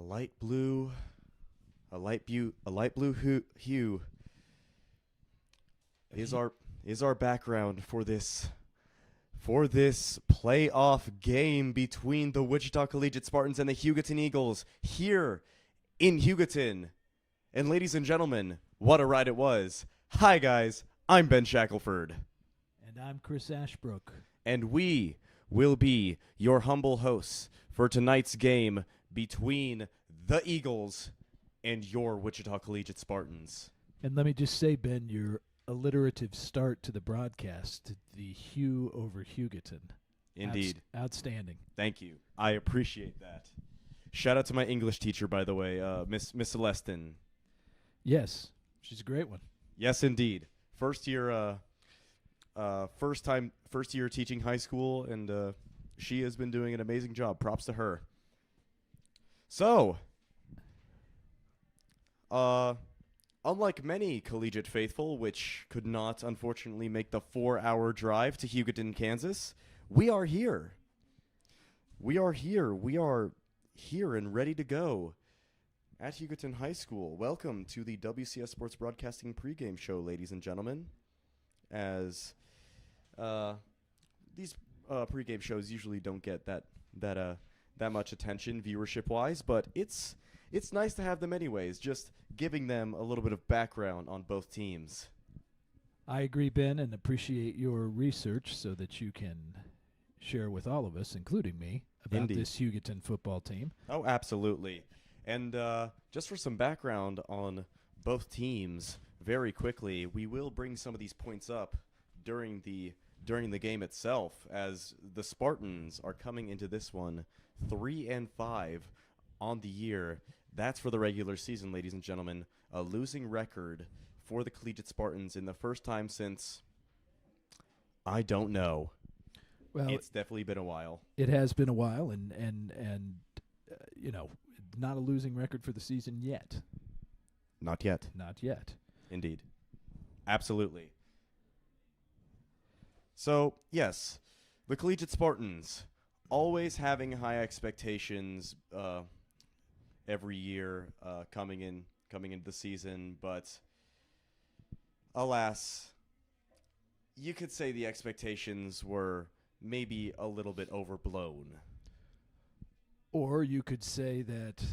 light blue, a light blue hue is our background for this playoff game between the Wichita Collegiate Spartans and the Hugoton Eagles here in Hugoton. And ladies and gentlemen, what a ride it was. Hi guys, I'm Ben Shackelford. And I'm Chris Ashbrook. And we will be your humble hosts for tonight's game between the Eagles and your Wichita Collegiate Spartans. And let me just say, Ben, your alliterative start to the broadcast, the Hugh over Hugoton. Indeed. Outstanding. Thank you. I appreciate that. Shout out to my English teacher, by the way, Miss Celestin. Yes, she's a great one. Yes, indeed. First year teaching high school, and she has been doing an amazing job. Props to her. So, unlike many collegiate faithful, which could not, unfortunately, make the 4-hour drive to Hugoton, Kansas, we are here. We are here. We are here and ready to go at Hugoton High School. Welcome to the WCS Sports Broadcasting pregame show, ladies and gentlemen. As these pregame shows usually don't get that much attention viewership-wise, but it's nice to have them anyways, just giving them a little bit of background on both teams. I agree, Ben, and appreciate your research so that you can share with all of us, including me, about Indeed. this Hugoton football team. Oh, absolutely. And just for some background on both teams, very quickly, we will bring some of these points up during the game itself, as the Spartans are coming into this one 3-5 on the year. That's for the regular season, ladies and gentlemen. A losing record for the Collegiate Spartans in the first time since, I don't know. Well, it's definitely been a while. It has been a while, and you know, not a losing record for the season yet. Not yet. Not yet. Indeed. Absolutely. So, yes, the Collegiate Spartans always having high expectations every year coming into the season, but alas, you could say the expectations were maybe a little bit overblown. Or you could say that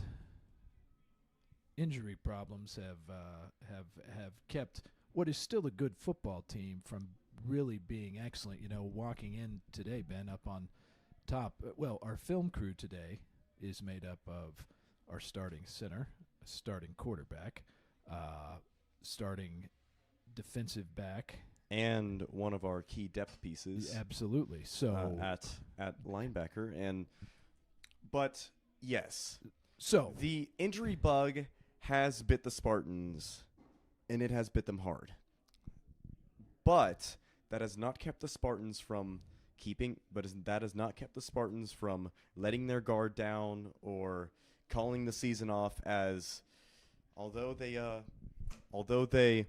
injury problems have kept what is still a good football team from really being excellent. You know, walking in today, Ben, up on top. Well, our film crew today is made up of our starting center, starting quarterback, starting defensive back, and one of our key depth pieces. Absolutely. So at linebacker, but yes. So the injury bug has bit the Spartans, and it has bit them hard. But that has not kept the Spartans from letting their guard down or calling the season off, as although they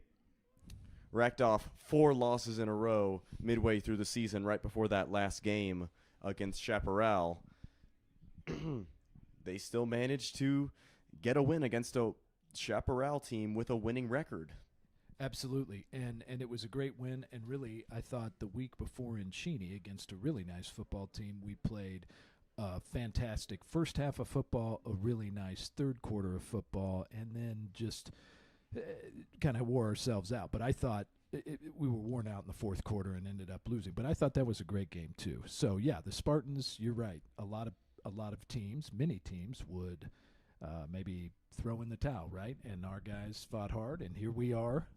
racked off 4 losses in a row midway through the season right before that last game against Chaparral, they still managed to get a win against a Chaparral team with a winning record. Absolutely, and it was a great win, and really, I thought the week before in Cheney against a really nice football team, we played a fantastic first half of football, a really nice third quarter of football, and then just kind of wore ourselves out. But I thought we were worn out in the fourth quarter and ended up losing. But I thought that was a great game too. So yeah, the Spartans, you're right. A lot of teams, many teams would maybe throw in the towel, right? And our guys fought hard, and here we are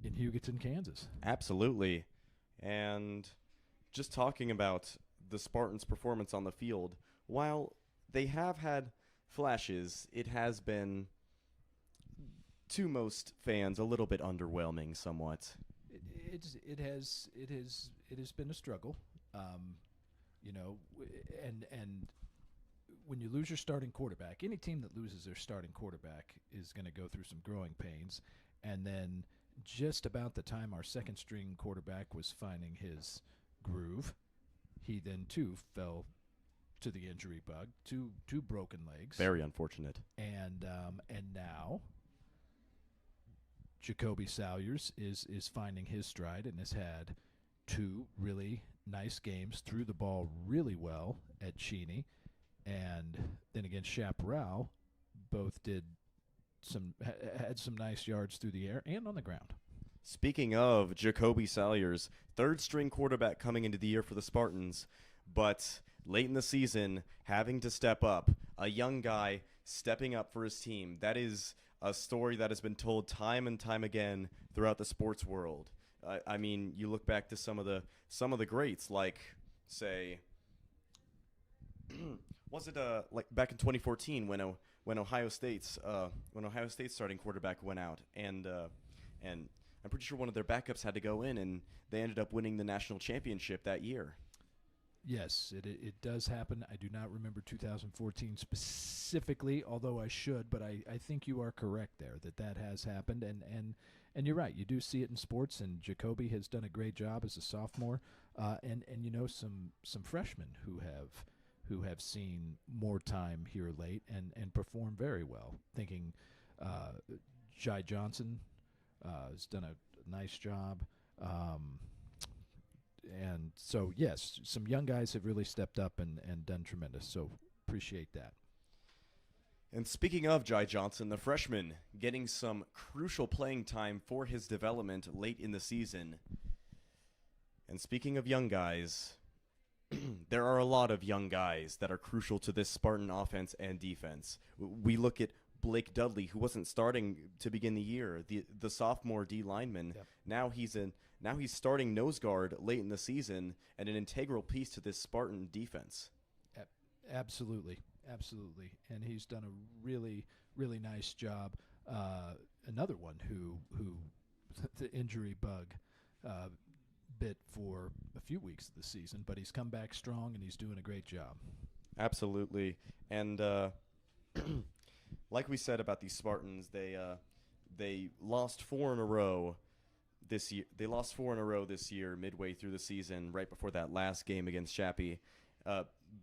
in Hugoton, Kansas. Absolutely. And just talking about the Spartans' performance on the field, while they have had flashes, it has been, to most fans, a little bit underwhelming somewhat. It has been a struggle, you know, and when you lose your starting quarterback, any team that loses their starting quarterback is going to go through some growing pains. And then just about the time our second string quarterback was finding his groove, he then too fell to the injury bug, two broken legs, Very unfortunate. and now Jacoby Salyers is finding his stride and has had two really nice games, threw the ball really well at Cheney, and then against Chaparral, both had some nice yards through the air and on the ground. Speaking of Jacoby Salyers, third string quarterback coming into the year for the Spartans, but late in the season having to step up, a young guy stepping up for his team. That is a story that has been told time and time again throughout the sports world. I mean, you look back to some of the greats, like, say, was it like back in 2014 when Ohio State's starting quarterback went out, and I'm pretty sure one of their backups had to go in, and they ended up winning the national championship that year. Yes, it does happen. I do not remember 2014 specifically, although I should, but I think you are correct there that has happened, and you're right. You do see it in sports, and Jacoby has done a great job as a sophomore, and some freshmen who have seen more time here late and perform very well. Thinking Jai Johnson has done a nice job. And so, yes, some young guys have really stepped up and done tremendous. So appreciate that. And speaking of Jai Johnson, the freshman getting some crucial playing time for his development late in the season. And speaking of young guys, there are a lot of young guys that are crucial to this Spartan offense and defense. We look at Blake Dudley, who wasn't starting to begin the year, the sophomore D lineman. Yep. Now he's starting nose guard late in the season and an integral piece to this Spartan defense. Absolutely. And he's done a really, really nice job. Another one who the injury bug bit for a few weeks of the season, but he's come back strong and he's doing a great job. Absolutely. And like we said about these Spartans, they lost 4 in a row this year. They lost 4 in a row this year, midway through the season, right before that last game against Chappie.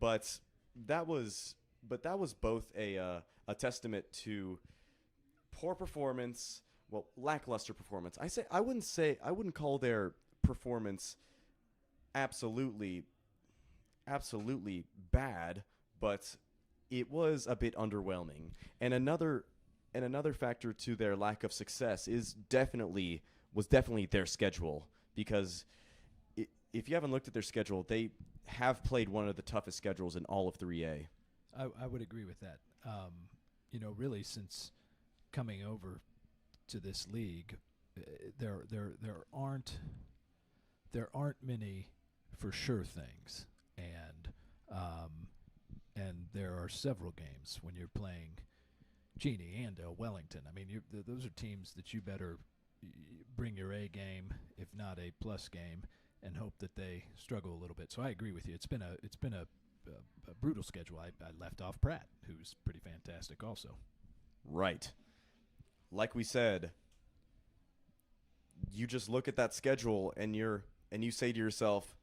But that was both a testament to poor performance, lackluster performance. I wouldn't call their performance absolutely bad, but it was a bit underwhelming. And another factor to their lack of success was definitely their schedule, because if you haven't looked at their schedule, they have played one of the toughest schedules in all of 3A. I would agree with that. Really since coming over to this league, there aren't many for sure things, and there are several games when you're playing Cheney and Wellington. I mean, those are teams that you better bring your A game, if not a plus game, and hope that they struggle a little bit. So I agree with you. It's been a brutal schedule. I left off Pratt, who's pretty fantastic also. Right. Like we said, you just look at that schedule and you say to yourself,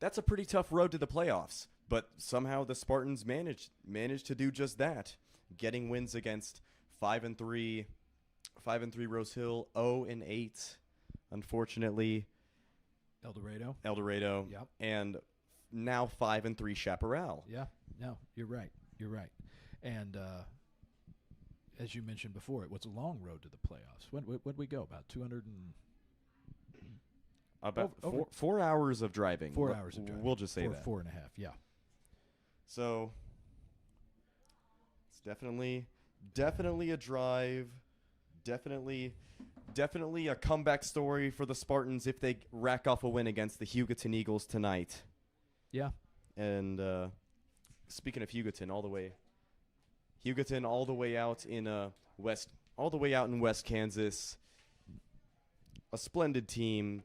that's a pretty tough road to the playoffs. But somehow the Spartans managed to do just that, getting wins against 5-3 Rose Hill, 0-8, unfortunately, El Dorado, Yep. and now 5-3 Chaparral. Yeah, no, you're right. And as you mentioned before, it was a long road to the playoffs. When'd we go? About 200 and... About 4 hours of driving. 4 hours of driving. We'll just say that. 4.5, yeah. So it's definitely a drive. Definitely a comeback story for the Spartans if they rack off a win against the Hugoton Eagles tonight. Yeah. And speaking of Hugoton, all the way out in West Kansas. A splendid team.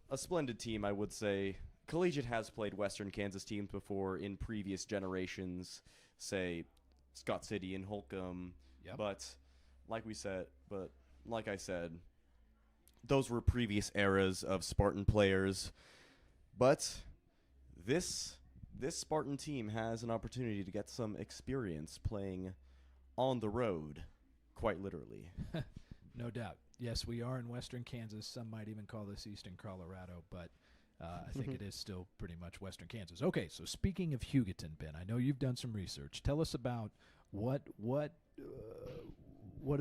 A splendid team, I would say. Collegiate has played Western Kansas teams before in previous generations, say Scott City and Holcomb. Yep. But like I said, those were previous eras of Spartan players. But this this Spartan team has an opportunity to get some experience playing on the road, quite literally. No doubt. Yes, we are in western Kansas. Some might even call this eastern Colorado, but I think it is still pretty much western Kansas. Okay, so speaking of Hugoton, Ben, I know you've done some research. Tell us about what do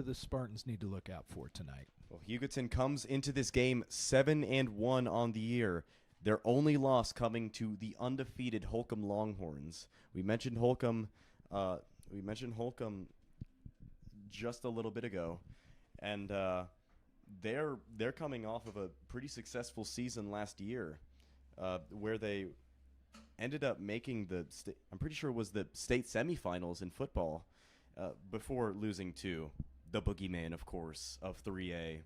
the Spartans need to look out for tonight? Well, Hugoton comes into this game 7-1 on the year. Their only loss coming to the undefeated Holcomb Longhorns. We mentioned Holcomb. Just a little bit ago, and they're coming off of a pretty successful season last year, where they ended up making I'm pretty sure it was the state semifinals in football, before losing to the boogeyman, of course, of 3A.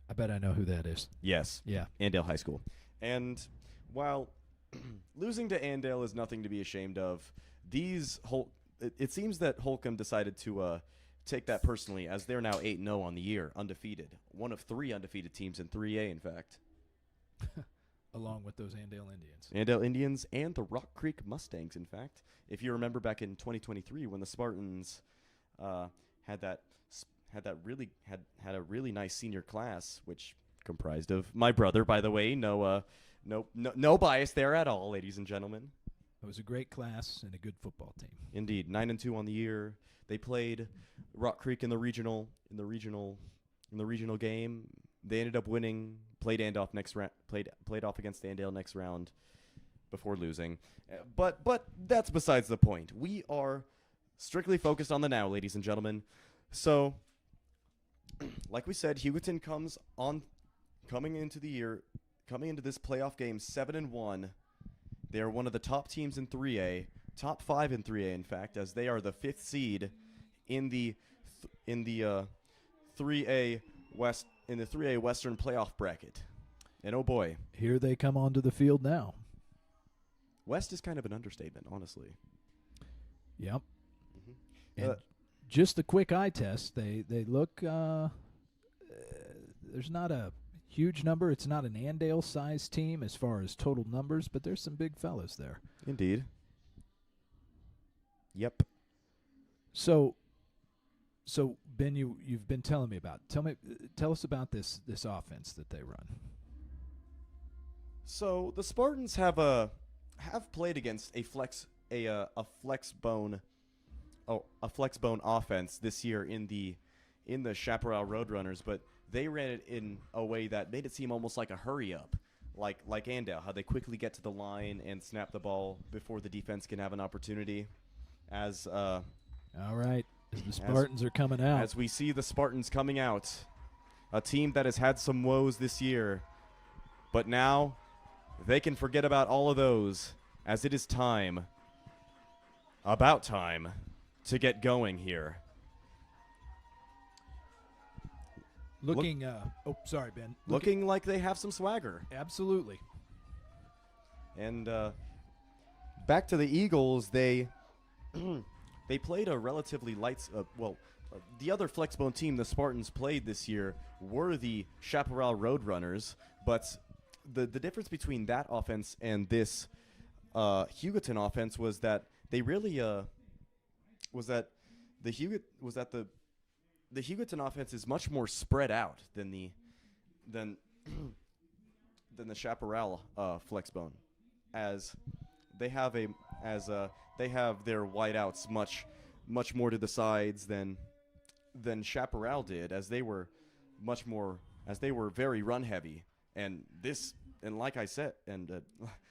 I bet I know who that is. Yes. Yeah. Andale High School. And while losing to Andale is nothing to be ashamed of, it seems that Holcomb decided to take that personally, as they're now 8-0 on the year, undefeated. One of 3 undefeated teams in 3A, in fact. Along with those Andale Indians. Andale Indians and the Rock Creek Mustangs, in fact. If you remember back in 2023 when the Spartans had a really nice senior class, which comprised of my brother, by the way. No bias there at all, ladies and gentlemen. It was a great class and a good football team. Indeed, 9-2 on the year. They played Rock Creek in the regional game. They ended up winning. Played off against Andale next round before losing. But that's besides the point. We are strictly focused on the now, ladies and gentlemen. So, like we said, Hugoton coming into this playoff game 7-1. They are one of the top teams in 3A, top 5 in 3A, in fact, as they are the 5th seed in the 3A Western playoff bracket. And oh boy, here they come onto the field now. West is kind of an understatement, honestly. Yep. Mm-hmm. And just a quick eye test, they look. There's not a huge number. It's not an Andale-sized team as far as total numbers, but there's some big fellas there. Indeed. Yep. So Ben, you've been telling me about. Tell us about this offense that they run. So the Spartans have played against a flex bone offense this year in the Chaparral Roadrunners, but they ran it in a way that made it seem almost like a hurry up, like Andale, how they quickly get to the line and snap the ball before the defense can have an opportunity. All right, as the Spartans are coming out. As we see the Spartans coming out, a team that has had some woes this year, but now they can forget about all of those, as it is about time to get going here. Sorry, Ben. Looking like they have some swagger. Absolutely. And back to the Eagles, they played a relatively light. The other flexbone team the Spartans played this year were the Chaparral Roadrunners, but the difference between that offense and this Hugoton offense was that they really the Hugoton offense is much more spread out than the Chaparral flexbone, as they have their wideouts much more to the sides than Chaparral did, as they were very run heavy. And like I said, and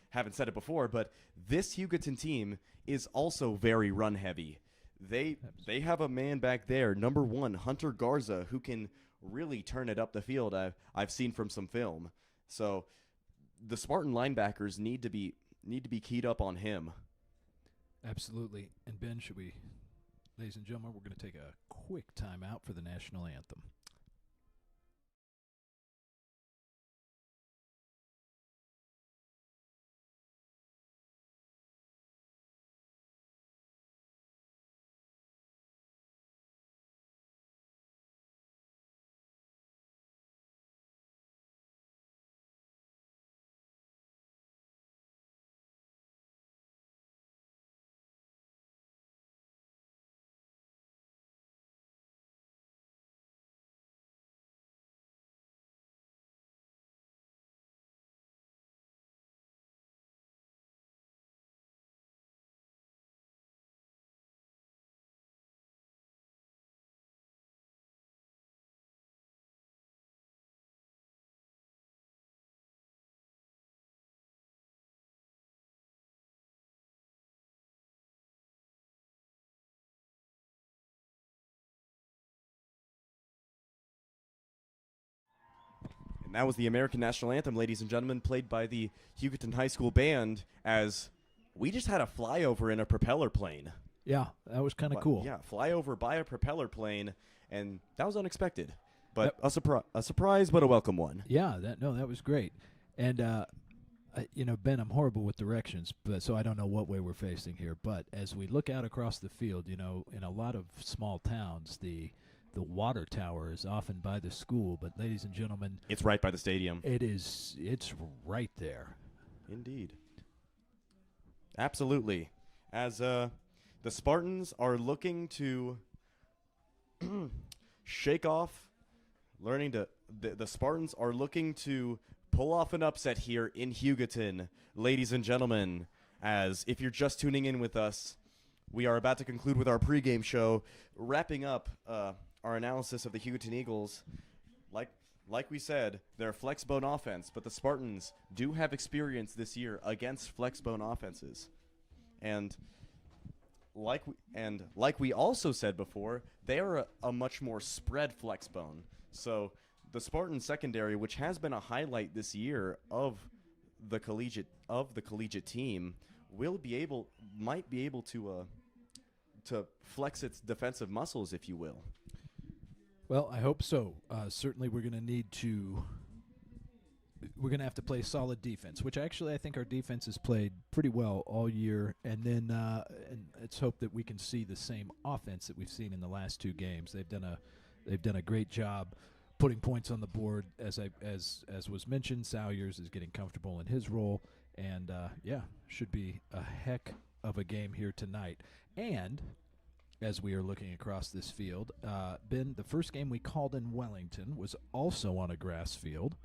haven't said it before, but this Hugoton team is also very run heavy. They have a man back there, number 1, Hunter Garza, who can really turn it up the field. I've seen from some film. So the Spartan linebackers need to be keyed up on him. Absolutely. And Ben, ladies and gentlemen, we're going to take a quick time out for the national anthem. And that was the American National Anthem, ladies and gentlemen, played by the Hugoton High School Band, as we just had a flyover in a propeller plane. Yeah, that was kind of cool. Yeah, flyover by a propeller plane, and that was unexpected. But a surprise, but a welcome one. Yeah, that was great. And, Ben, I'm horrible with directions, so I don't know what way we're facing here. But as we look out across the field, in a lot of small towns, the water tower is often by the school. But, ladies and gentlemen, it's right by the stadium. It's right there. Indeed. Absolutely. As the Spartans are looking to shake off, the Spartans are looking to pull off an upset here in Hugoton, ladies and gentlemen. As if you're just tuning in with us, we are about to conclude with our pregame show, wrapping up our analysis of the Hugoton Eagles. Like we said, they're a flexbone offense, but the Spartans do have experience this year against flexbone offenses. And like we also said before, they are a much more spread flexbone. So the Spartan secondary, which has been a highlight this year of the collegiate team, might be able to flex its defensive muscles, if you will. Well, I hope so. Certainly we're going to have to play solid defense, which actually I think our defense has played pretty well all year. And then and let's hope that we can see the same offense that we've seen in the last two games. They've done a great job putting points on the board. As was mentioned, Salyers is getting comfortable in his role, and should be a heck of a game here tonight. And as we are looking across this field, Ben, the first game we called in Wellington was also on a grass field.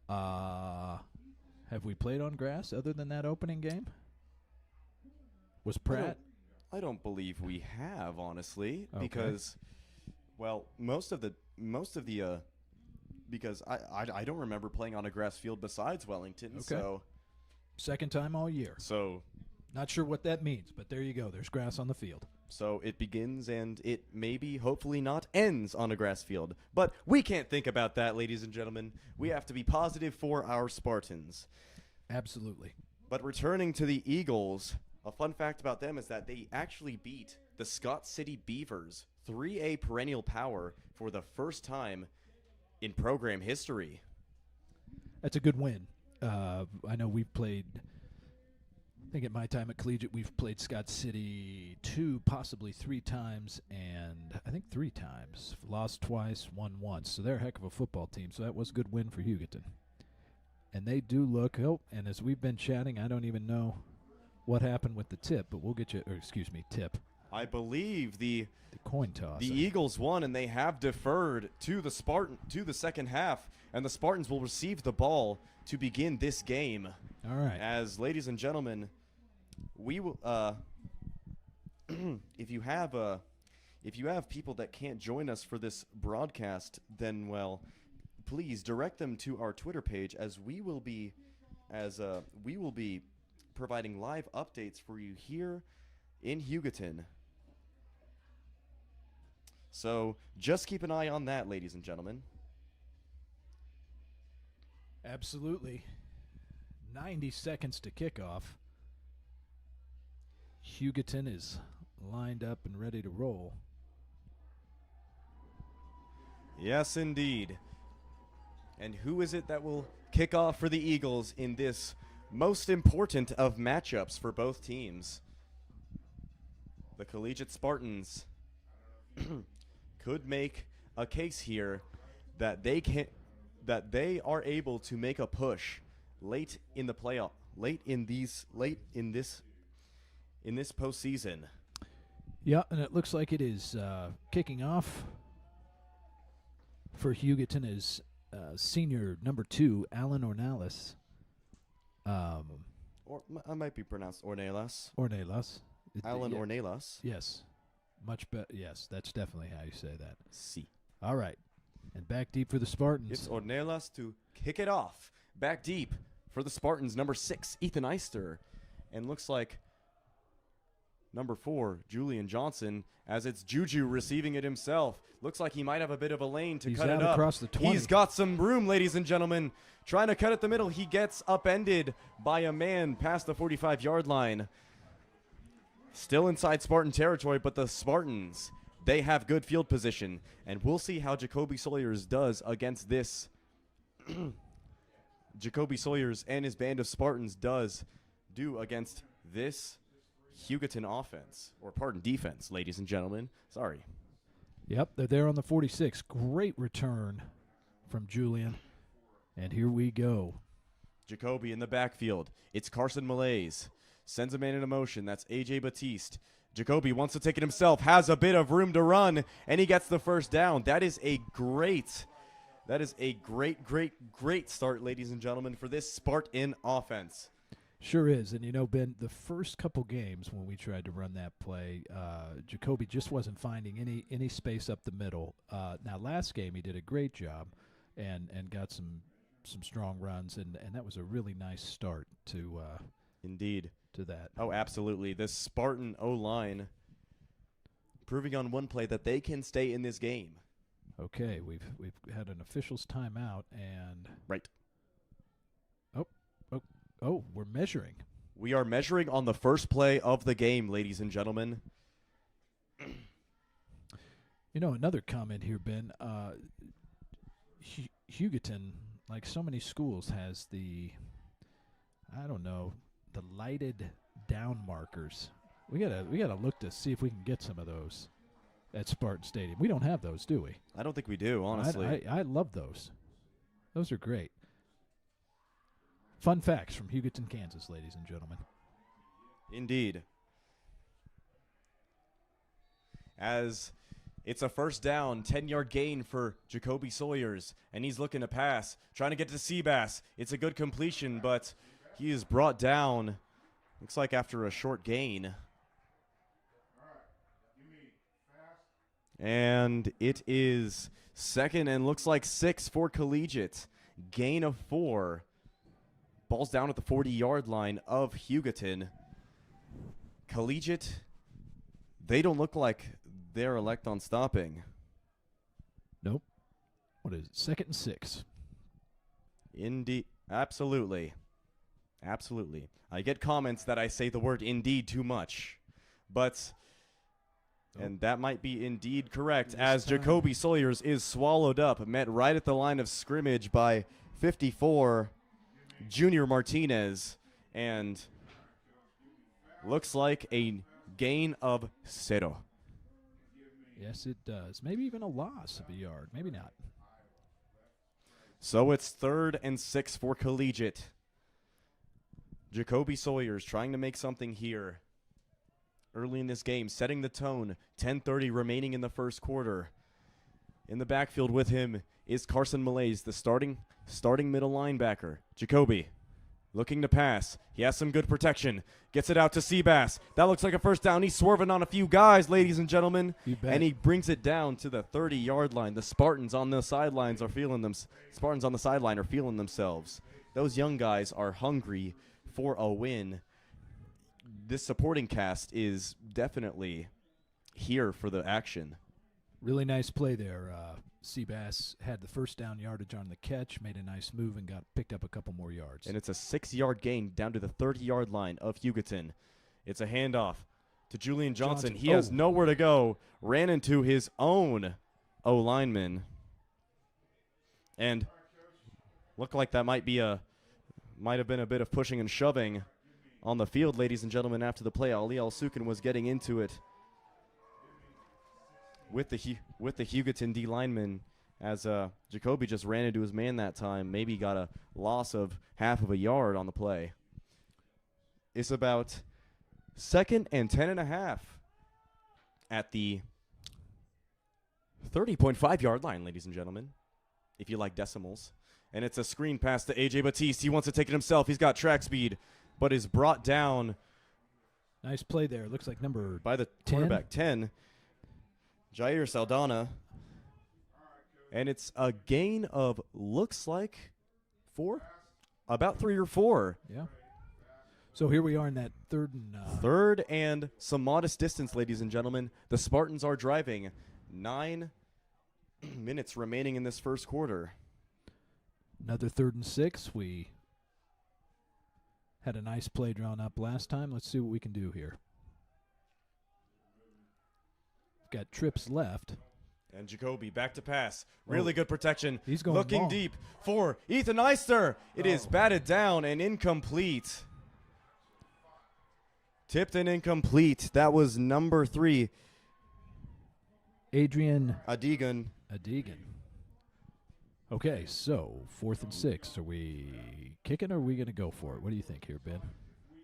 Have we played on grass other than that opening game? Was Pratt? I don't believe we have, honestly, Okay. because because I don't remember playing on a grass field besides Wellington. Okay. So Second time all year. So Not sure what that means, but there you go. There's grass on the field. So it begins and it maybe, hopefully not, ends on a grass field. But we can't think about that, ladies and gentlemen. We have to be positive for our Spartans. Absolutely. But returning to the Eagles, a fun fact about them is that they actually beat the Scott City Beavers, 3A perennial power, for the first time in program history. That's a good win. I know we've played... I think at my time at Collegiate, we've played Scott City 2, possibly 3 times, and I think 3 times. Lost twice, won once. So they're a heck of a football team, so that was a good win for Hugoton. And they do look, and as we've been chatting, I don't even know what happened with the tip, but we'll get you, tip. I believe the coin toss. The Eagles won, and they have deferred to the second half, and the Spartans will receive the ball to begin this game. All right. As ladies and gentlemen, we will. If you have people that can't join us for this broadcast, then please direct them to our Twitter page, as we will be providing live updates for you here in Hugoton. So just keep an eye on that, ladies and gentlemen. Absolutely. 90 seconds to kickoff. Hugoton is lined up and ready to roll. Yes, indeed. And who is it that will kick off for the Eagles in this most important of matchups for both teams? The Collegiate Spartans could make a case here that they are able to make a push late in the playoff, late in this postseason. Yeah, and it looks like it is kicking off for Hugoton is senior number 2, Alan Ornelas. Or I might be pronounced Ornelas. Ornelas. Alan Yeah. Ornelas. Yes. Much better. Yes, that's definitely how you say that. Si. All right. And back deep for the Spartans. It's Ornelas to kick it off. Back deep for the Spartans, number 6, Ethan Eister. And looks like number 4, Julian Johnson, as it's Juju receiving it himself. Looks like he might have a bit of a lane to cut it up. Across the 20. He's got some room, ladies and gentlemen. Trying to cut it the middle. He gets upended by a man past the 45-yard line. Still inside Spartan territory, but the Spartans, they have good field position. And we'll see how Jacoby Sawyers does against this. Jacoby Sawyers and his band of Spartans do against this Hugoton offense, or pardon, defense, ladies and gentlemen. Sorry. Yep, they're there on the 46. Great return from Julian. And here we go. Jacoby in the backfield. It's Carson Malaise. Sends a man into motion. That's A.J. Batiste. Jacoby wants to take it himself, has a bit of room to run, and he gets the first down. That is a great start, ladies and gentlemen, for this Spartan offense. Sure is. And, you know, Ben, the first couple games when we tried to run that play, Jacoby just wasn't finding any space up the middle. Now, last game he did a great job and got some strong runs, and that was a really nice start to Indeed. To that. Oh, absolutely. This Spartan O-line proving on one play that they can stay in this game. Okay, we've had an official's timeout, and right. Oh, we're measuring. We are measuring on the first play of the game, ladies and gentlemen. You know, another comment here, Ben. Hugoton, like so many schools, has the lighted down markers. We gotta look to see if we can get some of those at Spartan Stadium. We don't have those, do we? I don't think we do, honestly. I love those. Those are great. Fun facts from Hugoton, Kansas, ladies and gentlemen. Indeed. As it's a first down, 10-yard gain for Jacoby Sawyers, and he's looking to pass, trying to get to Seabass. It's a good completion, but he is brought down, looks like after a short gain. And it is second and looks like 6 for Collegiate. Gain of 4. Ball's down at the 40-yard line of Hugoton. Collegiate, they don't look like they're elect on stopping. Nope. What is it? 2nd and 6. Indeed. Absolutely. Absolutely. I get comments that I say the word indeed too much. But, and that might be indeed correct, as Jacoby Sawyers is swallowed up, met right at the line of scrimmage by 54, Junior Martinez, and looks like a gain of 0. Yes, it does. Maybe even a loss of a yard. Maybe not. So it's 3rd and 6 for Collegiate. Jacoby Sawyers trying to make something here early in this game, setting the tone. 10:30 remaining in the first quarter. In the backfield with him is Carson Malaise, the starting middle linebacker. Jacoby looking to pass. He has some good protection. Gets it out to Seabass. That looks like a first down. He's swerving on a few guys, ladies and gentlemen. And he brings it down to the 30-yard line. The Spartans on the sidelines are feeling them. Spartans on the sideline are feeling themselves. Those young guys are hungry for a win. This supporting cast is definitely here for the action. Really nice play there. Seabass had the first down yardage on the catch, made a nice move, and picked up a couple more yards. And it's a 6-yard gain down to the 30-yard line of Hugoton. It's a handoff to Julian Johnson. He has nowhere to go. Ran into his own O-lineman. And looked like that might have been a bit of pushing and shoving on the field, ladies and gentlemen, after the play. Ali Al-Sukin was getting into it with the Hugoton D lineman, as Jacoby just ran into his man that time. Maybe got a loss of half of a yard on the play. It's about 2nd and 10.5 at the 30.5-yard line, ladies and gentlemen, if you like decimals. And it's a screen pass to A.J. Batiste. He wants to take it himself. He's got track speed, but is brought down. Nice play there. Looks like number by the 10? Quarterback 10, Jair Saldana. And it's a gain of, looks like, 4? About 3 or 4. Yeah. So here we are in that third and Third and some modest distance, ladies and gentlemen. The Spartans are driving. 9 minutes remaining in this first quarter. another 3rd and 6. We had a nice play drawn up last time. Let's see what we can do here. Got trips left. And Jacoby back to pass. Really good protection. He's going looking long. deep for Ethan Eister. It is batted down and incomplete. Tipped and incomplete. That was number 3, Adrian Adigan. Okay, so 4th and 6. Are we kicking or are we going to go for it? What do you think here, Ben?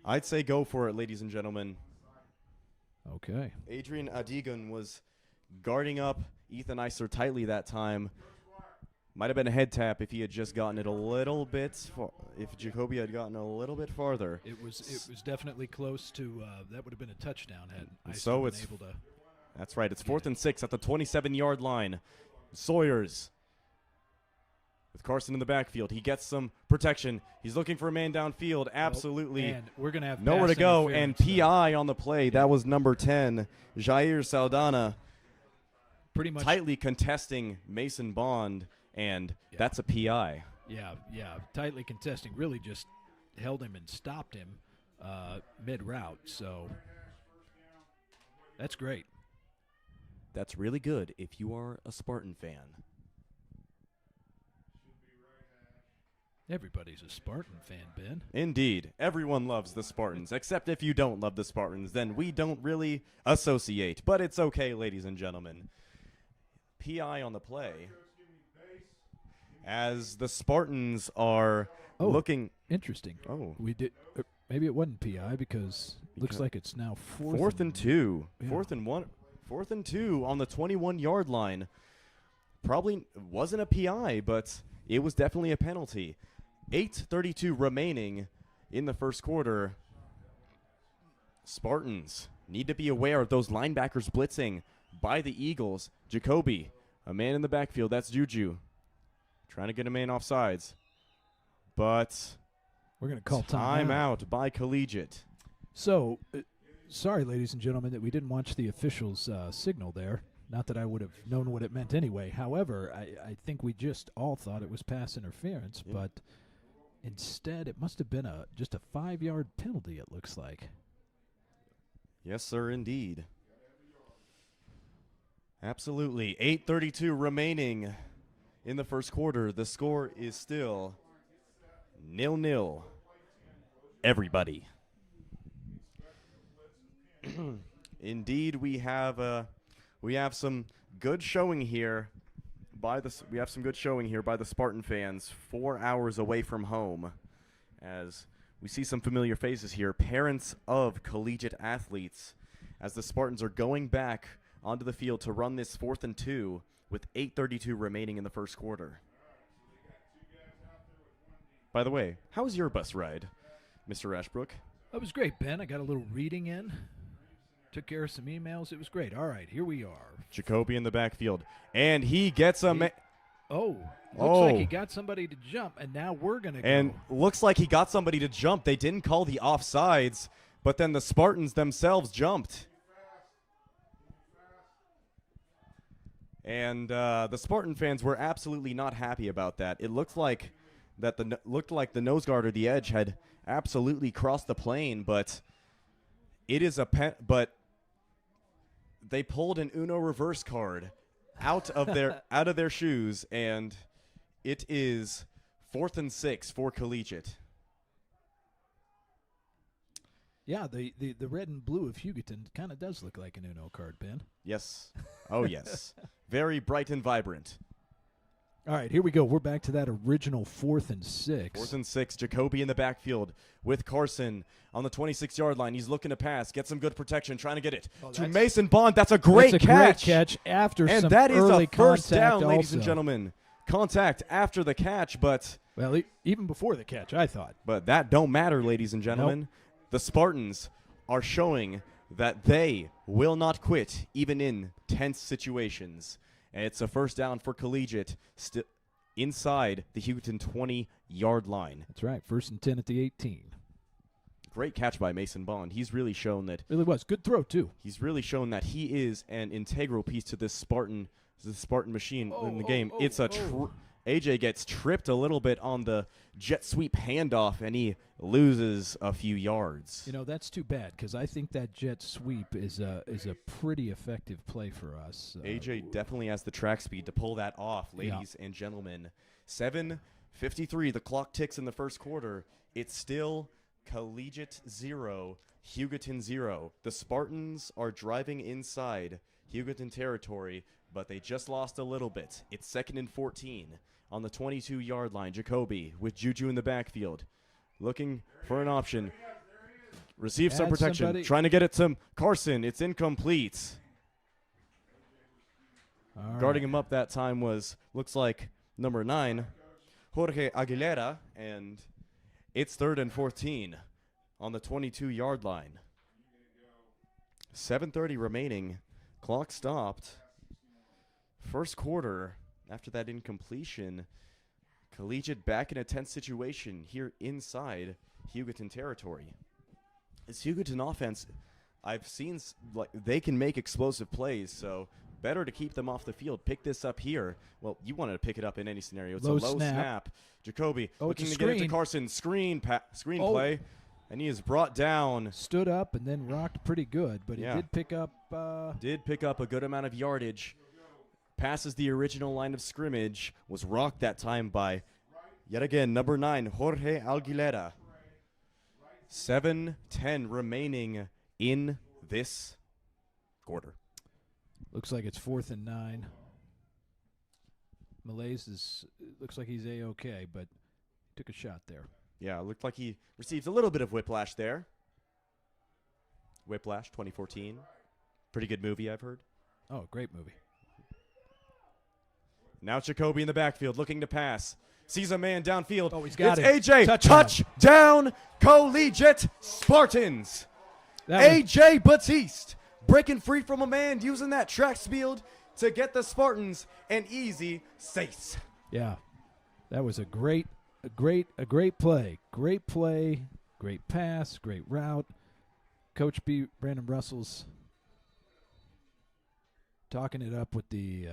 I'd say go for it, ladies and gentlemen. Okay. Adrian Adigan was guarding up Ethan Eister tightly that time. Might have been a head tap if he had just gotten it a little bit if Jacoby had gotten a little bit farther. It was definitely close to that would have been a touchdown had Eister So been it's able to. That's right. It's 4th and 6 at the 27-yard line. Sawyers with Carson in the backfield. He gets some protection. He's looking for a man downfield. Absolutely. And we're going to have Nowhere to pass go. And interference, PI on the play. That was number 10, Jair Saldana, pretty much tightly contesting Mason Bond. And that's a PI. Yeah, tightly contesting. Really just held him and stopped him mid-route. So that's great. That's really good if you are a Spartan fan. Everybody's a Spartan fan, Ben. Indeed. Everyone loves the Spartans, except if you don't love the Spartans, then we don't really associate. But it's okay, ladies and gentlemen. PI on the play. As the Spartans are looking. Interesting. Oh. We did. Maybe it wasn't PI because it looks like it's now 4th and 2. Yeah. 4th and 1. 4th and 2 on the 21-yard line. Probably wasn't a PI, but it was definitely a penalty. 8:32 remaining in the first quarter. Spartans need to be aware of those linebackers blitzing by the Eagles. Jacoby, a man in the backfield. That's Juju. Trying to get a man off sides. But we're going to call timeout by Collegiate. So, sorry, ladies and gentlemen, that we didn't watch the official's signal there. Not that I would have known what it meant anyway. However, I think we just all thought it was pass interference, but instead it must have been just a 5-yard penalty, it looks like. Yes, sir, indeed. Absolutely. 8:32 remaining in the first quarter. The score is still 0-0. Everybody. Indeed, we have some good showing here by the Spartan fans 4 hours away from home, as we see some familiar faces here, parents of collegiate athletes, as the Spartans are going back onto the field to run this 4th and 2 with 8:32 remaining in the first quarter. By the way, how was your bus ride, Mr. Ashbrook? That was great, Ben. I got a little reading in. Took care of some emails. It was great. All right, here we are. Jacoby in the backfield. And he gets a looks like he got somebody to jump, and now we're going to go. And looks like he got somebody to jump. They didn't call the offsides, but then the Spartans themselves jumped. And the Spartan fans were absolutely not happy about that. It looked like the nose guard or the edge had absolutely crossed the plane, but it is but they pulled an Uno reverse card out of their shoes, and it is 4th and 6 for Collegiate. Yeah, the red and blue of Hugoton kind of does look like an Uno card, Ben. Yes. Oh, yes. Very bright and vibrant. All right, here we go. We're back to that original 4th and 6. 4th and 6. Jacoby in the backfield with Carson on the 26-yard line. He's looking to pass, get some good protection, trying to get it to Mason Bond. That's a great catch. Great catch after and some that is early a first contact down, ladies and also. gentlemen. Contact after the catch, but even before the catch, I thought. But that don't matter, ladies and gentlemen. Nope. The Spartans are showing that they will not quit, even in tense situations. And it's a first down for Collegiate, inside the Hugoton 20-yard line. That's right, 1st and 10 at the 18. great catch by Mason Bond. He's really shown that Really was. Good throw, too. He's really shown that he is an integral piece to this Spartan machine in the game. AJ gets tripped a little bit on the jet sweep handoff, and he loses a few yards. You know, that's too bad because I think that jet sweep is a pretty effective play for us. AJ definitely has the track speed to pull that off, ladies and gentlemen. 7:53, the clock ticks in the first quarter. It's still Collegiate 0, Hugoton 0. The Spartans are driving inside Hugoton territory, but they just lost a little bit. It's 2nd and 14 on the 22-yard line. Jacoby with Juju in the backfield, looking for an option. Receive some protection. Trying to get it to Carson. It's incomplete. Guarding him up that time looks like number 9, Jorge Aguilera, and it's 3rd and 14 on the 22-yard line. 7:30 remaining. Clock stopped. First quarter, after that incompletion, Collegiate back in a tense situation here inside Hugoton territory. This Hugoton offense, I've seen they can make explosive plays, so better to keep them off the field. Pick this up here. Well, you wanted to pick it up in any scenario. It's a low snap. Jacoby looking to get it to Carson. Screen play, and he is brought down. Stood up and then rocked pretty good, but he did pick up a good amount of yardage. Passes the original line of scrimmage. Was rocked that time by, yet again, number 9, Jorge Aguilera. 7:10 remaining in this quarter. Looks like it's 4th and 9. Malaise looks like he's A-okay, but took a shot there. Yeah, it looked like he received a little bit of whiplash there. Whiplash, 2014. Pretty good movie, I've heard. Oh, great movie. Now Jacoby in the backfield looking to pass. Sees a man downfield. Oh, he's got it. it. AJ. Touchdown, Collegiate Spartans. AJ Batiste breaking free from a man, using that track speed to get the Spartans an easy safe. Yeah, that was a great play. Great play, great pass, great route. Coach B, Brandon Russell's talking it up with the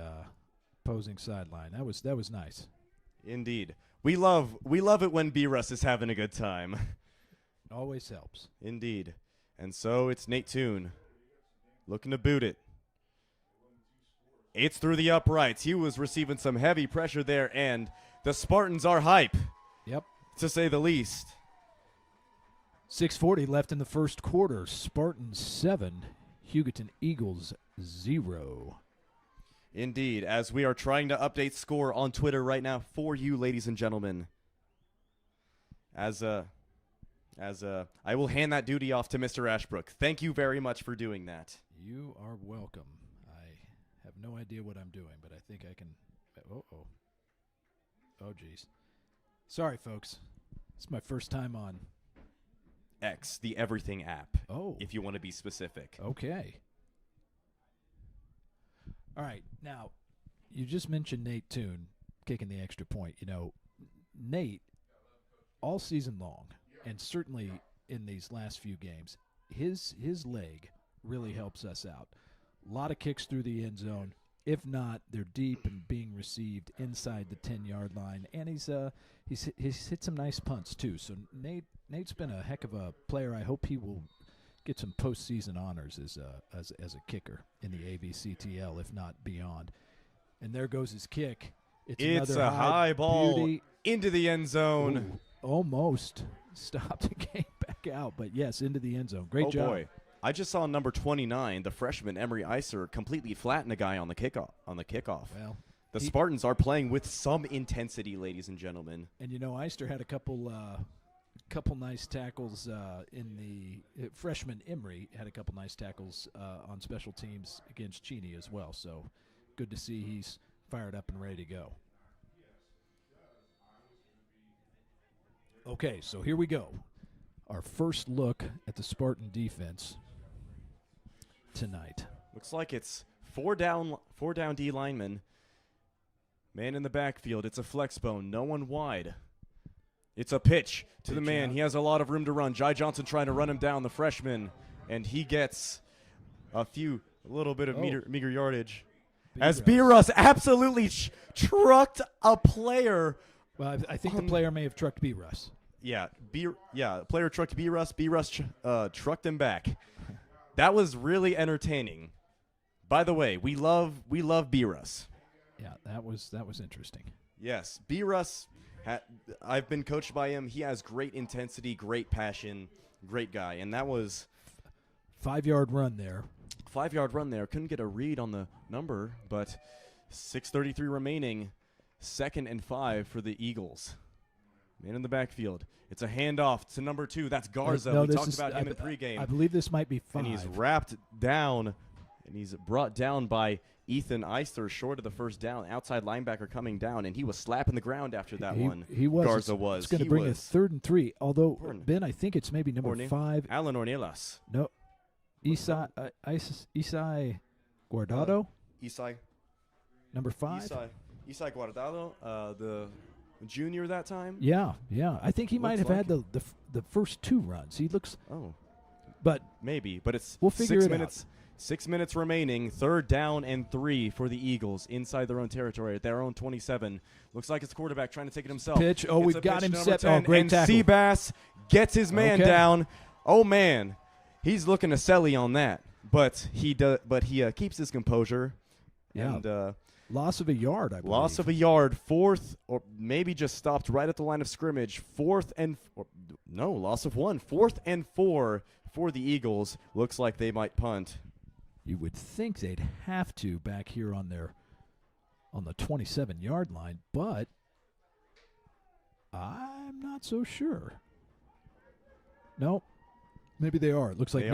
opposing sideline. That was nice. Indeed. We love it when B. Russ is having a good time. Always helps. Indeed. And so it's Nate Toon looking to boot it. It's through the uprights. He was receiving some heavy pressure there, and the Spartans are hype. Yep. To say the least. 6:40 left in the first quarter. Spartans 7, Hugoton Eagles 0. Indeed, as we are trying to update score on Twitter right now for you, ladies and gentlemen. I will hand that duty off to Mr. Ashbrook. Thank you very much for doing that. You are welcome. I have no idea what I'm doing, but I think I can. Oh, geez. Sorry, folks. It's my first time on X, the Everything app. Oh. If you want to be specific. Okay. All right. Now, you just mentioned Nate Toon kicking the extra point. You know, Nate, all season long, and certainly in these last few games, his leg really helps us out. A lot of kicks through the end zone. If not, they're deep and being received inside the 10-yard line. And he's hit some nice punts, too. So Nate's been a heck of a player. I hope he will get some postseason honors as a kicker in the AVCTL, if not beyond. And there goes his kick. It's a high ball into the end zone. Ooh, almost stopped and came back out. But, yes, into the end zone. Great job. Oh, boy. I just saw number 29, the freshman Emery Iser, completely flatten a guy on the kickoff. Well, the Spartans are playing with some intensity, ladies and gentlemen. And, you know, Ister had a couple nice tackles in the freshman Emery had a couple nice tackles on special teams against Cheney as well. So good to see he's fired up and ready to go. Okay, so here we go. Our first look at the Spartan defense tonight. Looks like it's four down D linemen. Man in the backfield. It's a flex bone. No one wide. It's a pitch to the Pitch man. out. He has a lot of room to run. Jai Johnson trying to run him down, the freshman, and he gets a little bit of meager yardage. As B-Russ absolutely trucked a player. Well, I think the player may have trucked B-Russ. Yeah, player trucked B-Russ. B-Russ trucked him back. That was really entertaining. By the way, we love B-Russ. Yeah, that was interesting. Yes, B-Russ, I've been coached by him. He has great intensity, great passion, great guy. And that was 5-yard run there. 5-yard run there. Couldn't get a read on the number, but 6:33 remaining. 2nd and 5 for the Eagles. Man in the backfield. It's a handoff to number 2. That's Garza. We talked about him in pregame. I believe this might be 5. And he's wrapped down, and he's brought down by Ethan Eister, short of the first down. Outside linebacker coming down, and he was slapping the ground after that one. He was. Garza was. It's going to bring a 3rd and 3. Although, Ben, I think it's maybe number 5. Alan Ornelas. No. Isai Guardado? Isai. Number 5? Isai Guardado, the junior that time? Yeah. I think he might have had the first 2 runs. He looks. Oh. But maybe. But it's we'll figure 6 it minutes. 6 minutes remaining. 3rd down and 3 for the Eagles inside their own territory at their own 27. Looks like it's quarterback trying to take it himself. Pitch. Oh, we've got him set. 10, oh, great and tackle. Seabass gets his man down. Oh man, he's looking to Selly on that, but he keeps his composure. Yeah. And loss of a yard, I believe. Loss of a yard, 4th, or maybe just stopped right at the line of scrimmage. Loss of 1. 4th and 4 for the Eagles. Looks like they might punt. You would think they'd have to back here on the 27-yard line, but I'm not so sure. Nope. Maybe they are. Looks like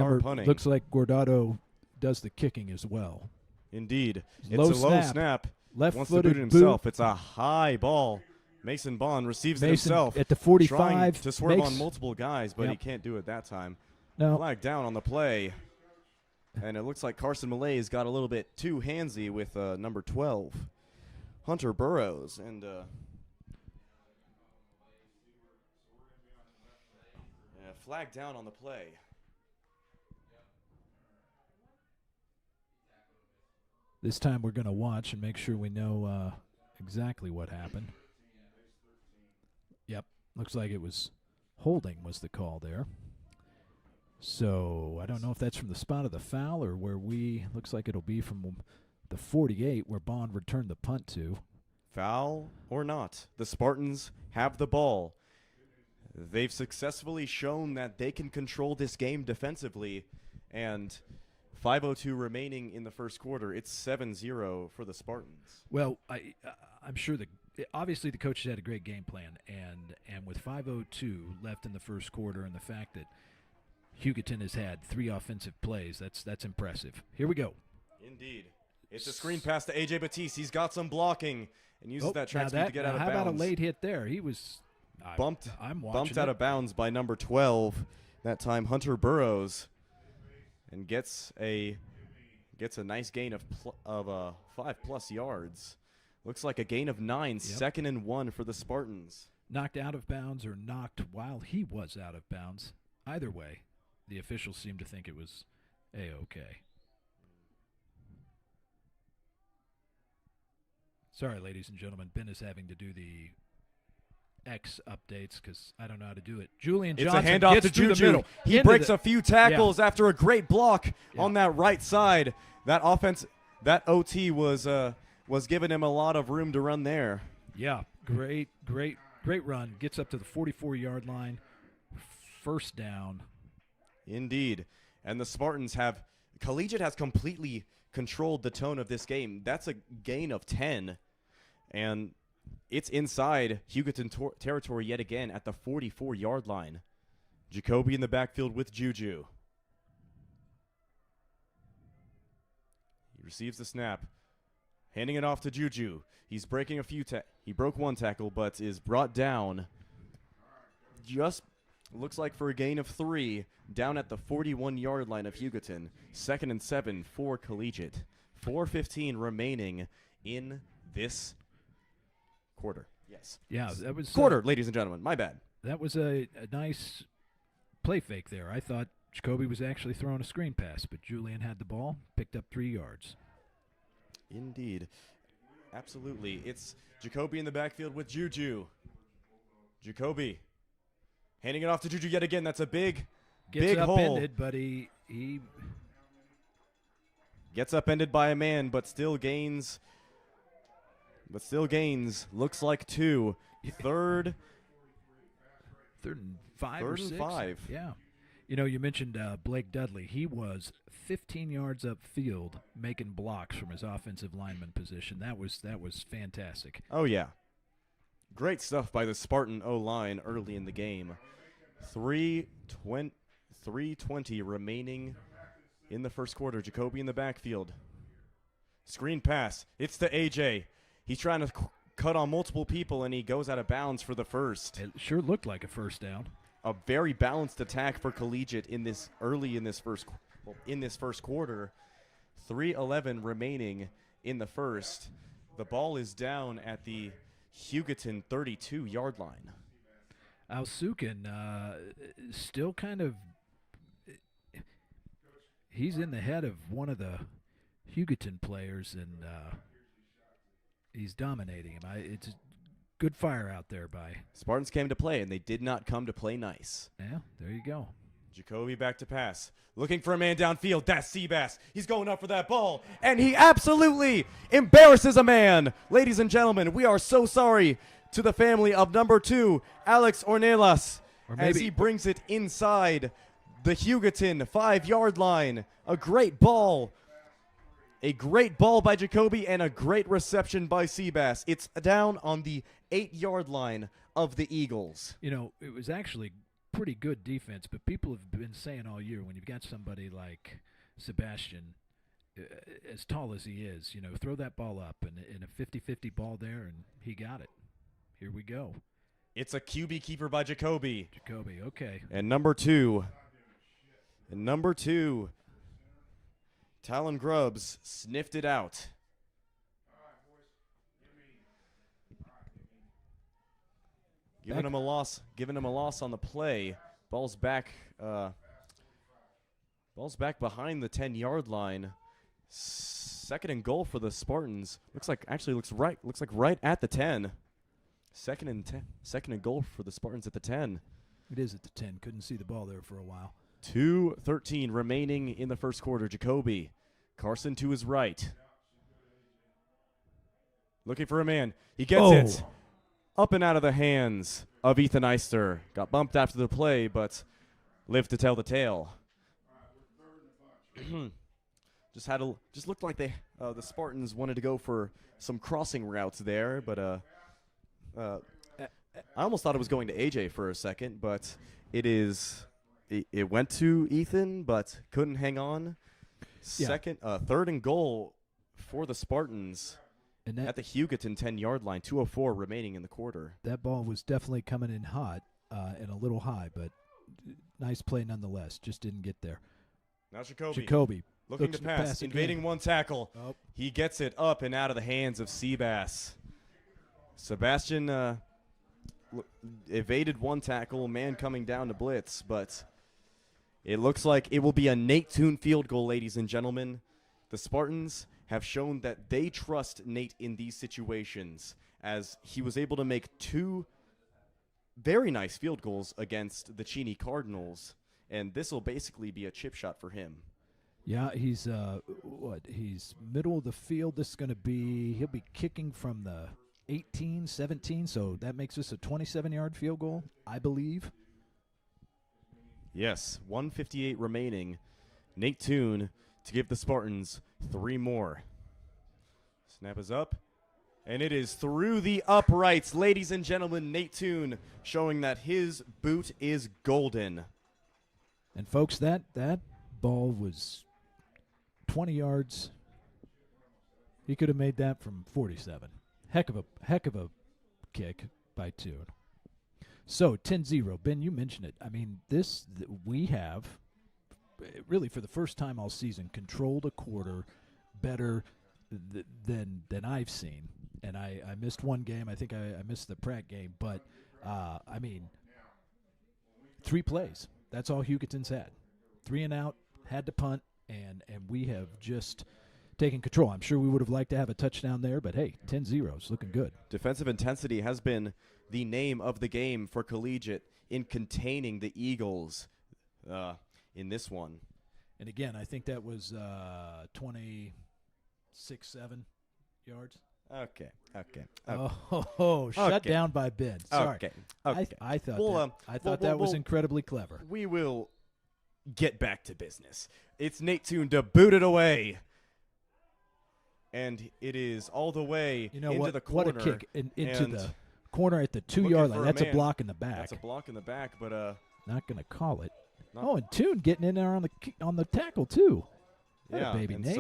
looks like Guardado does the kicking as well. Indeed. It's a low snap. Wants to boot it himself. It's a high ball. Mason Bond receives it himself. At the 45. Trying to swerve on multiple guys, but he can't do it that time. No. Flag down on the play. And it looks like Carson Malay's got a little bit too handsy with number 12, Hunter Burrows. And flag down on the play. This time we're going to watch and make sure we know exactly what happened. Yep. Looks like it was holding was the call there. So I don't know if that's from the spot of the foul or looks like it'll be from the 48 where Bond returned the punt to. Foul or not, the Spartans have the ball. They've successfully shown that they can control this game defensively, and 5:02 remaining in the first quarter. It's 7-0 for the Spartans. Well, I'm sure obviously the coaches had a great game plan, and with 5:02 left in the first quarter, and the fact that Hugoton has had 3 offensive plays, that's impressive. Here we go. Indeed, it's a screen pass to AJ Batiste. He's got some blocking and uses that track speed to get out of bounds. How about a late hit there? He was bumped out of bounds by number 12. That time, Hunter Burrows. And gets a nice gain of 5+ yards. Looks like a gain of 9. Yep. 2nd and 1 for the Spartans. Knocked out of bounds or knocked while he was out of bounds. Either way, the officials seem to think it was A-okay. Sorry, ladies and gentlemen. Ben is having to do the X updates because I don't know how to do it. Julian Johnson it's a handoff to Juju. He breaks a few tackles after a great block on that right side. That offense, that OT was giving him a lot of room to run there. Yeah, great run. Gets up to the 44-yard line. First down. Indeed. And the Spartans Collegiate has completely controlled the tone of this game. That's a gain of 10. And it's inside Hugoton territory yet again at the 44-yard line. Jacoby in the backfield with Juju. He receives the snap. Handing it off to Juju. He's breaking he broke 1 tackle, but is brought down. Just looks like for a gain of 3 down at the 41-yard line of Hugoton. 2nd and 7 for Collegiate. 4:15 remaining in this quarter. Yes. Yeah, that was quarter, ladies and gentlemen. My bad. That was a nice play fake there. I thought Jacoby was actually throwing a screen pass, but Julian had the ball, picked up 3 yards. Indeed. Absolutely. It's Jacoby in the backfield with Juju. Jacoby handing it off to Juju yet again. That's a big hole. Upended, but he Gets upended by a man, but still gains. Looks like 2. Third and 5 Third or and 6. 5. Yeah. You mentioned Blake Dudley. He was 15 yards upfield making blocks from his offensive lineman position. That was fantastic. Oh, yeah. Great stuff by the Spartan O-line early in the game. 3:20 remaining in the first quarter. Jacoby in the backfield. Screen pass. It's to AJ. He's trying to cut on multiple people, and he goes out of bounds for the first. It sure looked like a first down. A very balanced attack for Collegiate in this first quarter. 3:11 remaining in the first. The ball is down at the Hugoton 32-yard line. Alsukin still kind of he's in the head of one of the Hugoton players, and he's dominating him. It's good fire out there by Spartans came to play, and they did not come to play nice. Yeah, there you go. Jacoby back to pass. Looking for a man downfield. That's Seabass. He's going up for that ball, and he absolutely embarrasses a man. Ladies and gentlemen, we are so sorry to the family of number 2, Alex Ornelas, as he brings it inside the Hugoton 5-yard line. A great ball. A great ball by Jacoby and a great reception by Seabass. It's down on the 8-yard line of the Eagles. It was actually pretty good defense, but people have been saying all year when you've got somebody like Sebastian, as tall as he is, throw that ball up and in a 50-50 ball there, and he got it. Here we go. It's a QB keeper by Jacoby. Jacoby, okay. And number two, Talon Grubbs sniffed it out. Giving him a loss on the play. Ball's back behind the 10-yard line. Second and goal for the Spartans. Looks like right at the 10. Second and goal for the Spartans at the 10. It is at the 10. Couldn't see the ball there for a while. 2:13 remaining in the first quarter. Jacoby. Carson to his right. Looking for a man. He gets it. Up and out of the hands of Ethan Eister. Got bumped after the play, but lived to tell the tale. Just looked like the Spartans wanted to go for some crossing routes there, but I almost thought it was going to AJ for a second, but it went to Ethan, but couldn't hang on. Third and goal for the Spartans. And at the Hugoton 10-yard line, 2:04 remaining in the quarter. That ball was definitely coming in hot and a little high, but nice play nonetheless. Just didn't get there. Now Jacoby. Looking to pass, invading one tackle. Oh. He gets it up and out of the hands of Seabass. Sebastian evaded one tackle, man coming down to blitz, but it looks like it will be a Nate Toon field goal, ladies and gentlemen. The Spartans have shown that they trust Nate in these situations, as he was able to make 2 very nice field goals against the Cheney Cardinals, and this will basically be a chip shot for him. Yeah, he's he's middle of the field. This is going to be, he'll be kicking from the 18, 17, so that makes this a 27-yard field goal, I believe. Yes, 1:58 remaining. Nate Toon to give the Spartans 3 more. Snap is up, and it is through the uprights. Ladies and gentlemen, Nate Toon showing that his boot is golden. And folks, that ball was 20 yards. He could have made that from 47. Heck of a kick by Toon. So 10-0. Ben, you mentioned it. I mean, we have really for the first time all season controlled a quarter better than I've seen. And I missed one game. I think I missed the Pratt game, but I mean, 3 plays. That's all Hugoton's had. 3 and out, had to punt, and we have just taken control. I'm sure we would have liked to have a touchdown there, but hey, 10-0 is looking good. Defensive intensity has been the name of the game for Collegiate in containing the Eagles in this one. And again, I think that was 26-7 yards. Okay. Shut down by Ben. Sorry. Okay. I thought that was incredibly clever. We will get back to business. It's Nate Toon to boot it away. And it is all the way into the corner. What a kick into the corner at the 2-yard line. That's a block in the back. That's a block in the back, but not going to call it. And Toon getting in there on the tackle too. Yeah, baby and Nate.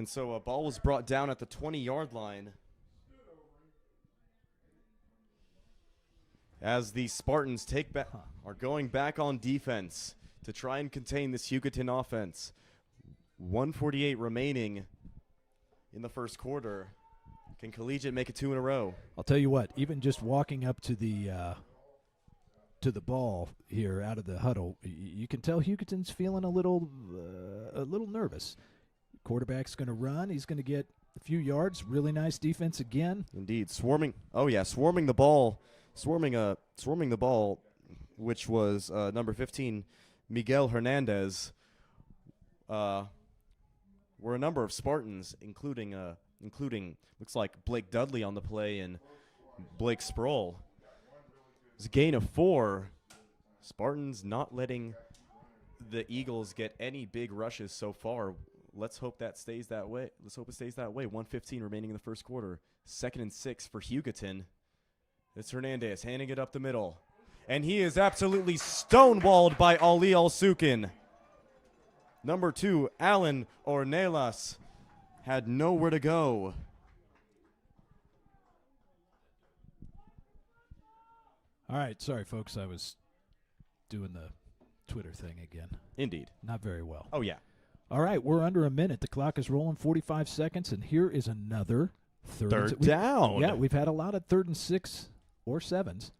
so a ball was brought down at the 20-yard line as the Spartans are going back on defense to try and contain this Hugoton offense. 1:48 remaining in the first quarter. Can Collegiate make it 2 in a row? I'll tell you what, even just walking up to the ball here out of the huddle, you can tell Hugoton's feeling a little nervous. Quarterback's going to run. He's going to get a few yards. Really nice defense again. Indeed, swarming the ball, which was number 15, Miguel Hernandez. Were a number of Spartans, including looks like Blake Dudley on the play and Blake Sproul. It's a gain of 4. Spartans not letting the Eagles get any big rushes so far. Let's hope that stays that way. 1:15 remaining in the first quarter. 2nd and 6 for Hugoton. It's Hernandez handing it up the middle. And he is absolutely stonewalled by Ali Al-Sukin. Number 2, Alan Ornelas, had nowhere to go. All right, sorry, folks. I was doing the Twitter thing again. Indeed. Not very well. Oh, yeah. All right, we're under a minute. The clock is rolling 45 seconds, and here is another third down. Yeah, we've had a lot of 3rd and 6 or 7s,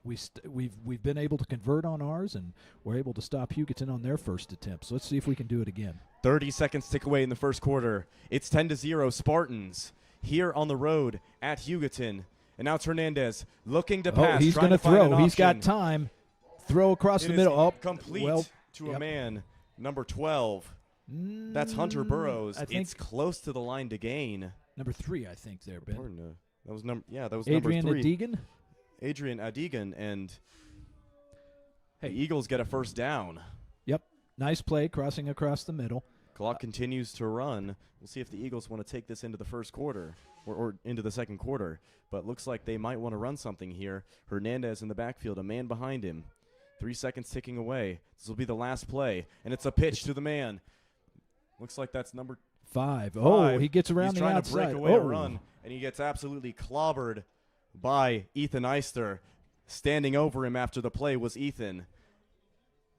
we've been able to convert on ours, and we're able to stop Hugoton on their first attempt. So let's see if we can do it again. 30 seconds tick away in the first quarter. It's 10-0 Spartans here on the road at Hugoton. And now it's Hernandez looking to pass. He's going to throw. He's got time. Throw across the middle. Oh, complete to a man, number 12. That's Hunter Burrows. It's close to the line to gain. Number 3, I think there, Ben. That was number 3. Adrian Adigan? Adrian Adigan, and the Eagles get a first down. Yep. Nice play, crossing across the middle. Clock continues to run. We'll see if the Eagles want to take this into the first quarter or into the second quarter. But looks like they might want to run something here. Hernandez in the backfield, a man behind him. 3 seconds ticking away. This will be the last play, and it's a pitch to the man. Looks like that's number 5. Oh, he gets around the outside. He's trying to break away a run, and he gets absolutely clobbered by Ethan Eister. Standing over him after the play was Ethan.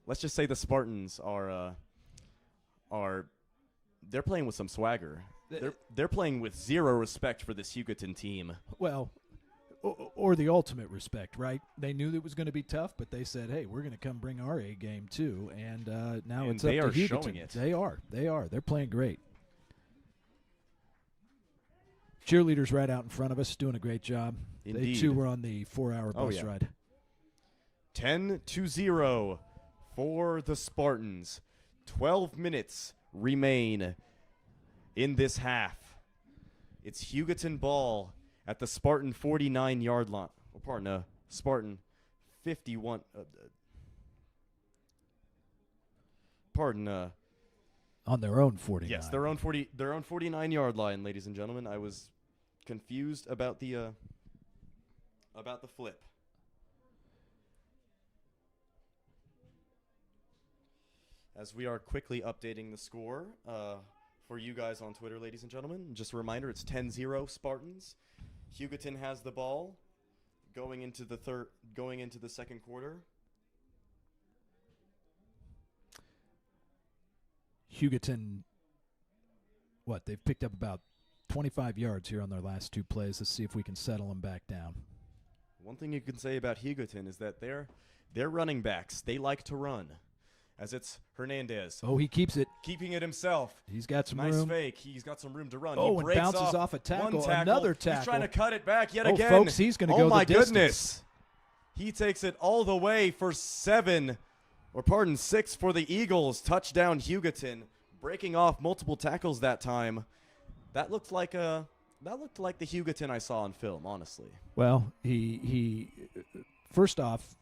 Let's just say the Spartans are they're playing with some swagger. They're playing with zero respect for this Hugoton team. Well, or the ultimate respect, right? They knew it was going to be tough, but they said, "Hey, we're going to come bring our A game too." And now it's up to Hugoton. They are showing it. They are. They're playing great. Cheerleaders right out in front of us doing a great job. Indeed. They too were on the 4-hour bus ride. 10-0 for the Spartans. 12 minutes remain in this half. It's Hugoton ball at the Spartan 49-yard line. Spartan 51. On their own 49. Yes, their own 49-yard line, ladies and gentlemen. I was confused about the flip. As we are quickly updating the score for you guys on Twitter, ladies and gentlemen. Just a reminder, it's 10-0 Spartans. Hugoton has the ball going into the second quarter. Hugoton, they've picked up about 25 yards here on their last 2 plays. Let's see if we can settle them back down. One thing you can say about Hugoton is that they're running backs. They like to run, as it's Hernandez. Oh, he keeps it. Keeping it himself. He's got some nice room. fake. He's got some room to run. Oh, he and breaks bounces off a tackle. One tackle. Another tackle. He's trying to cut it back yet oh, again. Folks, he's going to go Oh, my the distance. goodness. He takes it all the way for 6 for the Eagles. Touchdown, Hugoton, breaking off multiple tackles that time. That looked like the Hugoton I saw on film, honestly. Well, he first off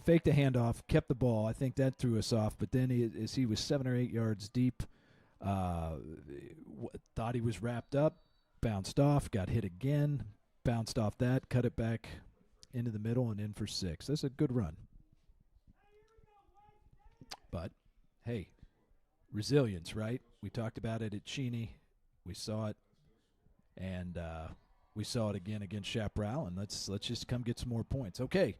faked a handoff, kept the ball. I think that threw us off. But then as he was 7 or 8 yards deep, thought he was wrapped up, bounced off, got hit again, bounced off that, cut it back into the middle and in for 6. That's a good run. But, hey, resilience, right? We talked about it at Cheney. We saw it, and we saw it again against Chaparral, and let's just come get some more points. Okay,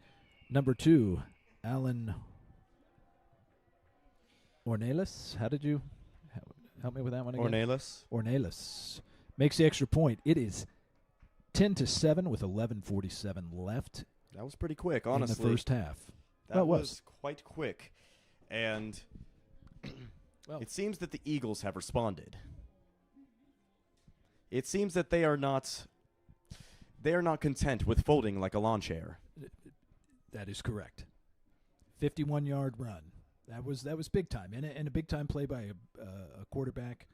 number 2, Alan Ornelas. How did you help me with that one again? Ornelas makes the extra point. It is 10-7 with 11:47 left. That was pretty quick, honestly. In the first half. That was quite quick. And well, it seems that the Eagles have responded. It seems that they are not content with folding like a lawn chair. That is correct. 51-yard run. That was big time, and a big time play by a quarterback.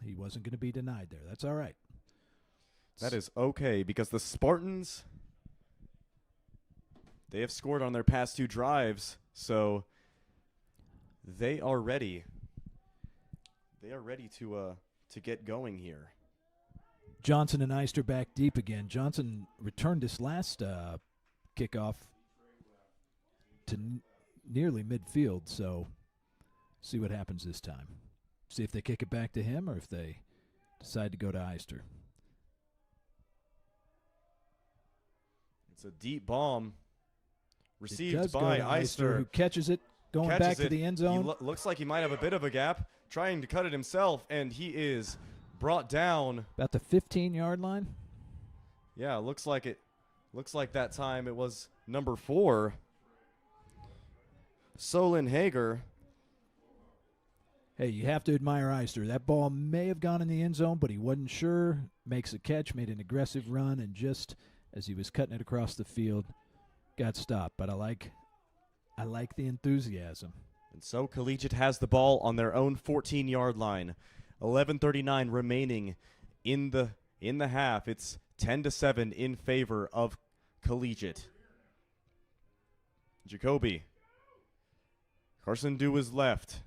He wasn't going to be denied there. That's all right. That is okay, because the Spartans, they have scored on their past 2 drives, so they are ready. They are ready to get going here. Johnson and Eister back deep again. Johnson returned this last kickoff to nearly midfield, so see what happens this time. See if they kick it back to him or if they decide to go to Eister. It's a deep bomb received by Eister, who catches it, going back to the end zone. He looks like he might have a bit of a gap, trying to cut it himself, and he is brought down. About the 15-yard line? Yeah, looks like it. Looks like that time it was number 4, Solon Hager. Hey, you have to admire Eister. That ball may have gone in the end zone, but he wasn't sure. Makes a catch, made an aggressive run, and just as he was cutting it across the field, got stopped. But I like the enthusiasm. And so Collegiate has the ball on their own 14-yard line. 11:39 remaining in the half. It's 10-7 in favor of Collegiate. Jacoby. Carson to his left.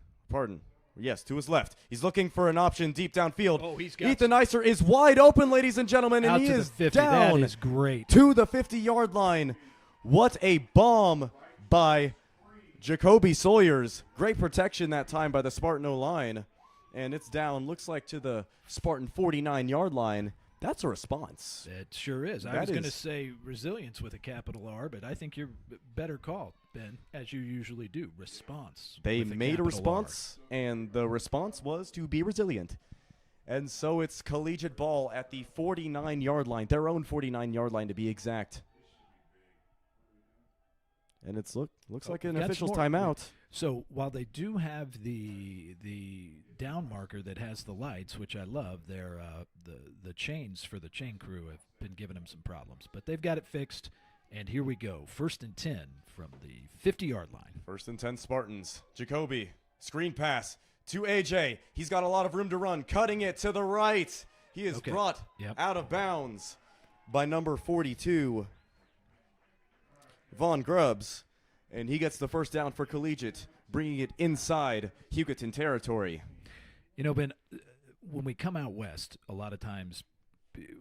Yes, to his left. He's looking for an option deep downfield. Oh, he's got Ethan Eiser is wide open, ladies and gentlemen, and out he to is the 50. down That is great. to the 50-yard line. What a bomb by Jacoby Sawyers. Great protection that time by the Spartan O-line. And it's down, looks like, to the Spartan 49-yard line. That's a response. It sure is. I was going to say resilience with a capital R, but I think you're better called, Ben, as you usually do. Response. They made a response, and the response was to be resilient. And so it's Collegiate ball at the 49-yard line, their own 49-yard line to be exact. And it's looks like an official's timeout. So while they do have the down marker that has the lights, which I love, they're the chains for the chain crew have been giving them some problems, but they've got it fixed. And here we go, 1st and 10 from the 50-yard line. 1st and 10 Spartans. Jacoby, screen pass to AJ. He's got a lot of room to run, cutting it to the right. He is brought out of bounds by number 42. Vaughn Grubbs, and he gets the first down for Collegiate, bringing it inside Hugoton territory. You know, Ben, when we come out west, a lot of times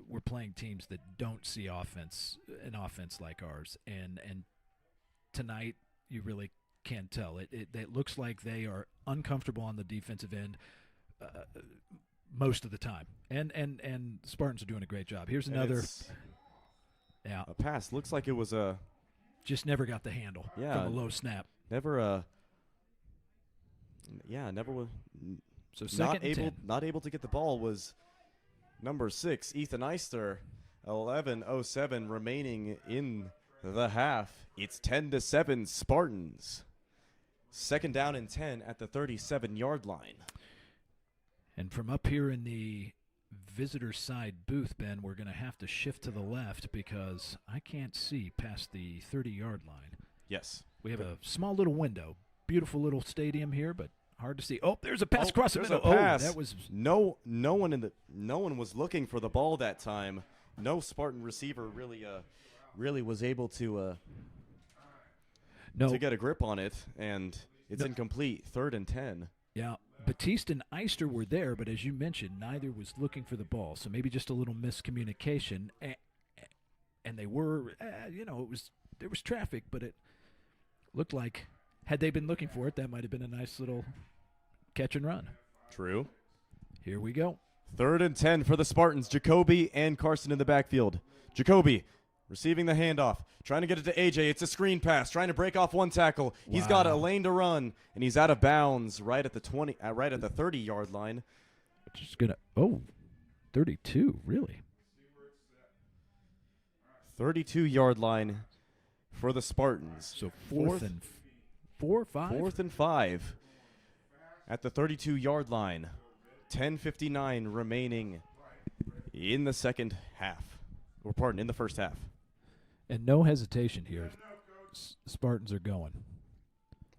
we're playing teams that don't see an offense like ours, and tonight you really can't tell. It looks like they are uncomfortable on the defensive end most of the time, and Spartans are doing a great job. Here's another. A pass. Looks like it was a. Just never got the handle from a low snap. Never So second and 10. Not able to get the ball was number 6, Ethan Eister. 11:07 remaining in the half. It's 10-7 Spartans. Second down and 10 at the 37-yard line. And from up here in the visitor side booth, Ben, we're going to have to shift to the left because I can't see past the 30-yard line. Yes. We have a small little window. Beautiful little stadium here, but hard to see. Oh, there's a pass across the middle. Pass. Oh, that was no one was looking for the ball that time. No Spartan receiver really was able to get a grip on it, and it's incomplete. 3rd and 10. Yeah, Batiste and Eister were there, but as you mentioned, neither was looking for the ball. So maybe just a little miscommunication, and they were, there was traffic, but it looked like had they been looking for it, that might have been a nice little catch and run. True. Here we go. 3rd and 10 for the Spartans. Jacoby and Carson in the backfield. Jacoby receiving the handoff, trying to get it to AJ. It's a screen pass, trying to break off one tackle. Wow. He's got a lane to run, and he's out of bounds right at the 30-yard line. Just gonna 32, really? 32-yard line for the Spartans. So fourth and 5. 4th and 5 at the 32-yard line. 10:59 remaining in the second half. In the first half. And no hesitation here. Spartans are going.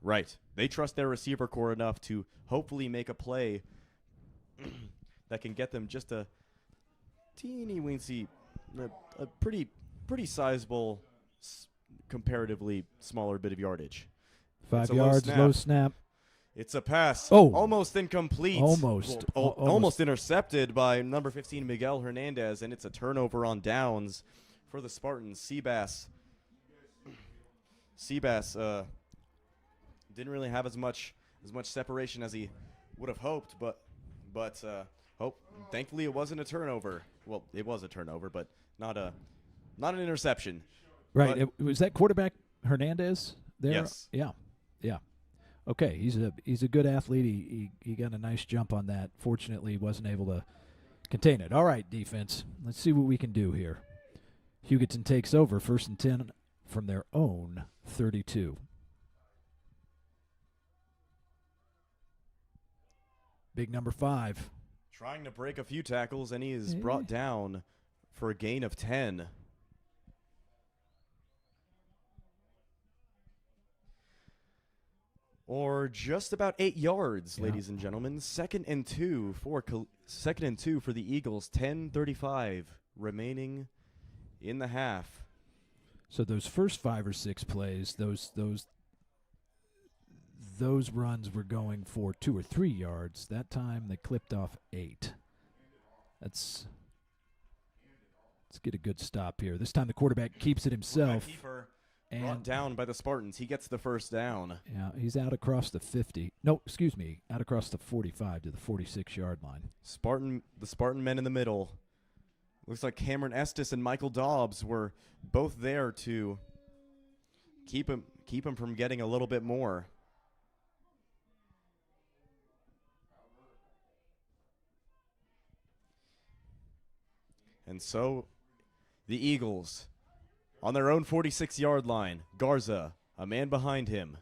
Right. They trust their receiver core enough to hopefully make a play that can get them just a teeny-weensy, a pretty sizable, comparatively smaller bit of yardage. 5 yards, low snap. It's a pass. Oh. Almost incomplete. Almost intercepted by number 15, Miguel Hernandez, and it's a turnover on downs for the Spartans. Seabass didn't really have as much separation as he would have hoped, but thankfully it wasn't a turnover. Well, it was a turnover, but not an interception. Right. Was that quarterback Hernandez there? Yes. Yeah. Okay, he's a good athlete. He got a nice jump on that. Fortunately, he wasn't able to contain it. All right, defense. Let's see what we can do here. Hugoton takes over, 1st and 10 from their own 32. Big number 5. Trying to break a few tackles, and he is brought down for a gain of 10. Or just about 8 yards, ladies and gentlemen. 2nd and 2 for the Eagles. 10:35 remaining in the half. So those first 5 or 6 plays, those runs were going for 2 or 3 yards. That time they clipped off 8. Let's get a good stop here. This time the quarterback keeps it himself. Brought down by the Spartans. He gets the first down. Yeah, he's out across the 50. No, excuse me, out across the 45 to the 46-yard line. The Spartan men in the middle. Looks like Cameron Estes and Michael Dobbs were both there to keep him from getting a little bit more. And so the Eagles on their own 46-yard line. Garza, a man behind him.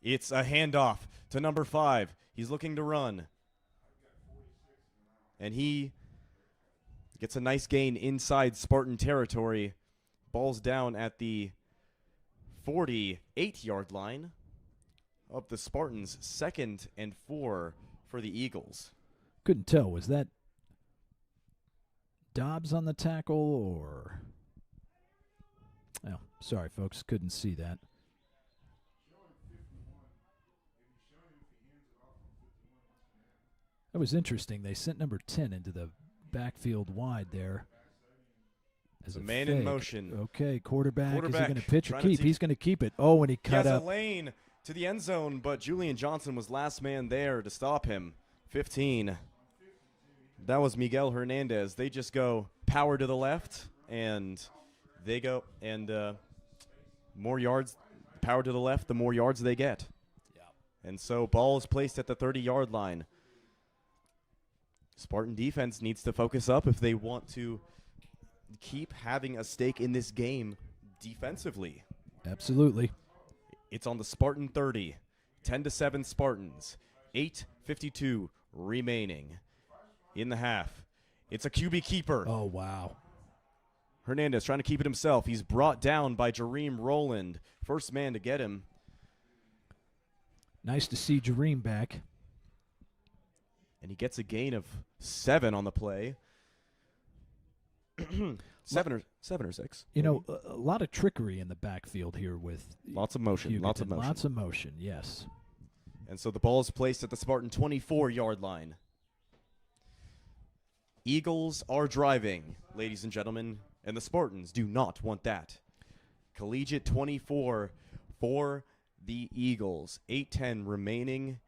It's a handoff to number 5. He's looking to run. And he gets a nice gain inside Spartan territory. Ball's down at the 48-yard line of the Spartans. 2nd and 4 for the Eagles. Couldn't tell. Was that Dobbs on the tackle or... Oh, sorry, folks. Couldn't see that. That was interesting. They sent number 10 into the backfield wide there. As a man fake. In motion. Okay, quarterback. Is he going to pitch or keep? He's going to keep it. Oh, and he cut up. He has a lane to the end zone, but Julian Johnson was last man there to stop him. 15. That was Miguel Hernandez. They just go power to the left, and they go and more yards. Power to the left, the more yards they get. Yeah. And so ball is placed at the 30-yard line. Spartan defense needs to focus up if they want to keep having a stake in this game defensively. Absolutely. It's on the Spartan 30. 10-7 Spartans. 8:52 remaining in the half. It's a QB keeper. Oh, wow. Hernandez trying to keep it himself. He's brought down by Jareem Rowland. First man to get him. Nice to see Jareem back. And he gets a gain of 7 on the play. 7 or 6. You know, a lot of trickery in the backfield here with Lots of motion. Hugoton. Lots of motion. Lots of motion, yes. And so the ball is placed at the Spartan 24-yard line. Eagles are driving, ladies and gentlemen, and the Spartans do not want that. Collegiate 24 for the Eagles. 8:10 remaining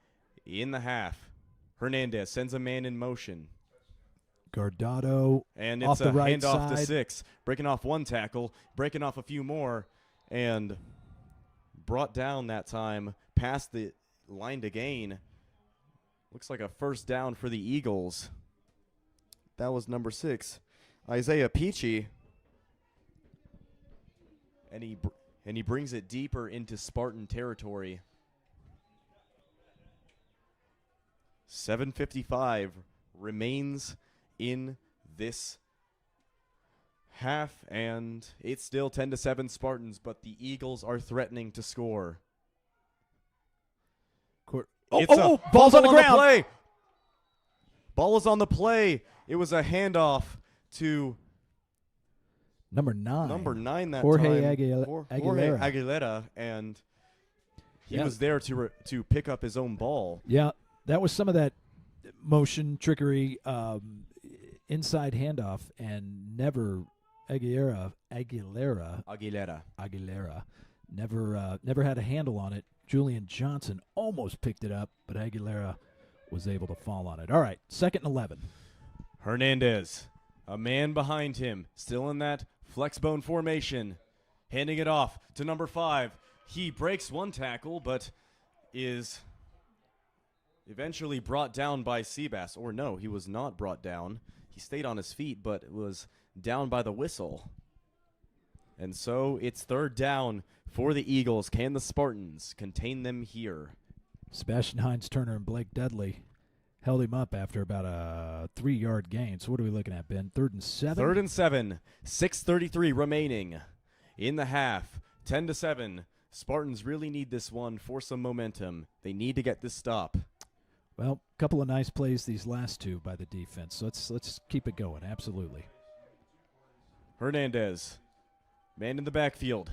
in the half. Hernandez sends a man in motion. Gardado And off it's the a right handoff to side. 6. Breaking off one tackle, breaking off a few more, and brought down that time past the line to gain. Looks like a first down for the Eagles. That was number 6, Isaiah Peachy. And he brings it deeper into Spartan territory. 7:55 remains in this half, and it's still 10-7 Spartans, but the Eagles are threatening to score. Ball's on the ground. Play. Ball is on the play. It was a handoff to Number 9. that Jorge time. Aguilera. Jorge Aguilera, and he was there to pick up his own ball. Yeah, that was some of that motion trickery, inside handoff, and Aguilera never had a handle on it. Julian Johnson almost picked it up, but Aguilera was able to fall on it. All right, 2nd and 11. Hernandez, a man behind him, still in that flex bone formation, handing it off to number 5. He breaks one tackle, but is eventually brought down by Seabass. Or no, he was not brought down. He stayed on his feet, but was down by the whistle. And so it's 3rd down for the Eagles. Can the Spartans contain them here? Sebastian Hines-Turner and Blake Dudley held him up after about a 3-yard gain. So what are we looking at, Ben? 3rd and 7? 3rd and 7. 6:33 remaining in the half. 10-7. Spartans really need this one for some momentum. They need to get this stop. Well, a couple of nice plays these last two by the defense. So let's keep it going. Absolutely. Hernandez, man in the backfield.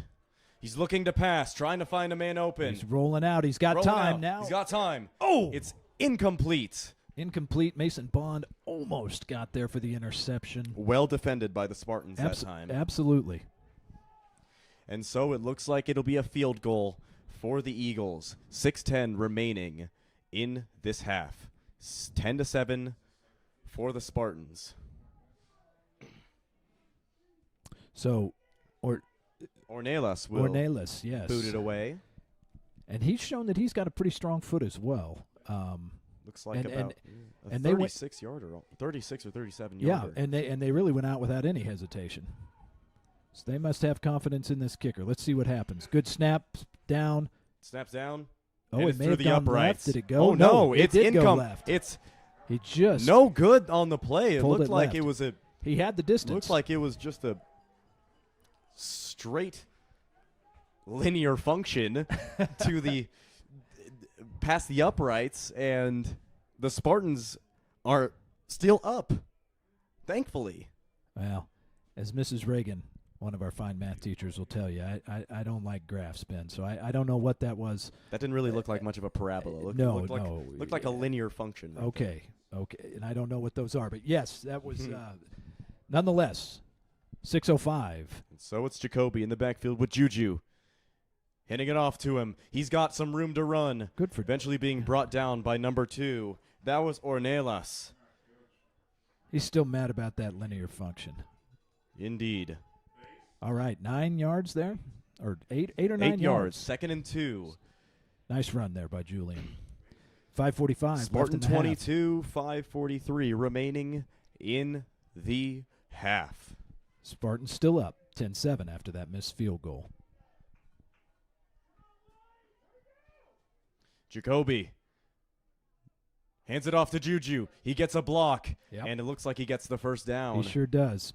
He's looking to pass, trying to find a man open. He's rolling out. He's got time now. He's got time. Oh! It's incomplete. Incomplete. Mason Bond almost got there for the interception. Well defended by the Spartans that time. Absolutely. And so it looks like it'll be a field goal for the Eagles. 6:10 remaining in this half. 10-7 for the Spartans. So, Ornelas will yes. boot it away. And he's shown that he's got a pretty strong foot as well. Looks like about a and they 36-yarder, 36 or 37-yarder. Yeah, and they really went out without any hesitation. So they must have confidence in this kicker. Let's see what happens. Good snap, down. Snaps down. Oh, and it it's may through have the gone uprights. left. Did it go? Oh, no, it it's did income. go left. He just no good on the play. It pulled looked it like left. it was a. He had the distance. Looks like it was just a straight linear function to the past the uprights, and the Spartans are still up, thankfully. Well, as Mrs. Reagan, one of our fine math teachers, will tell you, I don't like graphs, Ben, so I don't know what that was. That didn't really look like much of a parabola. It looked like a linear function. Right Okay, and I don't know what those are, but yes, that was nonetheless 6:05. And so it's Jacoby in the backfield with Juju. Handing it off to him. He's got some room to run. Good for eventually being brought down by number 2. That was Ornelas. He's still mad about that linear function. Indeed. All right, 9 yards there, or eight or 9 8 yards. 2nd and 2. Nice run there by Julian. 5:45 Spartan left in the 22, 5:43 remaining in the half. half. Spartans still up 10-7 after that missed field goal. Jacoby hands it off to Juju. He gets a block, Yep. and it looks like he gets the first down. He sure does.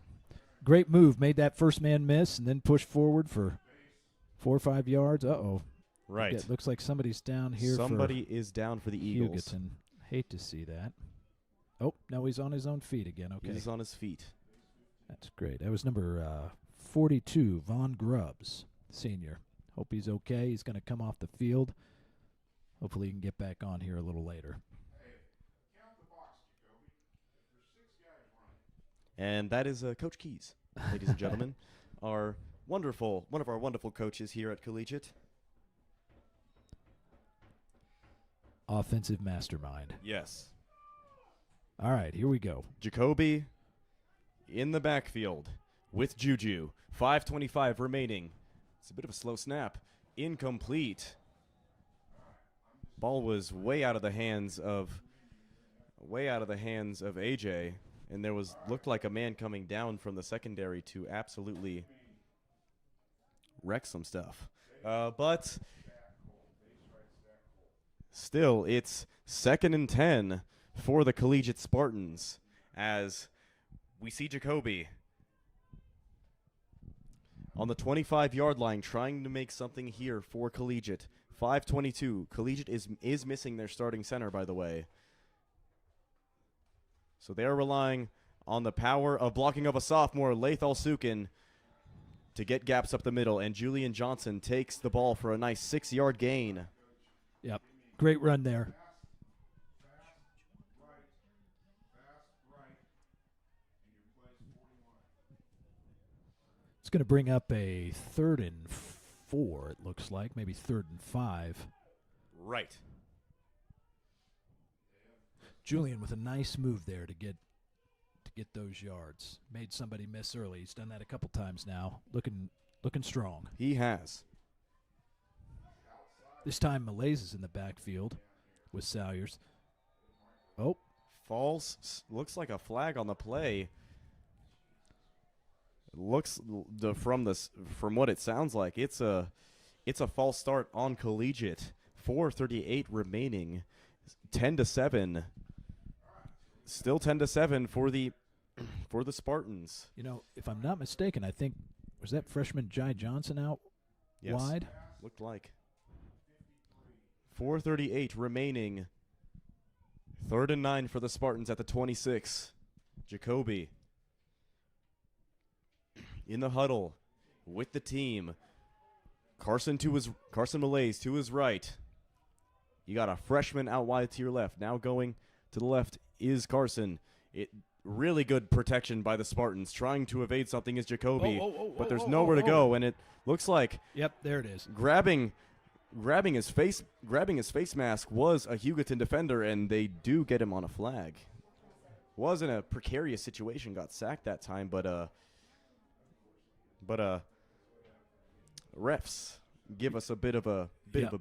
Great move. Made that first man miss and then pushed forward for 4 or 5 yards. Uh-oh. Right. It looks like somebody's down here. Somebody is down for the Eagles. Hugoton. Hate to see that. Oh, no, he's on his own feet again. Okay. He's on his feet. That's great. That was number 42, Von Grubbs, senior. Hope he's okay. He's going to come off the field. Hopefully he can get back on here a little later. And that is Coach Keys, ladies and gentlemen, one of our wonderful coaches here at Collegiate. Offensive mastermind. Yes. All right, here we go. Jacoby in the backfield with Juju. 5:25 remaining. It's a bit of a slow snap. Incomplete. Ball was way out of the hands of AJ, and looked like a man coming down from the secondary to absolutely wreck some stuff. But still, it's 2nd and 10 for the Collegiate Spartans as we see Jacoby on the 25-yard line trying to make something here for Collegiate. 5:22. Collegiate is missing their starting center, by the way. So they are relying on the power of blocking of a sophomore, Lathal Sukin, to get gaps up the middle, and Julian Johnson takes the ball for a nice 6-yard gain. Yep, great run there. It's going to bring up a 3rd and 4, it looks like, maybe 3rd and 5. Right. Julian with a nice move there to get those yards. Made somebody miss early. He's done that a couple times now. Looking strong. He has. This time Malaise is in the backfield with Salyers. Oh, False. Looks like a flag on the play. From what it sounds like, it's a false start on Collegiate. 4:38 remaining. 10-7. Still 10-7 for the Spartans. you know, if I'm not mistaken, I think was that freshman Jai Johnson out Yes. wide? Looked like. 4:38 remaining. 3rd and 9 for the Spartans at the 26. Jacoby in the huddle with the team. Carson Malaise to his right. You got a freshman out wide to your left. Now going to the left is Carson. Really good protection by the Spartans. Trying to evade something is Jacoby, but there's nowhere to go, and it looks like Yep, there it is. grabbing his face mask was a Hugoton defender, and they do get him on a flag. Was in a precarious situation, got sacked that time, but refs give us a bit of a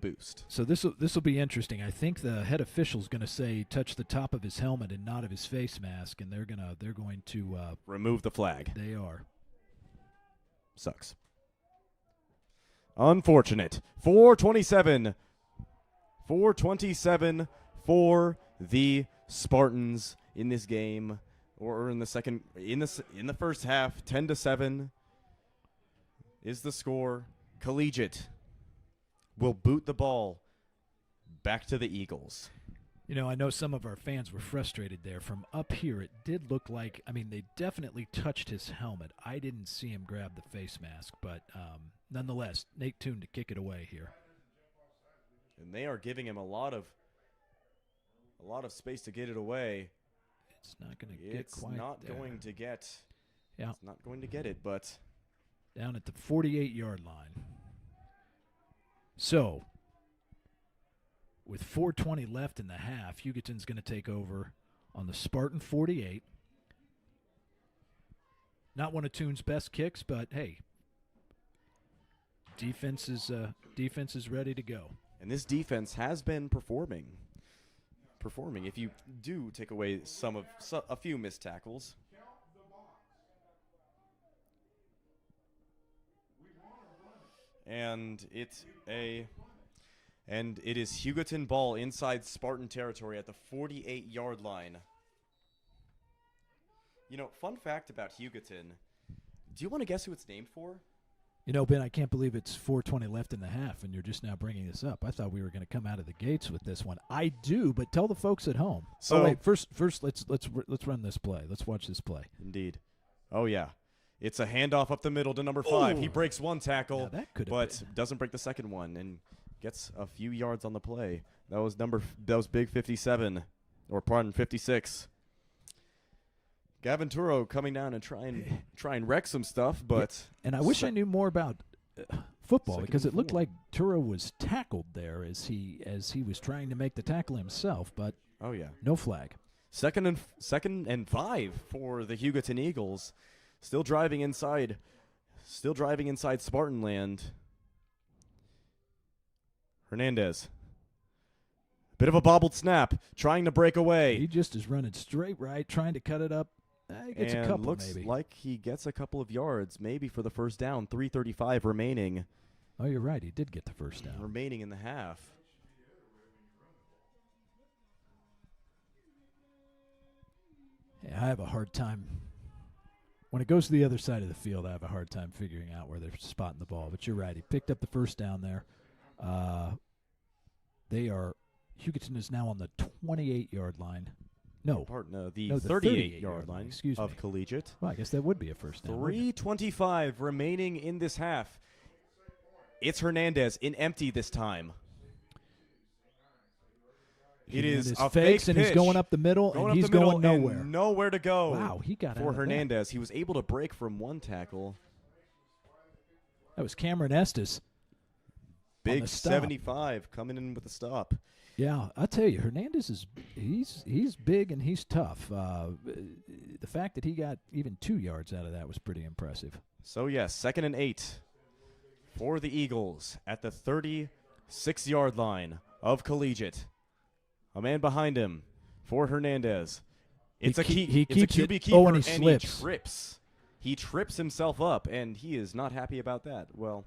boost. So this will be interesting. I think the head official's going to say touch the top of his helmet and not of his face mask, and they're going to Remove the flag. they are. Sucks. Unfortunate. 4:27 for the Spartans in this game, or in the first half. 10-7 is the score. Collegiate will boot the ball back to the Eagles. You know, I know some of our fans were frustrated there. From up here, it did look like, they definitely touched his helmet. I didn't see him grab the face mask, but nonetheless, Nate Toon to kick it away here. And they are giving him a lot of space to get it away. It's not going to get quite there. It's not going to get it, but down at the 48-yard line. So, with 4:20 left in the half, Hugoton's going to take over on the Spartan 48. Not one of Toon's best kicks, but hey, defense is ready to go. And this defense has been performing. If you do take away a few missed tackles. And it is Hugoton ball inside Spartan territory at the 48-yard line. You know, fun fact about Hugoton. Do you want to guess who it's named for? You know, Ben, I can't believe it's 4:20 left in the half, and you're just now bringing this up. I thought we were going to come out of the gates with this one. I do, but tell the folks at home. So wait, first, let's run this play. Let's watch this play. Indeed. Oh yeah, it's a handoff up the middle to number 5. Ooh. He breaks one tackle, Now that could have but been. doesn't break the second one and gets a few yards on the play. That was big 57, or pardon 56. Gavin Turo coming down and try and wreck some stuff, but And I wish I knew more about football, Second because and it looked 4. like Turo was tackled there as he was trying to make the tackle himself, but oh yeah, no flag. second and 5 for the Hugoton Eagles, still driving inside Spartan land. Hernandez, bit of a bobbled snap, trying to break away. He just is running straight right, trying to cut it up. He gets and a couple, looks maybe. like he gets a couple of yards, maybe for the first down. 3:35 remaining. Oh, you're right. He did get the first down. Remaining in the half. Yeah, I have a hard time. When it goes to the other side of the field, I have a hard time figuring out where they're spotting the ball. But you're right. He picked up the first down there. Hugoton is now on the 28-yard line. No, The No, 38-yard line excuse of me. Collegiate. well, I guess that would be a first down. wouldn't it? 3:25 remaining in this half. It's Hernandez in empty this time. It is Hernandez a fakes fake and he's pitch. going up the middle, Going and up he's the middle going nowhere. and nowhere to go. Wow, he got out for of that. Hernandez. He was able to break from one tackle. That was Cameron Estes. Big the stop. 75 coming in with the stop. Yeah, I tell you, Hernandez he's big and he's tough. The fact that he got even 2 yards out of that was pretty impressive. So, yes, 2nd and 8 for the Eagles at the 36-yard line of Collegiate. A man behind him for Hernandez. It's He a keeps QB it- keeper, oh, and he he slips. trips. He trips himself up, and he is not happy about that. Well,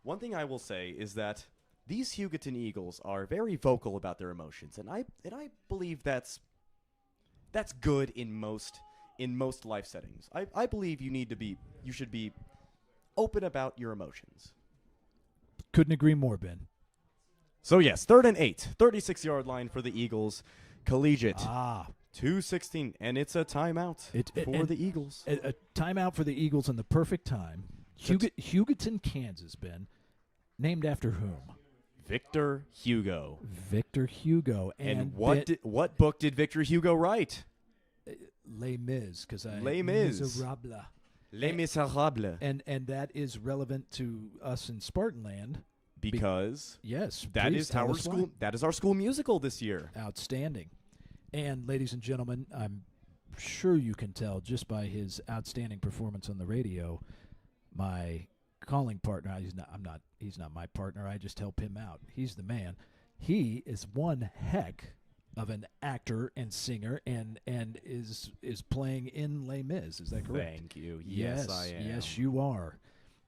one thing I will say is that these Hugoton Eagles are very vocal about their emotions, and I believe that's good in most life settings. I believe you should be open about your emotions. Couldn't agree more, Ben. So yes, 3rd and 8, 36-yard line for the Eagles. Collegiate, 2:16, and it's a timeout for the Eagles. A timeout for the Eagles in the perfect time. Hugoton, Kansas, Ben. Named after whom? Victor Hugo. Victor Hugo. And what book did Victor Hugo write? Les Mis, because Les Mis. Miserables. Les Miserables. And that is relevant to us in Spartanland. Because Yes, that please is tell our us why. school. That is our school musical this year. Outstanding. And ladies and gentlemen, I'm sure you can tell just by his outstanding performance on the radio, my calling partner, he's not my partner, I just help him out. He's the man. He is one heck of an actor and singer and is playing in Les Mis. Is that correct? Thank you. Yes, I am. Yes, you are.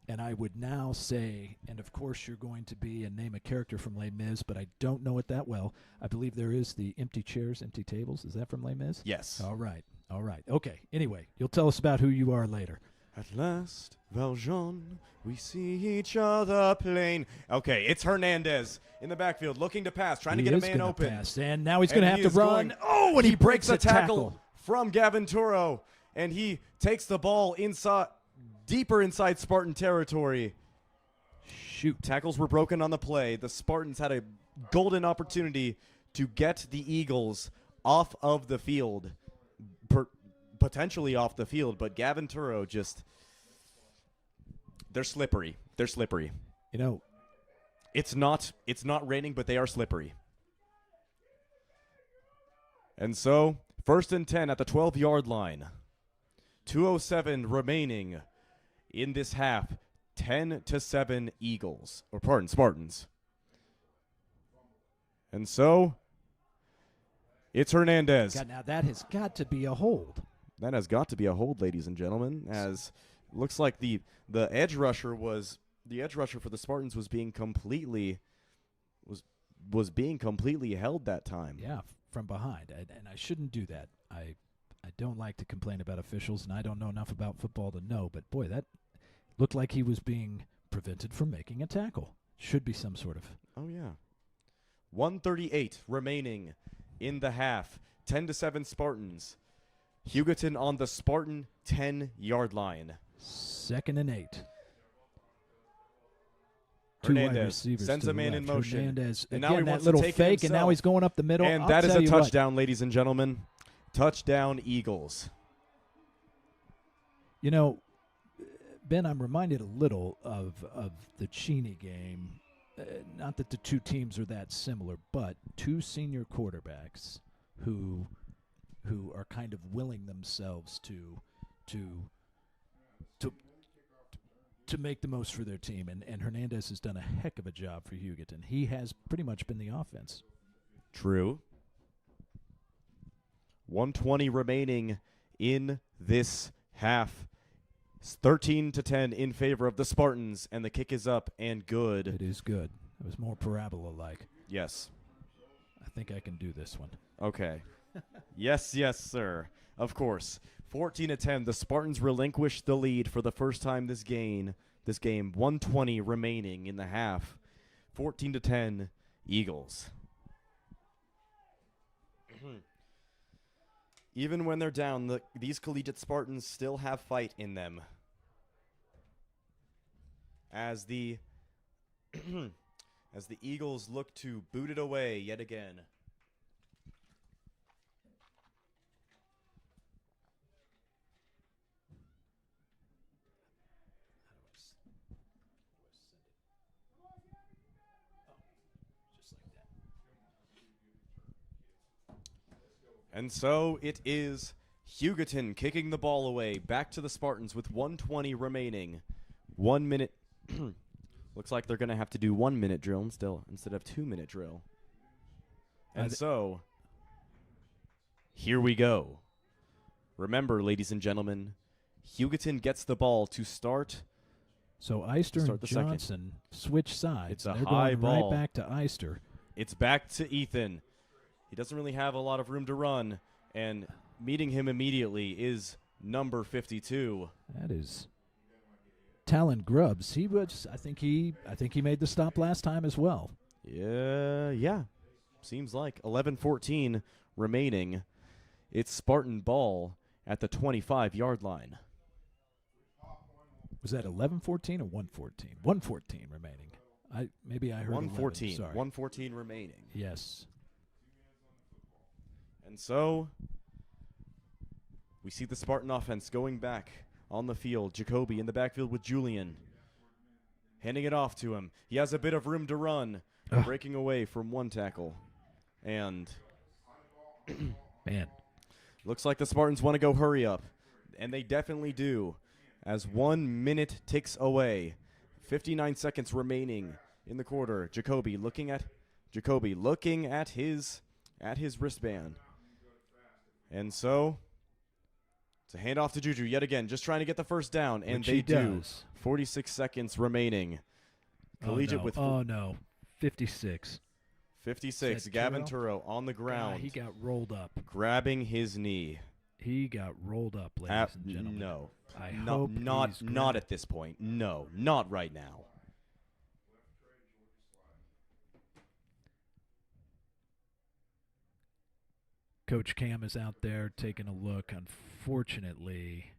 And I would now say, and of course you're going to be and name a character from Les Mis, but I don't know it that well. I believe there is the empty chairs, empty tables. Is that from Les Mis? Yes. All right. Okay. Anyway, you'll tell us about who you are later. At last, Valjean, we see each other plain. Okay, it's Hernandez in the backfield, looking to pass, trying to get a man open. Pass, and now he's going to And have he to is run. going- Oh, and he he breaks a a tackle from Gavin Turo, and he takes the ball deeper inside Spartan territory. Shoot. Tackles were broken on the play. The Spartans had a golden opportunity to get the Eagles off of the field, potentially off the field, but Gavin Turo they're slippery. They're slippery. You know, It's not raining, but they are slippery. And so, 1st and 10 at the 12-yard line. 2:07 remaining in this half. 10-7 Eagles. Spartans. And so it's Hernandez. God, now that has got to be a hold. That has got to be a hold, ladies and gentlemen, as looks like the edge rusher for the Spartans was being completely held that time. Yeah, from behind. And I shouldn't do that. I don't like to complain about officials, and I don't know enough about football to know, but boy, that looked like he was being prevented from making a tackle. Should be some sort of. Oh, yeah. 1:38 remaining in the half. 10-7 Spartans. Hugoton on the Spartan 10-yard line. 2nd and 8. Hernandez receivers sends to a the man left. in motion. Hernandez, And again, now he that wants little to take it fake, and now himself. he's going up the middle. And I'll that is tell a you what. touchdown, ladies and gentlemen. Touchdown, Eagles. You know, Ben, I'm reminded a little of the Cheney game. Not that the two teams are that similar, but two senior quarterbacks who are kind of willing themselves to make the most for their team. And Hernandez has done a heck of a job for Hugoton. He has pretty much been the offense. True. 1:20 remaining in this half. It's 13-10 in favor of the Spartans, and the kick is up and good. It is good. It was more parabola-like. Yes. I think I can do this one. Okay. Yes, sir. Of course. 14-10. The Spartans relinquish the lead for the first time this game. 1:20 remaining in the half. 14-10. Eagles. Even when they're down, these Collegiate Spartans still have fight in them. As the Eagles look to boot it away yet again. And so it is Hugoton kicking the ball away back to the Spartans with 1:20 remaining. 1 minute. Looks like they're going to have to do 1 minute drill instead of 2 minute drill. And so here we go. Remember, ladies and gentlemen, Hugoton gets the ball to start. So Eister and the Johnson switch sides. It's a They're high going ball. right back to Eister. It's back to Ethan. He doesn't really have a lot of room to run, and meeting him immediately is number 52. That is Talon Grubbs. He was. I think he made the stop last time as well. Yeah. Seems like 11:14 remaining. It's Spartan ball at the 25-yard line. Was that 11:14 or 1:14? 1:14 remaining. Maybe I heard 1:14. 11. Sorry. 1:14 remaining. Yes. And so we see the Spartan offense going back on the field. Jacoby in the backfield with Julian. Handing it off to him. He has a bit of room to run. Breaking away from one tackle. And man, looks like the Spartans want to go hurry up. And they definitely do. As 1 minute ticks away. 59 seconds remaining in the quarter. Jacoby looking at his wristband. And so it's a handoff to Juju yet again, just trying to get the first down, and which they he do. does. 46 seconds remaining. Collegiate with 56. 56. Is that Gavin Turo? Turo on the ground. He got rolled up. Grabbing his knee. He got rolled up, ladies and gentlemen. No. I hope not at this point. No, not right now. Coach Cam is out there taking a look. Unfortunately,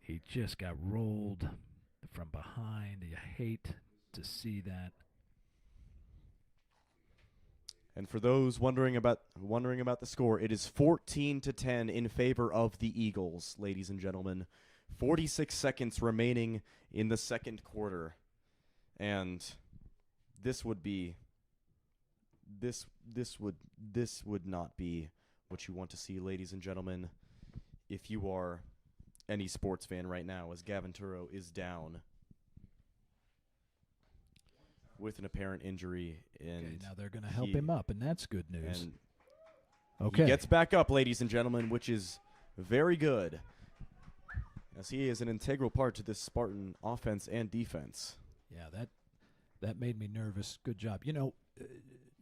he just got rolled from behind. You hate to see that. And for those wondering about the score, it is 14-10 in favor of the Eagles, ladies and gentlemen. 46 seconds remaining in the second quarter. And this would not be what you want to see, ladies and gentlemen, if you are any sports fan right now, as Gavin Turo is down. with an apparent injury, and Okay, now they're going to help him up, and that's good news. and Okay. he gets back up, ladies and gentlemen, which is very good, as he is an integral part to this Spartan offense and defense. Yeah, that made me nervous. Good job. You know,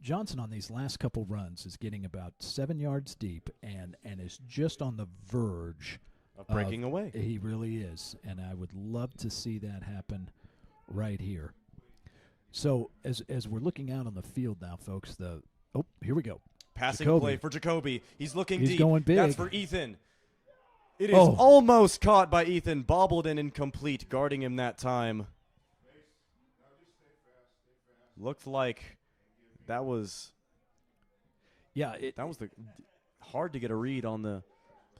Johnson on these last couple runs is getting about 7 yards deep and is just on the verge Of breaking away. He really is, and I would love to see that happen right here. So as we're looking out on the field now, folks, here we go. Passing Jacoby. play for Jacoby. He's looking He's deep. going big. That's for Ethan. It is almost caught by Ethan. Bobbled and incomplete, guarding him that time. Looked like that was hard to get a read on the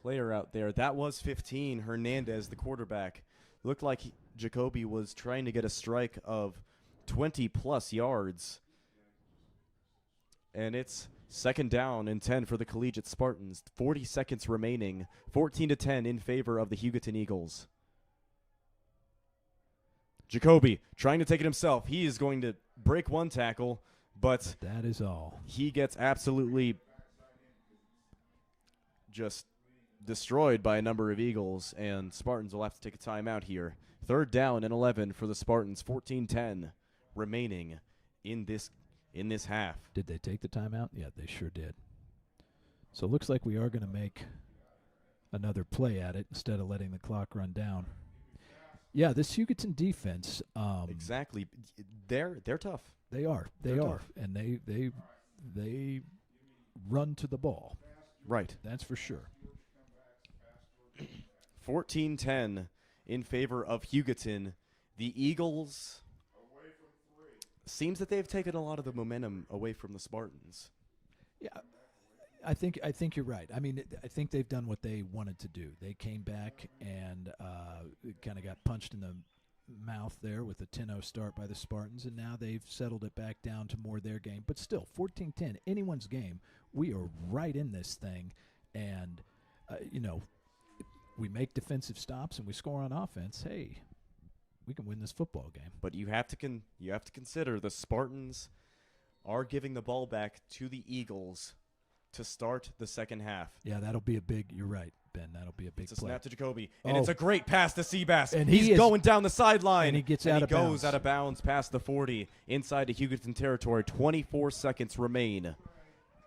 player out there. That was 15, Hernandez, the quarterback. Looked like Jacoby was trying to get a strike of 20-plus yards. And it's second down and 10 for the Collegiate Spartans. 40 seconds remaining. 14-10 in favor of the Hugoton Eagles. Jacoby trying to take it himself. He is going to break one tackle, but that is all. He gets absolutely just destroyed by a number of Eagles, and Spartans will have to take a timeout here. Third down and 11 for the Spartans. 14-10 remaining in this half. Did they take the timeout? Yeah, they sure did. So it looks like we are going to make another play at it instead of letting the clock run down. Yeah, this Hugoton defense. Exactly. They're tough. They are. They are. And they run to the ball. Right. That's for sure. 14-10 in favor of Hugoton. The Eagles, seems that they've taken a lot of the momentum away from the Spartans. Yeah, I think you're right. I mean, I think they've done what they wanted to do. They came back and kind of got punched in the mouth there with a 10-0 start by the Spartans, and now they've settled it back down to more their game. But still, 14-10, anyone's game. We are right in this thing, and, we make defensive stops and we score on offense. Hey, we can win this football game. But you have to consider the Spartans are giving the ball back to the Eagles to start the second half. Yeah, that'll be a big. You're right, Ben. That'll be a big. It's a play. snap to Jacoby, and it's a great pass to Seabass. And he's going down the sideline, and he gets and out he of goes bounds. out of bounds past the 40 inside the Hugoton territory. 24 seconds remain.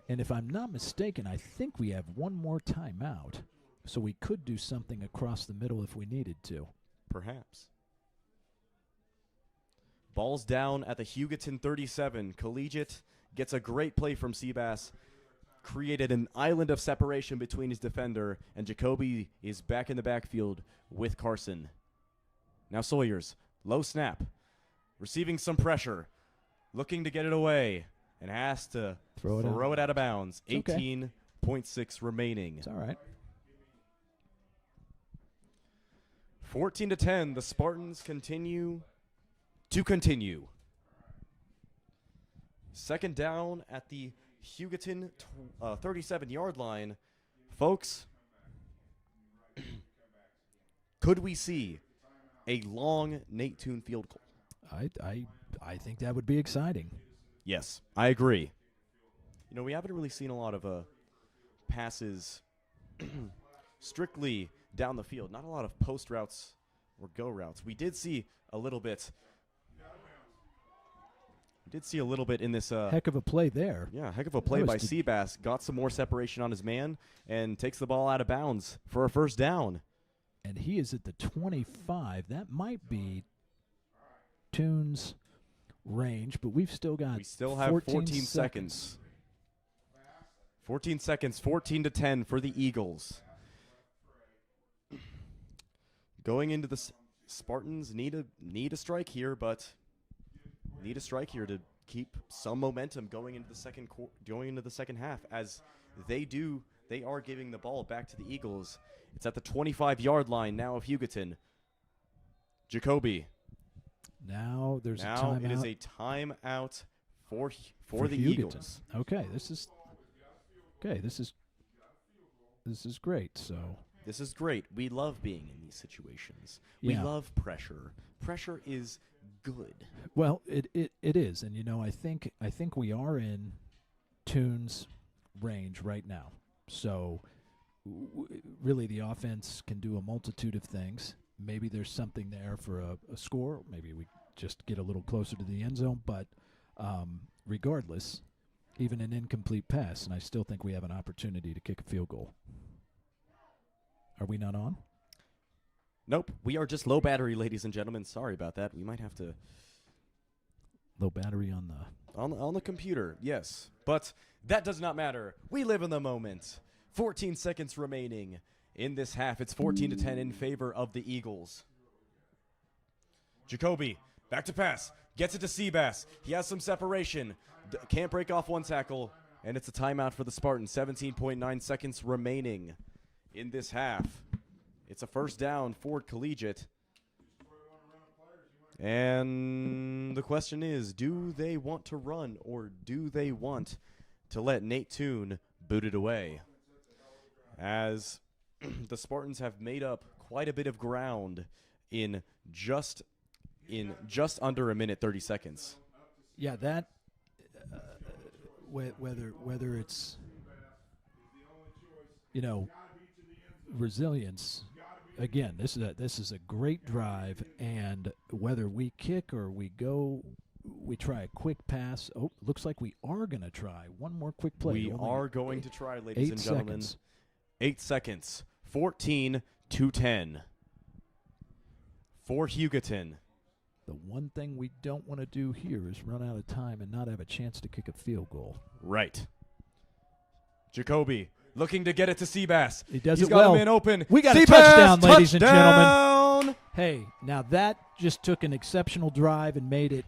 And if I'm not mistaken, I think we have one more timeout, so we could do something across the middle if we needed to. Perhaps. Ball's down at the Hugoton 37. Collegiate gets a great play from Seabass. Created an island of separation between his defender, and Jacoby is back in the backfield with Carson. Now Sawyers, low snap, receiving some pressure, looking to get it away, and has to throw it out of bounds. 18.6 remaining. It's all right. 14-10, the Spartans continue. Second down at the Hugoton 37-yard line. Folks, could we see a long Nate Toon field goal? I think that would be exciting. Yes, I agree. We haven't really seen a lot of passes strictly down the field. Not a lot of post routes or go routes. We did see a little bit. In this. Heck of a play there. Yeah, heck of a play by Seabass. Got some more separation on his man and takes the ball out of bounds for a first down. And he is at the 25. That might be Toon's range, but we still have 14 seconds. 14 seconds, 14-10 for the Eagles. Going into the Spartans need a strike here, but need a strike here to keep some momentum going into the second half. As they are giving the ball back to the Eagles. It's at the 25-yard line now of Hugoton. Jacoby. Now there's a timeout. It is a timeout for the Hugoton. Eagles. This is great. So This is great. We love being in these situations. We Yeah. love pressure. Pressure is good. Well, it is, and I think we are in Tune's range right now. So really, the offense can do a multitude of things. Maybe there's something there for a score. Maybe we just get a little closer to the end zone. But regardless, even an incomplete pass, and I still think we have an opportunity to kick a field goal. Are we not on? Nope. We are just low battery, ladies and gentlemen. Sorry about that. We might have to Low battery on the... on the computer. Yes, but that does not matter. We live in the moment. 14 seconds remaining in this half. It's 14-10 in favor of the Eagles. Jacoby, back to pass. Gets it to Seabass. He has some separation. Can't break off one tackle, and it's a timeout for the Spartans. 17.9 seconds remaining in this half. It's a first down for Collegiate. And the question is, do they want to run or do they want to let Nate Toon boot it away? As the Spartans have made up quite a bit of ground in just under a minute 30 seconds. Yeah, that whether it's resilience. Again, this is a great drive, and whether we kick or we try a quick pass. Oh, looks like we are going to try one more quick play. We are going to try, ladies and 8 gentlemen. seconds. 8 seconds. 14-10 for Hugoton. The one thing we don't want to do here is run out of time and not have a chance to kick a field goal. Right. Jacoby looking to get it to Seabass. He does He's it got well. him in open. We got a Seabass, touchdown, ladies and touchdown! gentlemen. Hey, now that just took an exceptional drive and made it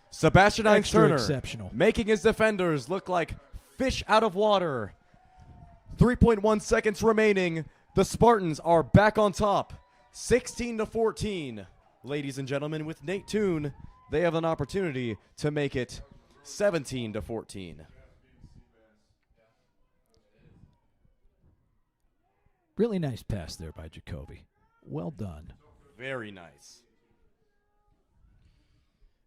Sebastian extra Turner exceptional. making his defenders look like fish out of water. 3.1 seconds remaining. The Spartans are back on top. 16-14. Ladies and gentlemen, with Nate Toon, they have an opportunity to make it 17-14. Really nice pass there by Jacoby. Well done. Very nice.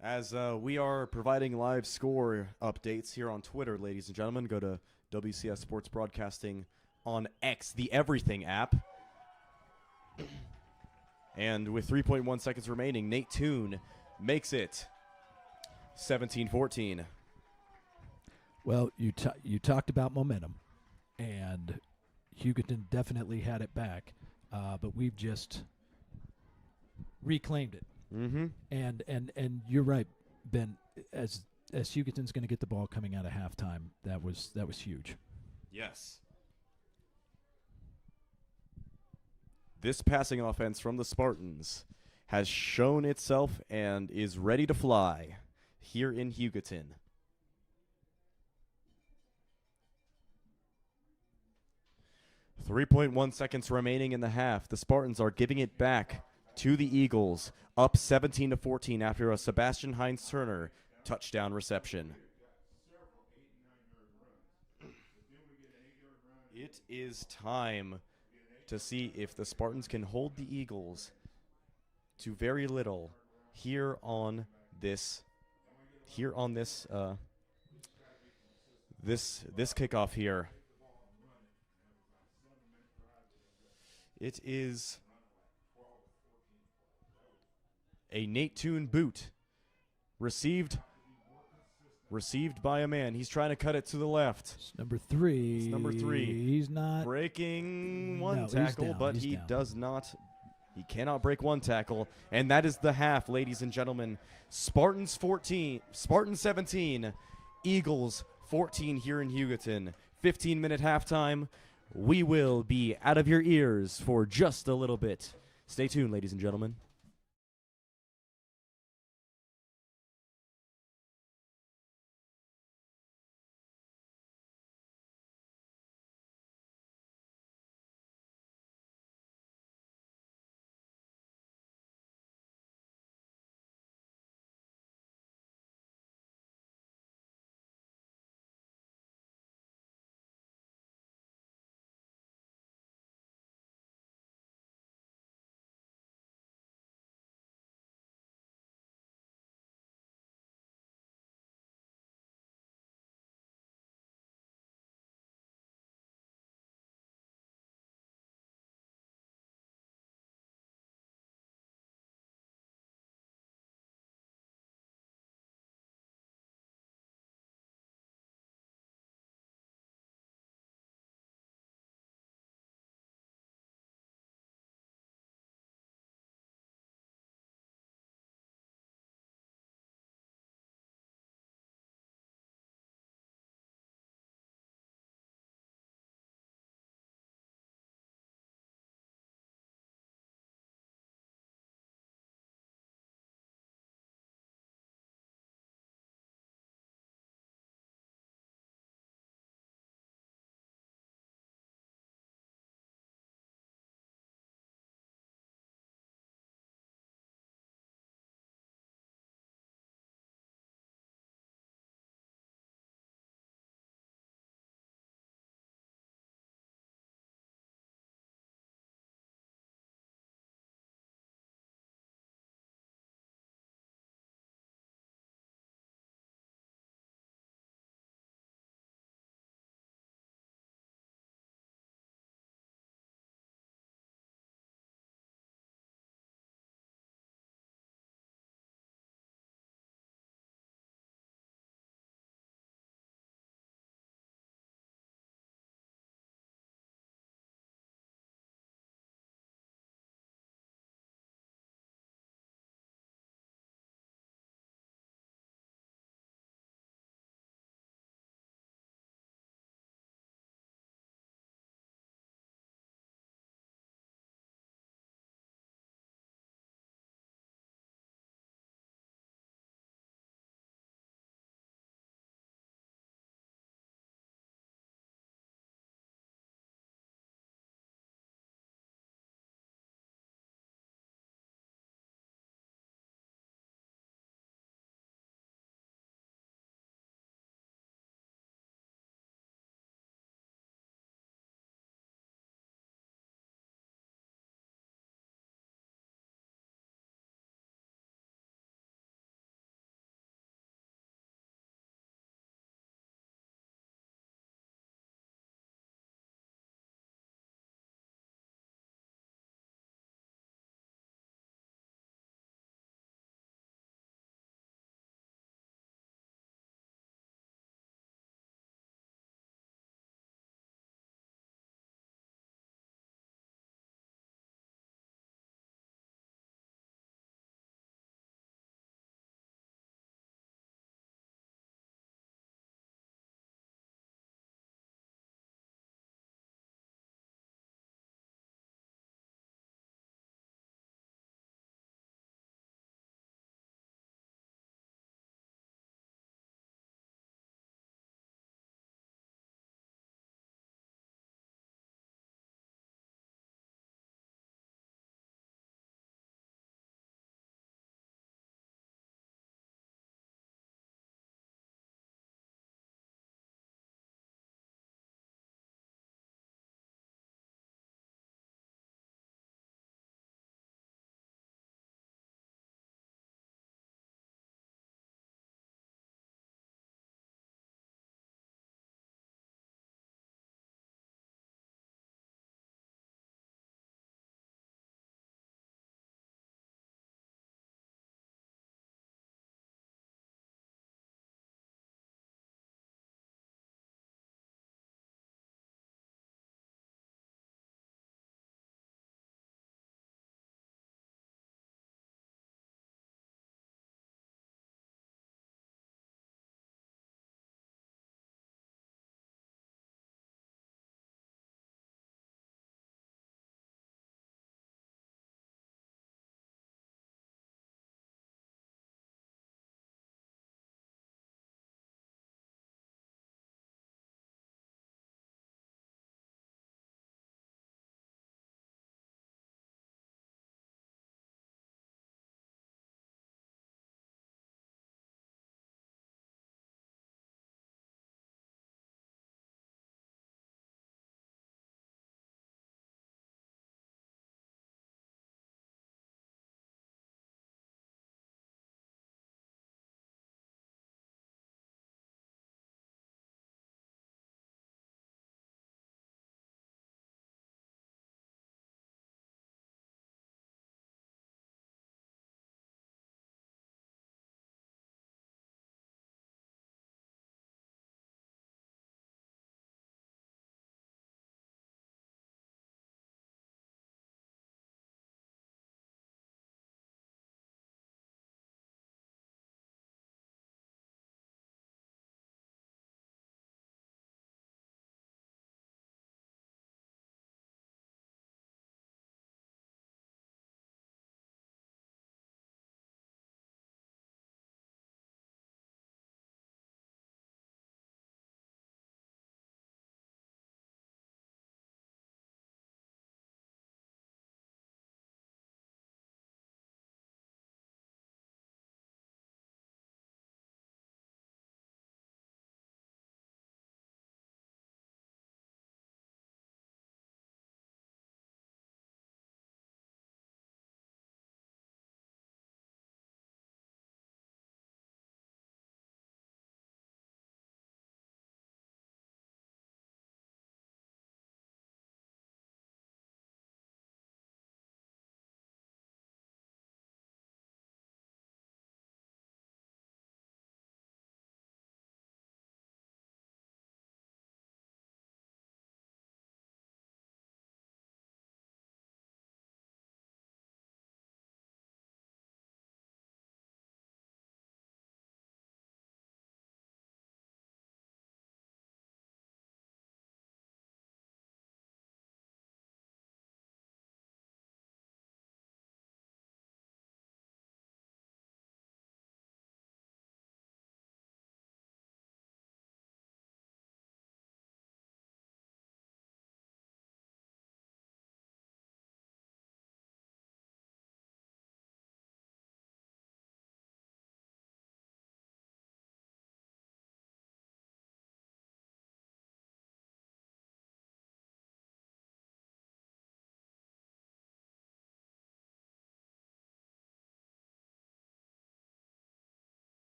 As we are providing live score updates here on Twitter, ladies and gentlemen, go to WCS Sports Broadcasting on X, the Everything app. And with 3.1 seconds remaining, Nate Toon makes it 17-14. Well, you talked about momentum, and Hugoton definitely had it back, but we've just reclaimed it. Mm-hmm. And you're right, Ben. As Hugoton's going to get the ball coming out of halftime, that was huge. Yes. This passing offense from the Spartans has shown itself and is ready to fly here in Hugoton. .1 seconds remaining in the half. The Spartans are giving it back to the Eagles, up 17-14 after a Sebastian Hines-Turner touchdown reception. It is time to see if the Spartans can hold the Eagles to very little here on this kickoff here. It is a Nate Toon boot received by a man. He's trying to cut it to the left. It's number 3. It's number 3. He's not breaking No, one he's tackle, down, but he's he down. does not. He cannot break one tackle, and that is the half, ladies and gentlemen. Spartans 17, Eagles 14 here in Hugoton. 15-minute halftime. We will be out of your ears for just a little bit. Stay tuned, ladies and gentlemen.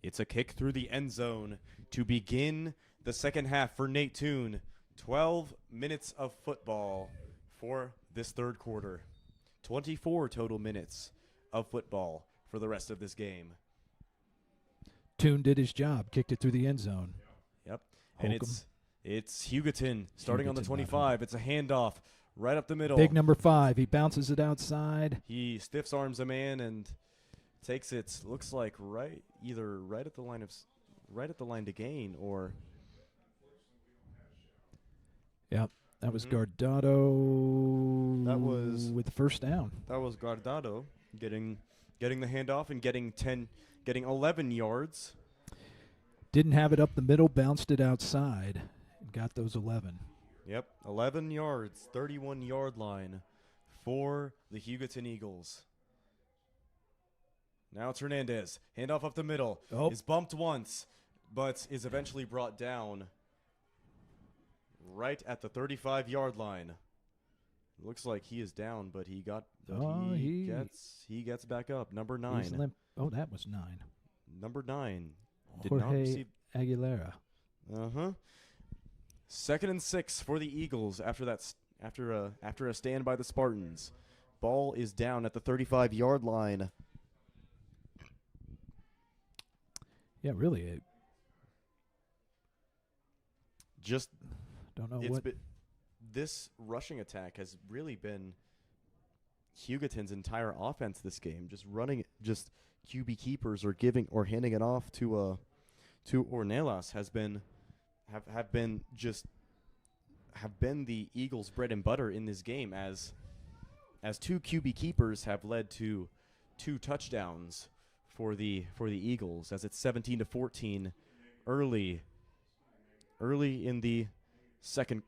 It's a kick through the end zone to begin the second half for Nate Toon. 12 minutes of football for this third quarter. 24 total minutes of football for the rest of this game. Toon did his job, kicked it through the end zone. Yep. And Holcomb. it's Hugoton starting on the Hugoton, 25. It's a handoff right up the middle. Big number 5. He bounces it outside. He stiffs arms a man and takes it, looks like right at the line to gain, or Yep. That was Guardado. That was with the first down. That was Guardado getting the handoff and getting 11 yards. Didn't have it up the middle, bounced it outside, and got those 11. Yep, 11 yards, 31-yard line for the Hugoton Eagles. Now it's Hernandez. Handoff up the middle. Oh. Is bumped once, but is eventually brought down right at the 35-yard line. Looks like he is down, but he gets back up. Number 9. Oh, that was 9. Number 9 did Jorge not receive. Aguilera. 2nd and 6 for the Eagles after a stand by the Spartans. Ball is down at the 35-yard line. Yeah, really. Just don't know what. This rushing attack has really been Hugoton's entire offense this game. Just running, just QB keepers or handing it off to Ornelas have been the Eagles' bread and butter in this game, as 2 QB keepers have led to 2 touchdowns for the Eagles, as it's 17-14 early in the second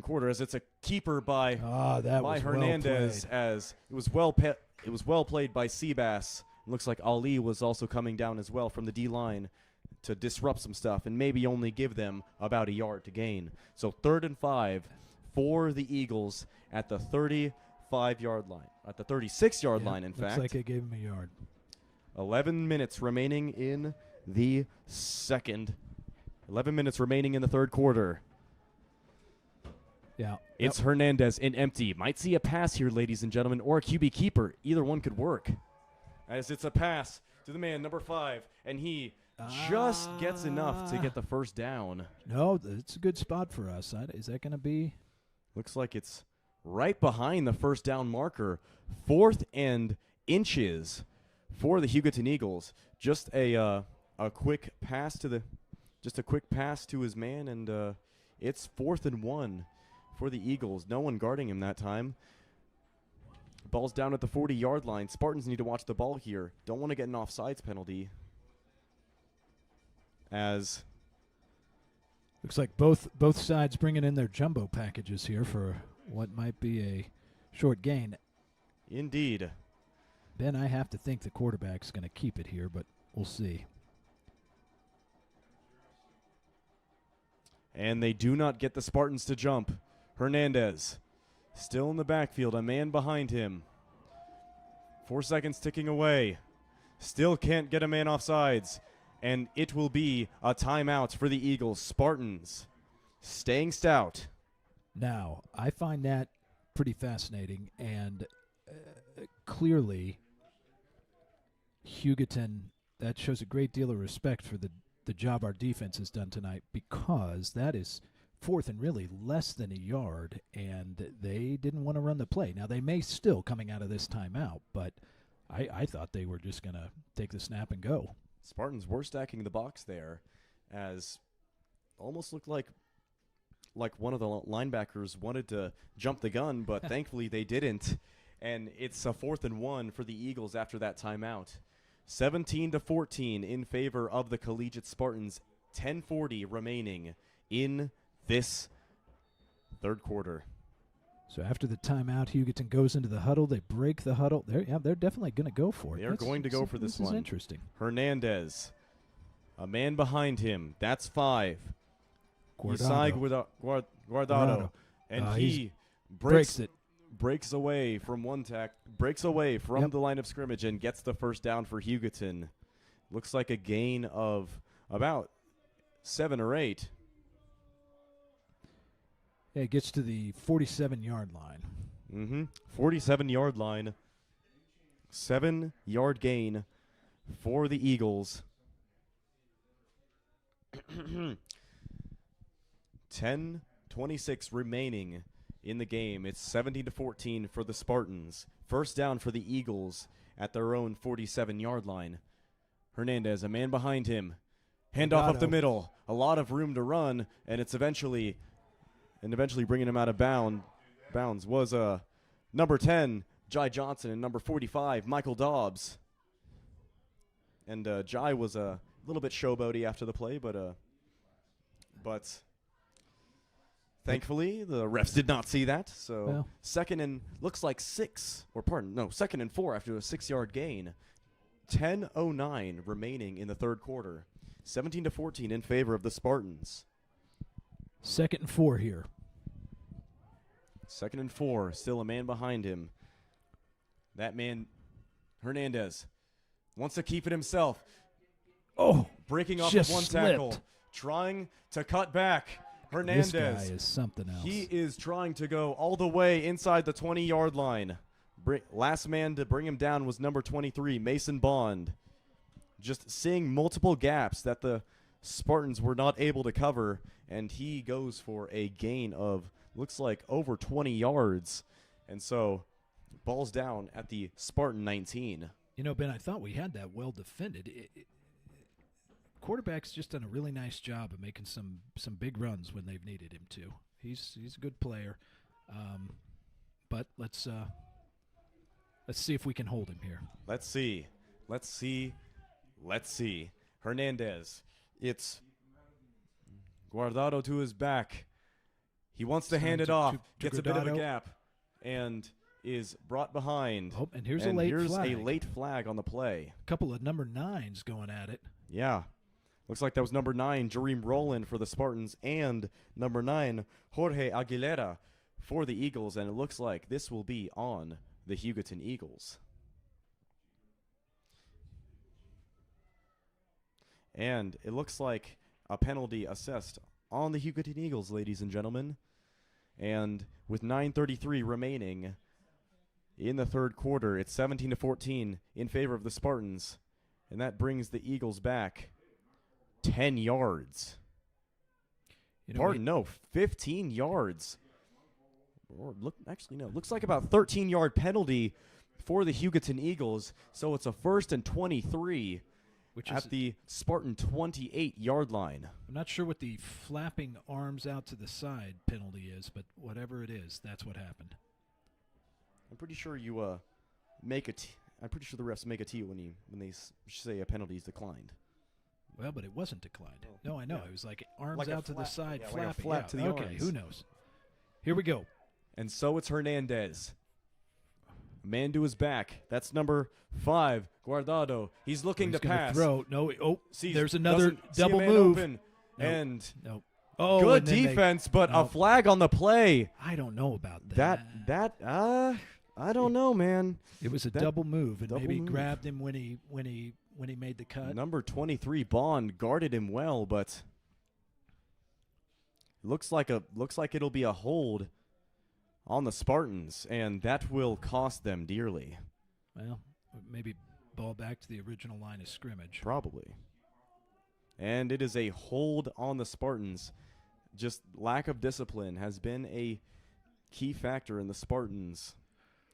quarter, as it's a keeper by Hernandez, as it was well played by Seabass. Looks like Ali was also coming down as well from the D line to disrupt some stuff and maybe only give them about a yard to gain. So 3rd and 5 for the Eagles at the 35-yard line, at the 36-yard line, in fact. Looks like they gave him a yard. 11 minutes remaining in the third quarter. Yeah. It's Hernandez in empty. Might see a pass here, ladies and gentlemen, or a QB keeper. Either one could work. As it's a pass to the man, number 5, and he just gets enough to get the first down. No, it's a good spot for us. Is that going to be? Looks like it's right behind the first down marker. 4th and inches for the Hugoton Eagles. Just a quick pass to his man, and it's 4th and 1 for the Eagles. No one guarding him that time. Ball's down at the 40-yard line. Spartans need to watch the ball here. Don't want to get an offsides penalty. As looks like both sides bringing in their jumbo packages here for what might be a short gain. Indeed. Ben, I have to think the quarterback's going to keep it here, but we'll see. And they do not get the Spartans to jump. Hernandez still in the backfield, a man behind him. 4 seconds ticking away. Still can't get a man off sides. And it will be a timeout for the Eagles. Spartans staying stout. Now, I find that pretty fascinating, and clearly Hugoton, that shows a great deal of respect for the job our defense has done tonight, because that is 4th and really less than a yard, and they didn't want to run the play. Now, they may still coming out of this timeout, but I thought they were just going to take the snap and go. Spartans were stacking the box there, as almost looked like one of the linebackers wanted to jump the gun, but thankfully they didn't. And it's a 4th and 1 for the Eagles after that timeout. 17-14 in favor of the Collegiate Spartans. 10:40 remaining in this third quarter. So after the timeout, Hugoton goes into the huddle. They break the huddle. They're definitely going to go for it. They're going to go for this one. This is interesting. Hernandez, a man behind him. That's 5. Guardado. Guardado. And he breaks it. Breaks away from the line of scrimmage and gets the first down for Hugoton. Looks like a gain of about 7 or 8. Yeah, it gets to the 47-yard line. 47-yard line. 7-yard gain for the Eagles. 10:26 remaining in the game. It's 17-14 for the Spartans. First down for the Eagles at their own 47-yard line. Hernandez, a man behind him. Handoff up the middle. A lot of room to run, and it's eventually bringing him out of bounds was number 10, Jai Johnson, and number 45, Michael Dobbs. And Jai was a little bit showboaty after the play, but thankfully the refs did not see that. So second and 4 after a 6-yard gain. 10:09 remaining in the third quarter. 17-14 in favor of the Spartans. 2nd and 4 here. 2nd and 4, still a man behind him. That man, Hernandez, wants to keep it himself. Oh, breaking off of one slipped. tackle, trying to cut back. Hernandez. This guy is something else. He is trying to go all the way inside the 20-yard line. Last man to bring him down was number 23, Mason Bond. Just seeing multiple gaps that the Spartans were not able to cover, and he goes for a gain of, looks like, over 20 yards. And so, ball's down at the Spartan 19. You know, Ben, I thought we had that well defended. Quarterback's just done a really nice job of making some big runs when they've needed him to. He's a good player, but let's see if we can hold him here. Let's see. Hernandez. It's Guardado to his back. He wants to hand it off. Gets a bit of a gap and is brought behind. Oh, and here's a late flag on the play. A couple of number 9s going at it. Yeah. Looks like that was number 9, Jareem Rowland for the Spartans, and number 9, Jorge Aguilera for the Eagles. And it looks like this will be on the Hugoton Eagles. And it looks like a penalty assessed on the Hugoton Eagles, ladies and gentlemen. And with 9:33 remaining in the third quarter, it's 17-14 in favor of the Spartans. And that brings the Eagles back 10 yards. 15 yards. Looks like about 13-yard penalty for the Hugoton Eagles. So it's a 1st and 23 at the Spartan 28-yard line. I'm not sure what the flapping arms out to the side penalty is, but whatever it is, that's what happened. I'm pretty sure you I'm pretty sure the refs make a to you when they say a penalty is declined. Well, but it wasn't declined. No, I know. Yeah. It was like arms like out to the side, flapping. Like a flap to the arms. Okay, who knows? Here we go. And so it's Hernandez. Man to his back. That's number 5, Guardado. He's looking to pass. Throw. No. There's another double move. Open. Nope. And nope. Good defense, but a flag on the play. I don't know about that. I don't know, man. It was a double move, and maybe grabbed him when he made the cut. Number 23, Bond, guarded him well, but looks like it'll be a hold on the Spartans, and that will cost them dearly. Well, maybe ball back to the original line of scrimmage. Probably. And it is a hold on the Spartans. Just lack of discipline has been a key factor in the Spartans.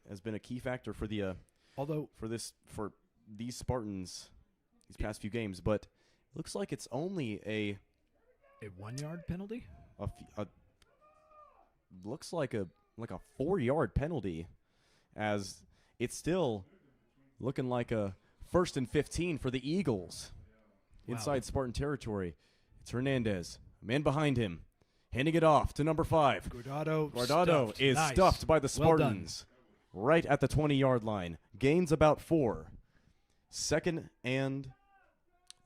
Has been a key factor for the for these Spartans these past few games, but it looks like it's only a 1-yard penalty. Looks like a 4-yard penalty, as it's still looking like a 1st and 15 for the Eagles inside Spartan territory. It's Hernandez, a man behind him, handing it off to number 5. Guardado is stuffed by the Spartans. Right at the 20-yard line. Gains about 4. 2nd and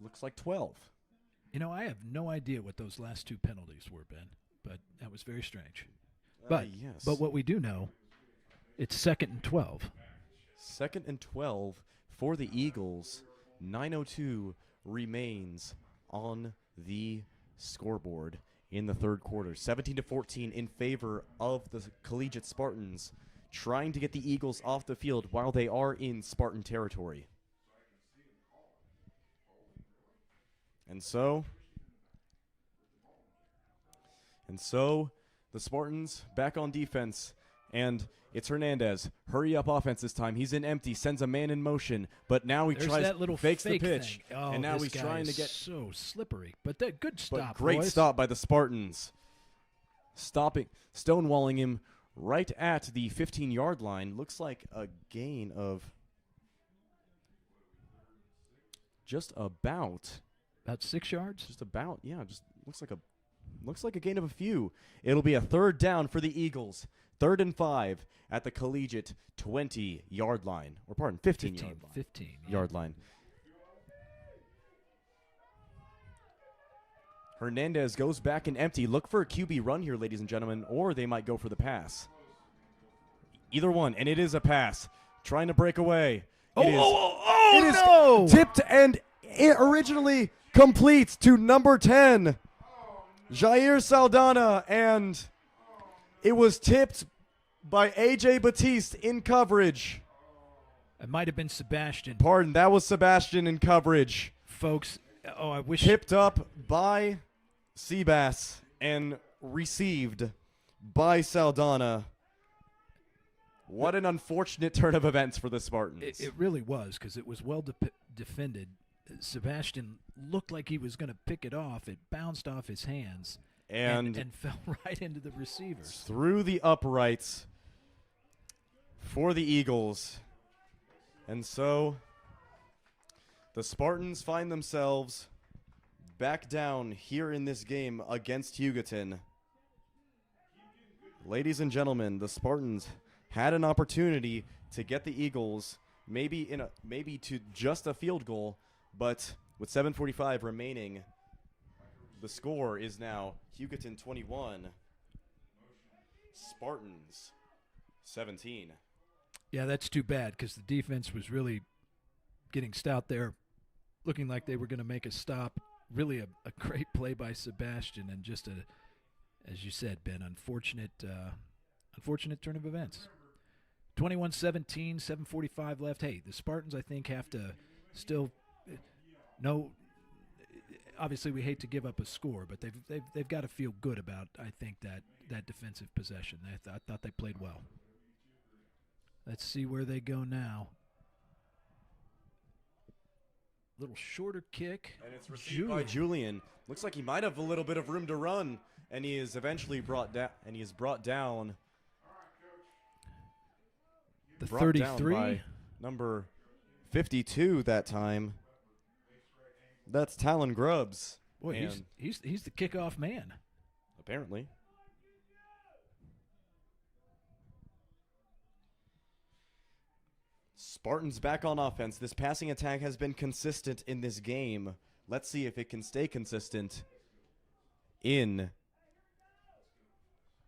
looks like 12. You know, I have no idea what those last 2 penalties were, Ben, but that was very strange. But what we do know, it's 2nd and 12. 2nd and 12 for the Eagles 9:02 remains on the scoreboard in the third quarter. 17-14 in favor of the Collegiate Spartans, trying to get the Eagles off the field while they are in Spartan territory. And so the Spartans back on defense, and it's Hernandez. Hurry up offense this time. He's in empty, sends a man in motion, but now he There's tries that little fakes the fake pitch, thing. Oh, and now this he's guy trying to is get so slippery. But that good stop, great boys. stop by the Spartans. Stonewalling him right at the 15-yard line. Looks like a gain of just about 6 yards. just looks like a gain of a few. It'll be a third down for the Eagles. 3rd and 5 at the Collegiate 20-yard line. 15-yard line. 15 Yard line. Hernandez goes back and empty. Look for a QB run here, ladies and gentlemen, or they might go for the pass. Either one, and it is a pass. Trying to break away. It is no! tipped, and it originally completes to number 10, Jair Saldana, and it was tipped by A.J. Batiste in coverage. It might have been Sebastian. Pardon, that was Sebastian in coverage. Folks, I wish. Tipped up by Seabass and received by Saldana. What an unfortunate turn of events for the Spartans. It really was, because it was well defended. Sebastian looked like he was going to pick it off. It bounced off his hands and fell right into the receivers. Through the uprights for the Eagles. And so the Spartans find themselves back down here in this game against Hugoton. Ladies and gentlemen, the Spartans had an opportunity to get the Eagles maybe to just a field goal, but with 7:45 remaining, the score is now Hugoton 21, Spartans 17. Yeah, that's too bad, because the defense was really getting stout there, looking like they were going to make a stop. Really a great play by Sebastian, and just as you said, Ben, unfortunate turn of events. 21-17, 7:45 left. Hey, the Spartans, I think, have to still obviously we hate to give up a score, but they've got to feel good about, I think, that defensive possession. I thought they played well. Let's see where they go now. Little shorter kick. And it's received by Julian. Looks like he might have a little bit of room to run, and he is eventually brought down. The Brought 33. down by number 52 that time. That's Talon Grubbs. Boy, he's the kickoff man. Apparently. Spartans back on offense. This passing attack has been consistent in this game. Let's see if it can stay consistent in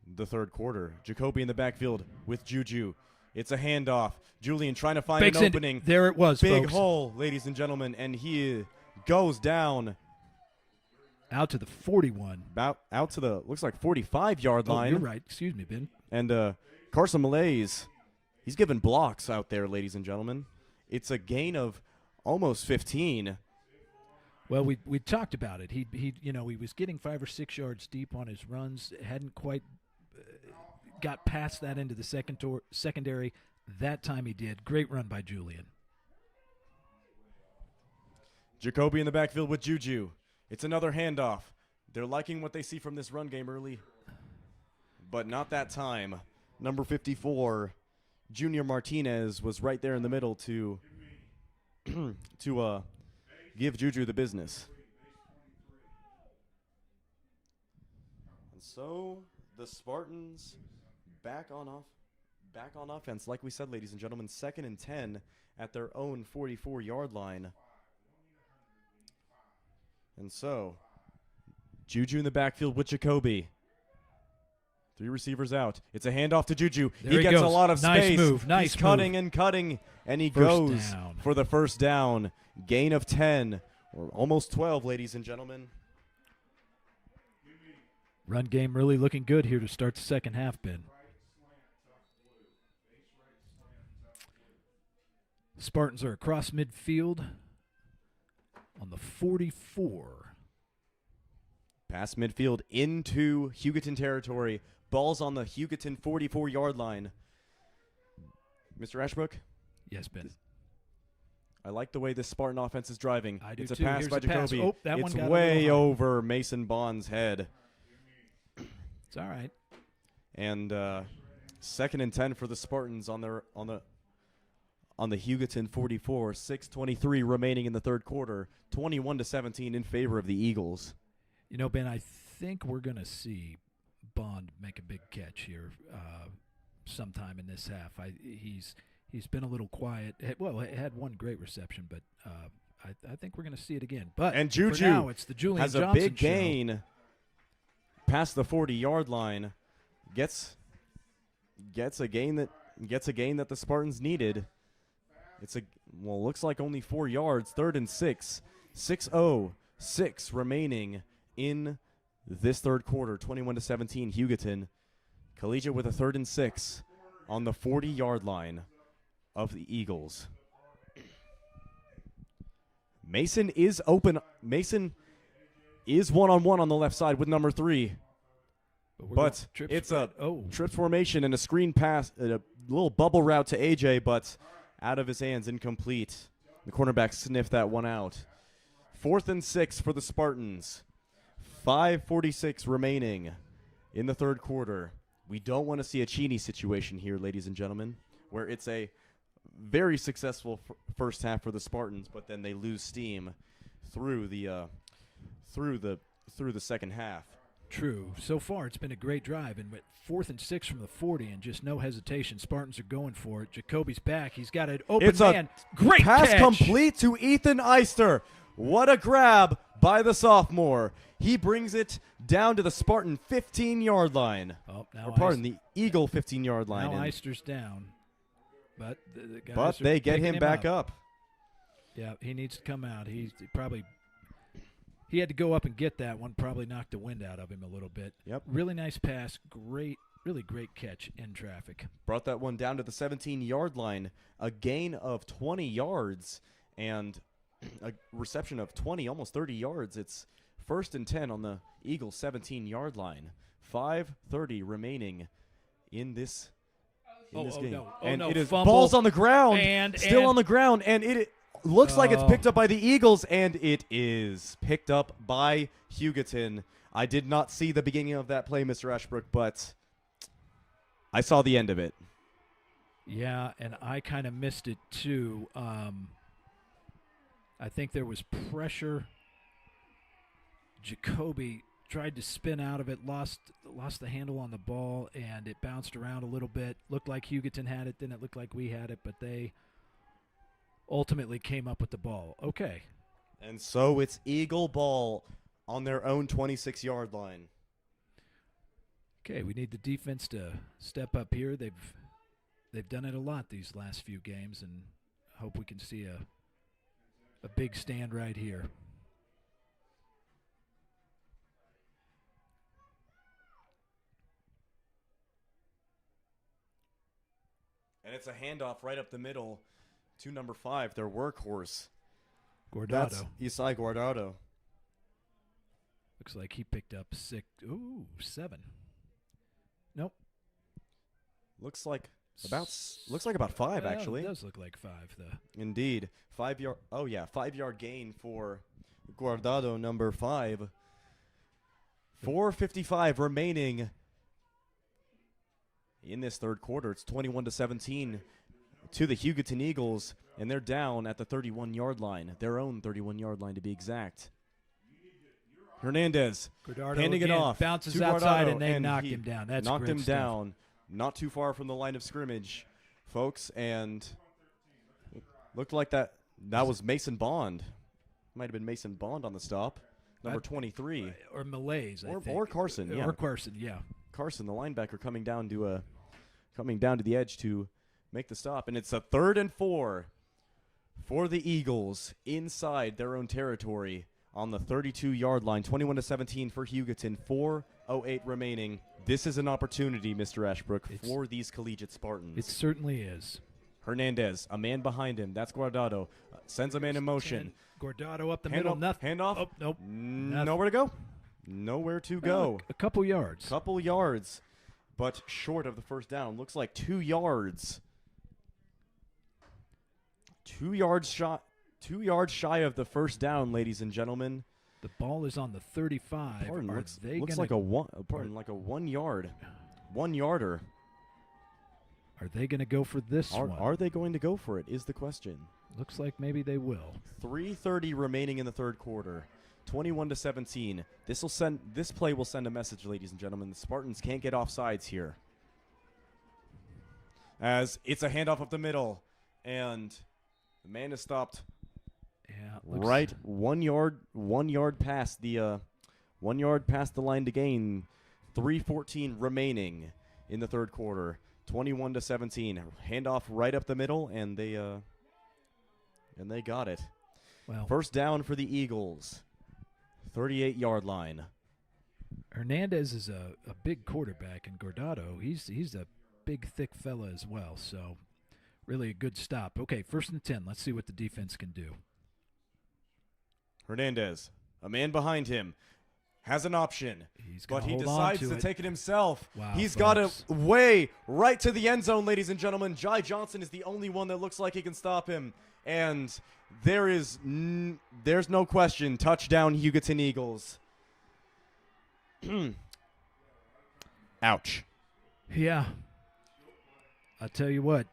the third quarter. Jacoby in the backfield with Juju. It's a handoff. Julian trying to find an opening. There it was, Big folks. hole, ladies and gentlemen, and he goes down. Out to the 41. Out to the, looks like 45-yard line. Oh, you're right. Excuse me, Ben. And Carson Malays, he's giving blocks out there, ladies and gentlemen. It's a gain of almost 15. Well, we talked about it. He was getting 5 or 6 yards deep on his runs. Hadn't quite got past that into the secondary. That time he did. Great run by Julian. Jacoby in the backfield with Juju. It's another handoff. They're liking what they see from this run game early, but not that time. Number 54, Junior Martinez, was right there in the middle to give Juju the business. And so the Spartans back on offense. Like we said, ladies and gentlemen, 2nd and 10 at their own 44-yard line. And so Juju in the backfield with Jacoby. 3 receivers out. It's a handoff to Juju. There He he gets a goes. lot of Nice space. move, nice He's cutting move. and cutting, and he First goes down. for the first down. Gain of 10, or almost 12, ladies and gentlemen. Run game really looking good here to start the second half, Ben. Spartans are across midfield on the 44. Past midfield into Hugoton territory. Ball's on the Hugoton 44-yard line. Mr. Ashbrook? Yes, Ben. I like the way this Spartan offense is driving. I do it's a too. pass Here's by a pass. Jacoby. Oh, that one It's got a way little high. over Mason Bond's head. It's all right. And 2nd and 10 for the Spartans on the Hugoton 44. 6:23 remaining in the third quarter. 21-17 in favor of the Eagles. You know, Ben, I think we're going to see Bond make a big catch here sometime in this half. He's been a little quiet. Well, he had one great reception, but I think we're going to see it again. But And Juju for now, it's the Julian has Johnson a big show. gain past the 40-yard line. Gets a gain that the Spartans needed. Looks like only 4 yards. 3rd and 6. 6:06 remaining in this third quarter. 21-17 Hugoton. Collegiate with a 3rd and 6 on the 40-yard line of the Eagles. Mason is open. Mason is one-on-one on the left side with number 3. But it's a trips formation and a screen pass, a little bubble route to AJ, but out of his hands, incomplete. The cornerback sniffed that one out. 4th and 6 for the Spartans. 5:46 remaining in the third quarter. We don't want to see a Cheney situation here, ladies and gentlemen, where it's a very successful first half for the Spartans, but then they lose steam through the second half. True. So far, it's been a great drive, and with 4th and 6 from the 40, and just no hesitation, Spartans are going for it. Jacoby's back. He's got an open man. Great pass catch. Complete to Ethan Eister. What a grab by the sophomore. He brings it down to the Spartan 15-yard line. Oh, now Or pardon, the Eagle 15-yard line. Now Eister's down, but the guys But are they get picking him back up. Yeah, he needs to come out. He had to go up and get that one. Probably knocked the wind out of him a little bit. Yep. Really nice pass. Really great catch in traffic. Brought that one down to the 17-yard line. A gain of 20 yards and a reception of 20, almost 30 yards. It's 1st and 10 on the Eagles 17-yard line. 5:30 remaining in this game. No. And it is Fumble. balls on the ground. And on the ground, and it looks like it's picked up by the Eagles, and it is picked up by Hugoton. I did not see the beginning of that play, Mr. Ashbrook, but I saw the end of it. Yeah, and I kind of missed it too. I think there was pressure. Jacoby tried to spin out of it, lost the handle on the ball, and it bounced around a little bit. Looked like Hugoton had it, then it looked like we had it, but they ultimately came up with the ball. Okay. And so it's Eagle ball on their own 26-yard line. Okay, we need the defense to step up here. They've done it a lot these last few games, and hope we can see a big stand right here. And it's a handoff right up the middle to number 5, their workhorse. Guardado. That's Isai Guardado. Looks like he picked up 7. Nope. Looks like about 5, Well, actually. It does look like 5, though. Indeed. 5-yard gain for Guardado, number 5. 4:55 remaining in this third quarter. It's 21-17 to the Hugoton Eagles, and they're down at the 31-yard line, their own 31-yard line to be exact. Hernandez Guardado handing it again off. bounces to outside, Guardado, and they knocked he him down. That's knocked great him stuff. down, not too far from the line of scrimmage, folks, and looked like that was Mason Bond. Might have been Mason Bond on the stop, number 23. Or Malaise, I think. Or Carson, yeah. Or Carson, yeah. Carson, the linebacker, coming down to the edge to make the stop, and it's a 3rd and 4 for the Eagles inside their own territory on the 32-yard line. 21-17 for Hugoton. 4:08 remaining. This is an opportunity, Mr. Ashbrook, for these Collegiate Spartans. It certainly is. Hernandez, a man behind him. That's Guardado. Sends a man in motion. Guardado up the middle. Handoff. Oh, nope. Nowhere to go. Nowhere to go. A couple yards. Couple yards, but short of the first down. Looks like 2 yards. 2 yards shot. 2 yards shy of the first down, ladies and gentlemen. The ball is on the 35. Looks like a 1 yard. 1 yarder. Are they going to go for this one? Are they going to go for it is the question. Looks like maybe they will. 3:30 remaining in the third quarter. 21-17. This play will send a message, ladies and gentlemen. The Spartans can't get offsides here. As it's a handoff up the middle, and the man is stopped. Yeah, right 1 yard. 1 yard past the 1 yard past the line to gain. 3:14 remaining in the third quarter. 21-17. Handoff right up the middle, and they got it. Well, first down for the Eagles. 38-yard line. Hernandez is a big quarterback, and Guardado, he's a big, thick fella as well. So, really a good stop. Okay, 1st and 10. Let's see what the defense can do. Hernandez, a man behind him, has an option, but he decides to take it himself. Wow, He's folks. got it way right to the end zone, ladies and gentlemen. Jai Johnson is the only one that looks like he can stop him, and there's no question. Touchdown, Hugoton Eagles. Ouch. Yeah. I'll tell you what,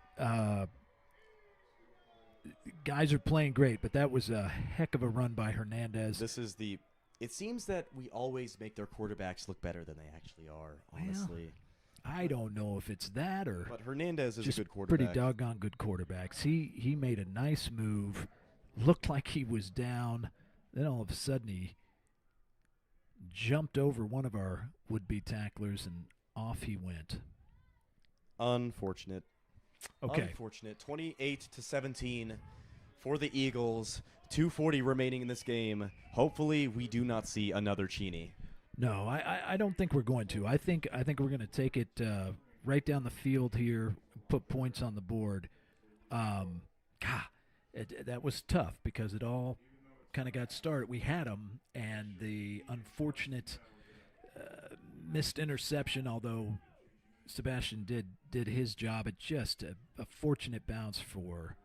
guys are playing great, but that was a heck of a run by Hernandez. It seems that we always make their quarterbacks look better than they actually are, honestly. Well, I don't know if it's that or but Hernandez is just a good quarterback. Pretty doggone good quarterbacks. He made a nice move, looked like he was down, then all of a sudden he jumped over one of our would-be tacklers and off he went. Unfortunate. Okay. Unfortunate. 28-17 for the Eagles. 2:40 remaining in this game. Hopefully, we do not see another Cheney. No, I don't think we're going to. I think we're going to take it right down the field here, put points on the board. That was tough because it all kind of got started. We had them, and the unfortunate missed interception, although Sebastian did his job, it just a fortunate bounce for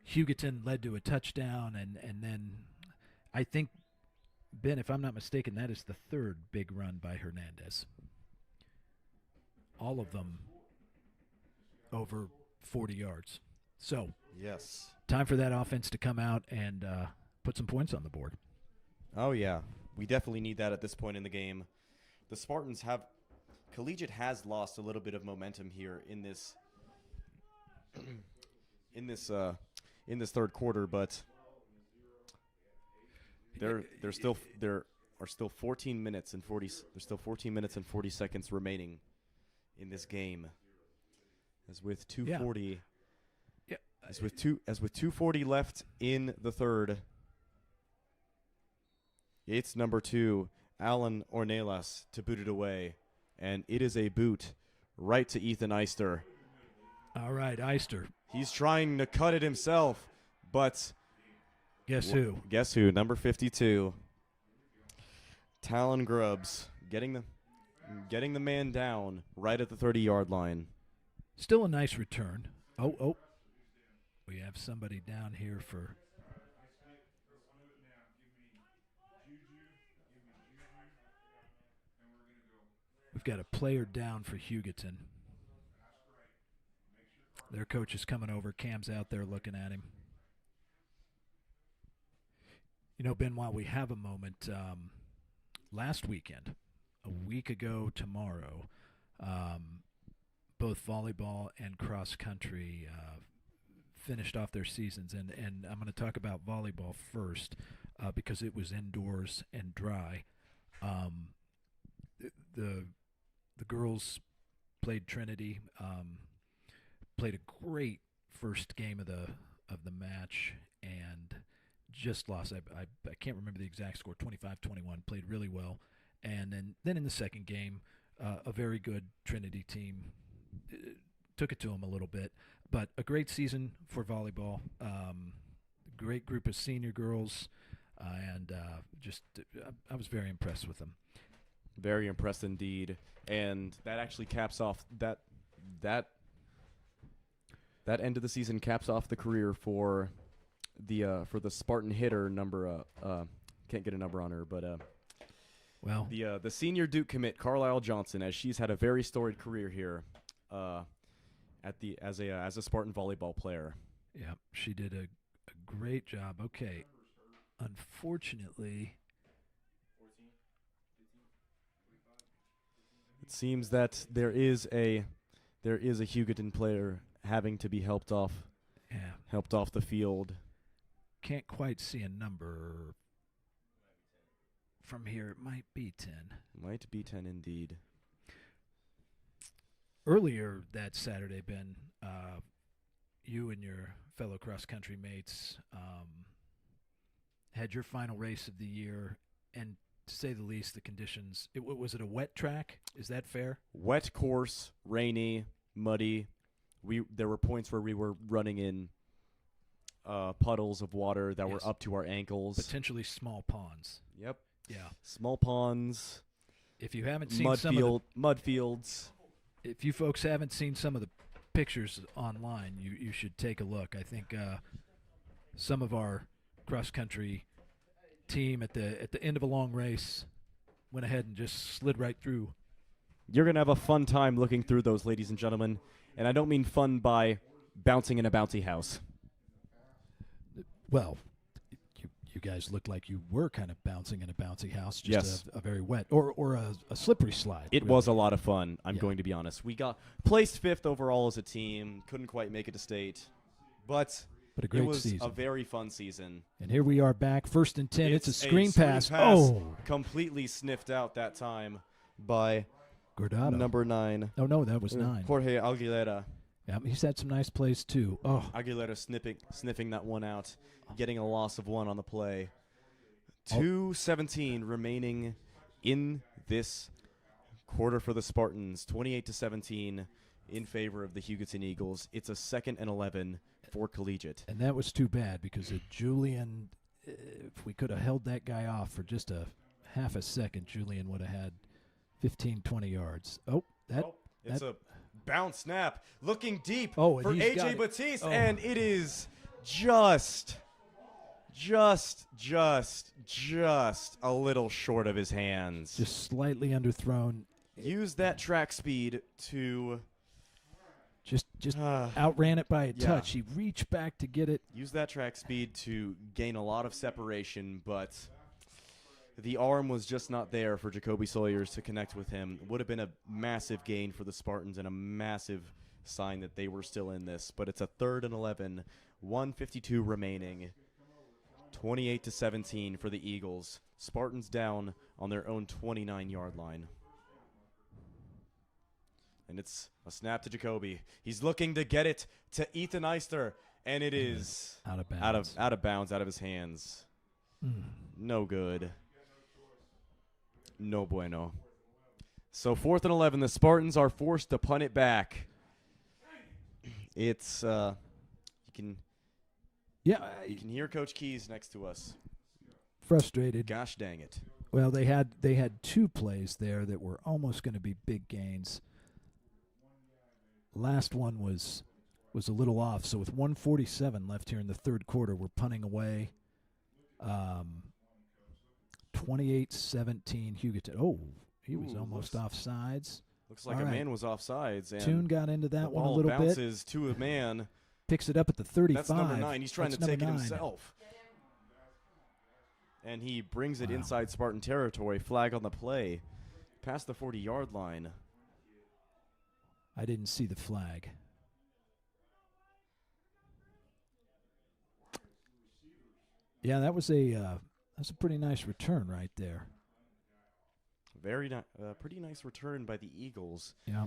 Hugoton, led to a touchdown, and then I think, Ben, if I'm not mistaken, that is the 3rd big run by Hernandez. All of them over 40 yards. So, yes, time for that offense to come out and put some points on the board. Oh, yeah. We definitely need that at this point in the game. The Spartans Collegiate has lost a little bit of momentum here in this in this third quarter, but there are still 14 minutes and 40 seconds remaining in this game. As with 2:40 as with 2:40 left in the third, it's number 2, Alan Ornelas, to boot it away, and it is a boot right to Ethan Eister. All right, Eister. He's trying to cut it himself, but guess who? Guess who? Number 52. Talon Grubbs getting the man down right at the 30-yard line. Still a nice return. Oh. We have somebody down here for We've got a player down for Hugoton. Their coach is coming over. Cam's out there looking at him. You know, Ben, while we have a moment, last weekend, a week ago tomorrow, both volleyball and cross country finished off their seasons. And I'm going to talk about volleyball first because it was indoors and dry. the girls played Trinity, played a great first game of the match, and just lost. I can't remember the exact score, 25-21. Played really well, and then in the second game, a very good Trinity team took it to them a little bit, but a great season for volleyball. Great group of senior girls, and I was very impressed with them. Very impressed indeed, and that actually caps off that end of the season caps off the career for the Spartan hitter number. Can't get a number on her, but well, the senior Duke commit Carlisle Johnson, as she's had a very storied career here, as a Spartan volleyball player. Yeah, she did a great job. Okay, unfortunately, it seems that there is a Hugoton player having to be helped off the field. Can't quite see a number from here. It might be 10. Might be 10 indeed. Earlier that Saturday, Ben, you and your fellow cross-country mates had your final race of the year, and to say the least, the conditions, was it a wet track? Is that fair? Wet course, rainy, muddy. There were points where we were running in puddles of water that were up to our ankles. Potentially small ponds. Yep. Yeah. Small ponds. If you haven't seen mud fields. If you folks haven't seen some of the pictures online, you should take a look. I think some of our cross-country team at the end of a long race went ahead and just slid right through. You're going to have a fun time looking through those, ladies and gentlemen. And I don't mean fun by bouncing in a bouncy house. Well, you guys looked like you were kind of bouncing in a bouncy house. Just yes. a very wet or a slippery slide. It was a lot of fun, I'm going to be honest. We got placed 5th overall as a team. Couldn't quite make it to state. But a great it was season. A very fun season. And here we are back, 1st and 10. It's a screen pass. Completely sniffed out that time by Gordado. Number 9. Oh, no, that was 9. Jorge Aguilera. Yeah, he's had some nice plays, too. Oh, Aguilera sniffing that one out, getting a loss of 1 on the play. 2:17 remaining in this quarter for the Spartans. 28-17 in favor of the Hugoton Eagles. It's a 2nd and 11 for Collegiate. And that was too bad because Julian, if we could have held that guy off for just a half a second, Julian would have had 15, 20 yards. It's a bounce snap. Looking deep for AJ Batiste, and it is just a little short of his hands. Just slightly underthrown. Use that track speed to just outran it by a touch. He reached back to get it. Use that track speed to gain a lot of separation, but the arm was just not there for Jacoby Sawyers to connect with him. It would have been a massive gain for the Spartans and a massive sign that they were still in this. But it's a 3rd and 11, 1:52 remaining, 28-17 for the Eagles. Spartans down on their own 29-yard line. And it's a snap to Jacoby. He's looking to get it to Ethan Eister, and it is out of bounds. Out of bounds, out of his hands. No good. No bueno. So 4th and 11, the Spartans are forced to punt it back. It's you can hear Coach Keys next to us. Frustrated. Gosh dang it. Well, they had 2 plays there that were almost going to be big gains. Last one was a little off. So with 1:47 left here in the 3rd quarter, we're punting away. 28-17 Hugoton. Oh, he was almost offsides. Looks like a man was offsides. And Toon got into that one a ball little bit. Bounces to a man. Picks it up at the 35. That's number 9. He's trying to take it himself. And he brings it inside Spartan territory. Flag on the play. Past the 40-yard line. I didn't see the flag. Yeah, that was a pretty nice return right there. Pretty nice return by the Eagles. Yeah.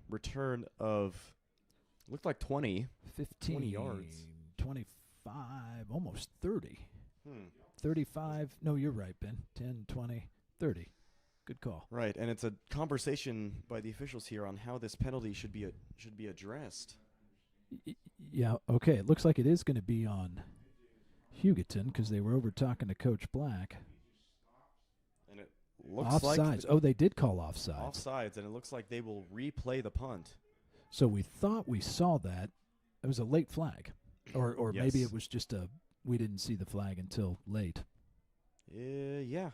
Return of looked like 20. 15 20 yards. 25, almost 30. 35. No, you're right, Ben. 10, 20, 30. Good call. Right, and it's a conversation by the officials here on how this penalty should be addressed. Yeah, okay. It looks like it is going to be on Hugoton because they were over talking to Coach Black. And it looks Offsides. like They did call offsides. Offsides, and it looks like they will replay the punt. So we thought we saw that. It was a late flag. Or Yes. maybe it was just we didn't see the flag until late. Yeah.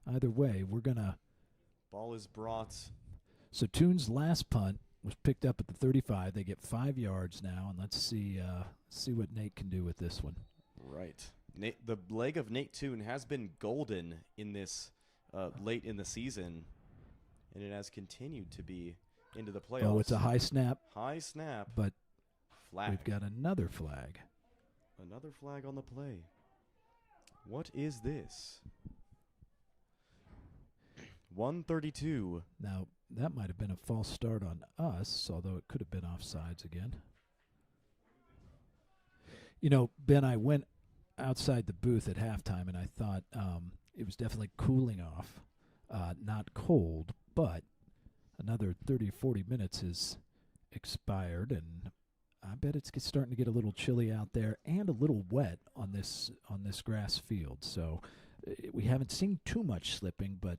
Either way, we're going to. Ball is brought. So Toon's last punt was picked up at the 35. They get 5 yards now, and let's see what Nate can do with this one. Right. The leg of Nate Toon has been golden in this late in the season, and it has continued to be into the playoffs. Oh, it's a high snap. High snap. But flag. we've got another flag. Another flag on the play. What is this? 132. Now, that might have been a false start on us, although it could have been offsides again. You know, Ben, I went outside the booth at halftime, and I thought it was definitely cooling off. Not cold, but another 30 or 40 minutes has expired, and I bet it's starting to get a little chilly out there and a little wet on this grass field. So we haven't seen too much slipping, but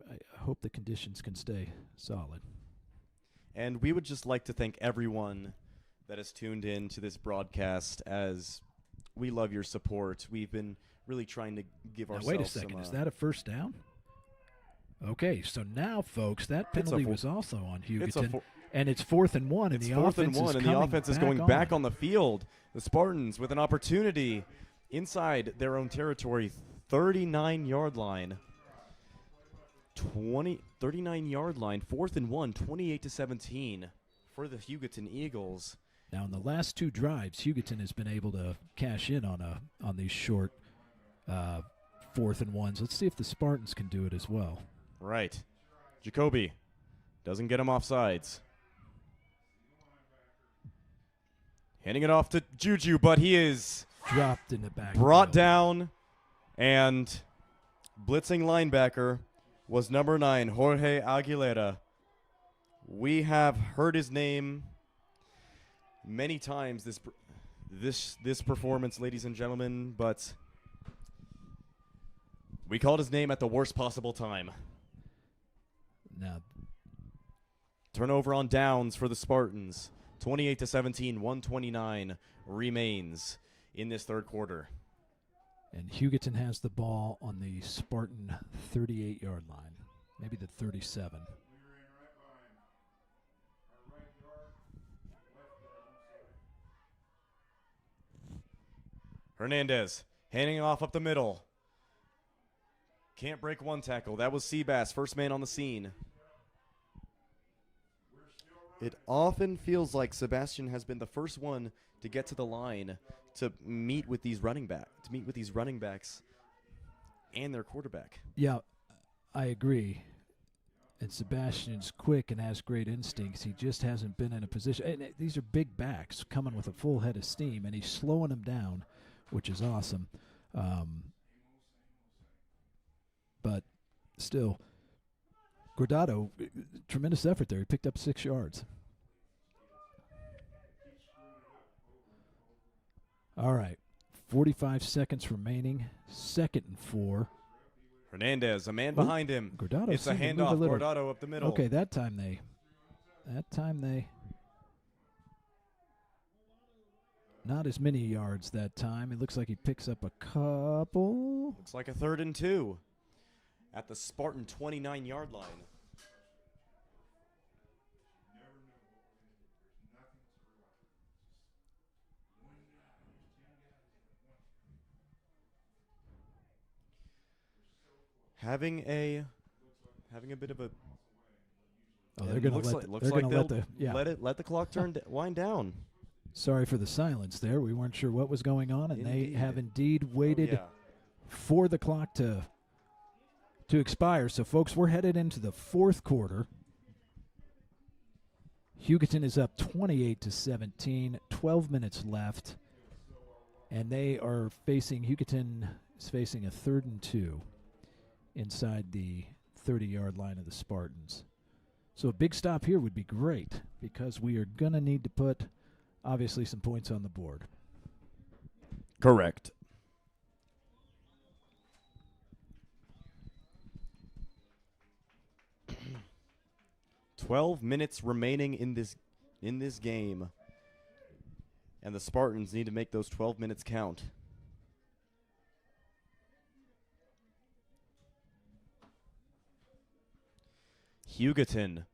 I hope the conditions can stay solid. And we would just like to thank everyone that has tuned in to this broadcast, as we love your support. We've been really trying to give ourselves Wait a second. some, Is that a first down? Okay, so now, folks, that penalty was also on Hugoton. And it's 4th and 1, and it's the 4th offense and 1, is and coming the offense is going back on the field. The Spartans with an opportunity inside their own territory, 39-yard line. 39-yard line, 4th and 1, 28-17 for the Hugoton Eagles. Now, in the last 2 drives, Hugoton has been able to cash in on these short 4th and 1s. Let's see if the Spartans can do it as well. Right. Jacoby doesn't get him offsides. Handing it off to Juju, but he is dropped in the back. Brought down, and blitzing linebacker was number 9, Jorge Aguilera. We have heard his name many times this performance, ladies and gentlemen, but we called his name at the worst possible time. Now, turnover on downs for the Spartans. 28-17, 129 remains in this third quarter. And Hugoton has the ball on the Spartan 38-yard line, maybe the 37. Hernandez handing off up the middle. Can't break one tackle. That was Seabass, first man on the scene. It often feels like Sebastian has been the first one to get to the line to meet with these running backs and their quarterback. Yeah, I agree. And Sebastian's quick and has great instincts. He just hasn't been in a position. And these are big backs coming with a full head of steam, and he's slowing them down, which is awesome. But still, Guardado, tremendous effort there. He picked up 6 yards. All right, 45 seconds remaining. 2nd and 4. Hernandez, a man behind him. Guardado, it's a handoff. Guardado up the middle. Okay, that time they. Not as many yards that time. It looks like he picks up a couple. Looks like a 3rd and 2 at the Spartan 29-yard line. Having a bit of a. Oh, they're going to let the clock wind down. Sorry for the silence there. We weren't sure what was going on, and they have indeed waited for the clock to to expire. So, folks, we're headed into the fourth quarter. Hugoton is up 28-17, 12 minutes left, and Hugoton is facing a 3rd and 2 inside the 30-yard line of the Spartans. So a big stop here would be great because we are going to need to put, obviously, some points on the board. Correct. "12 minutes remaining in this game, and the Spartans need to make those 12 minutes count." Hugoton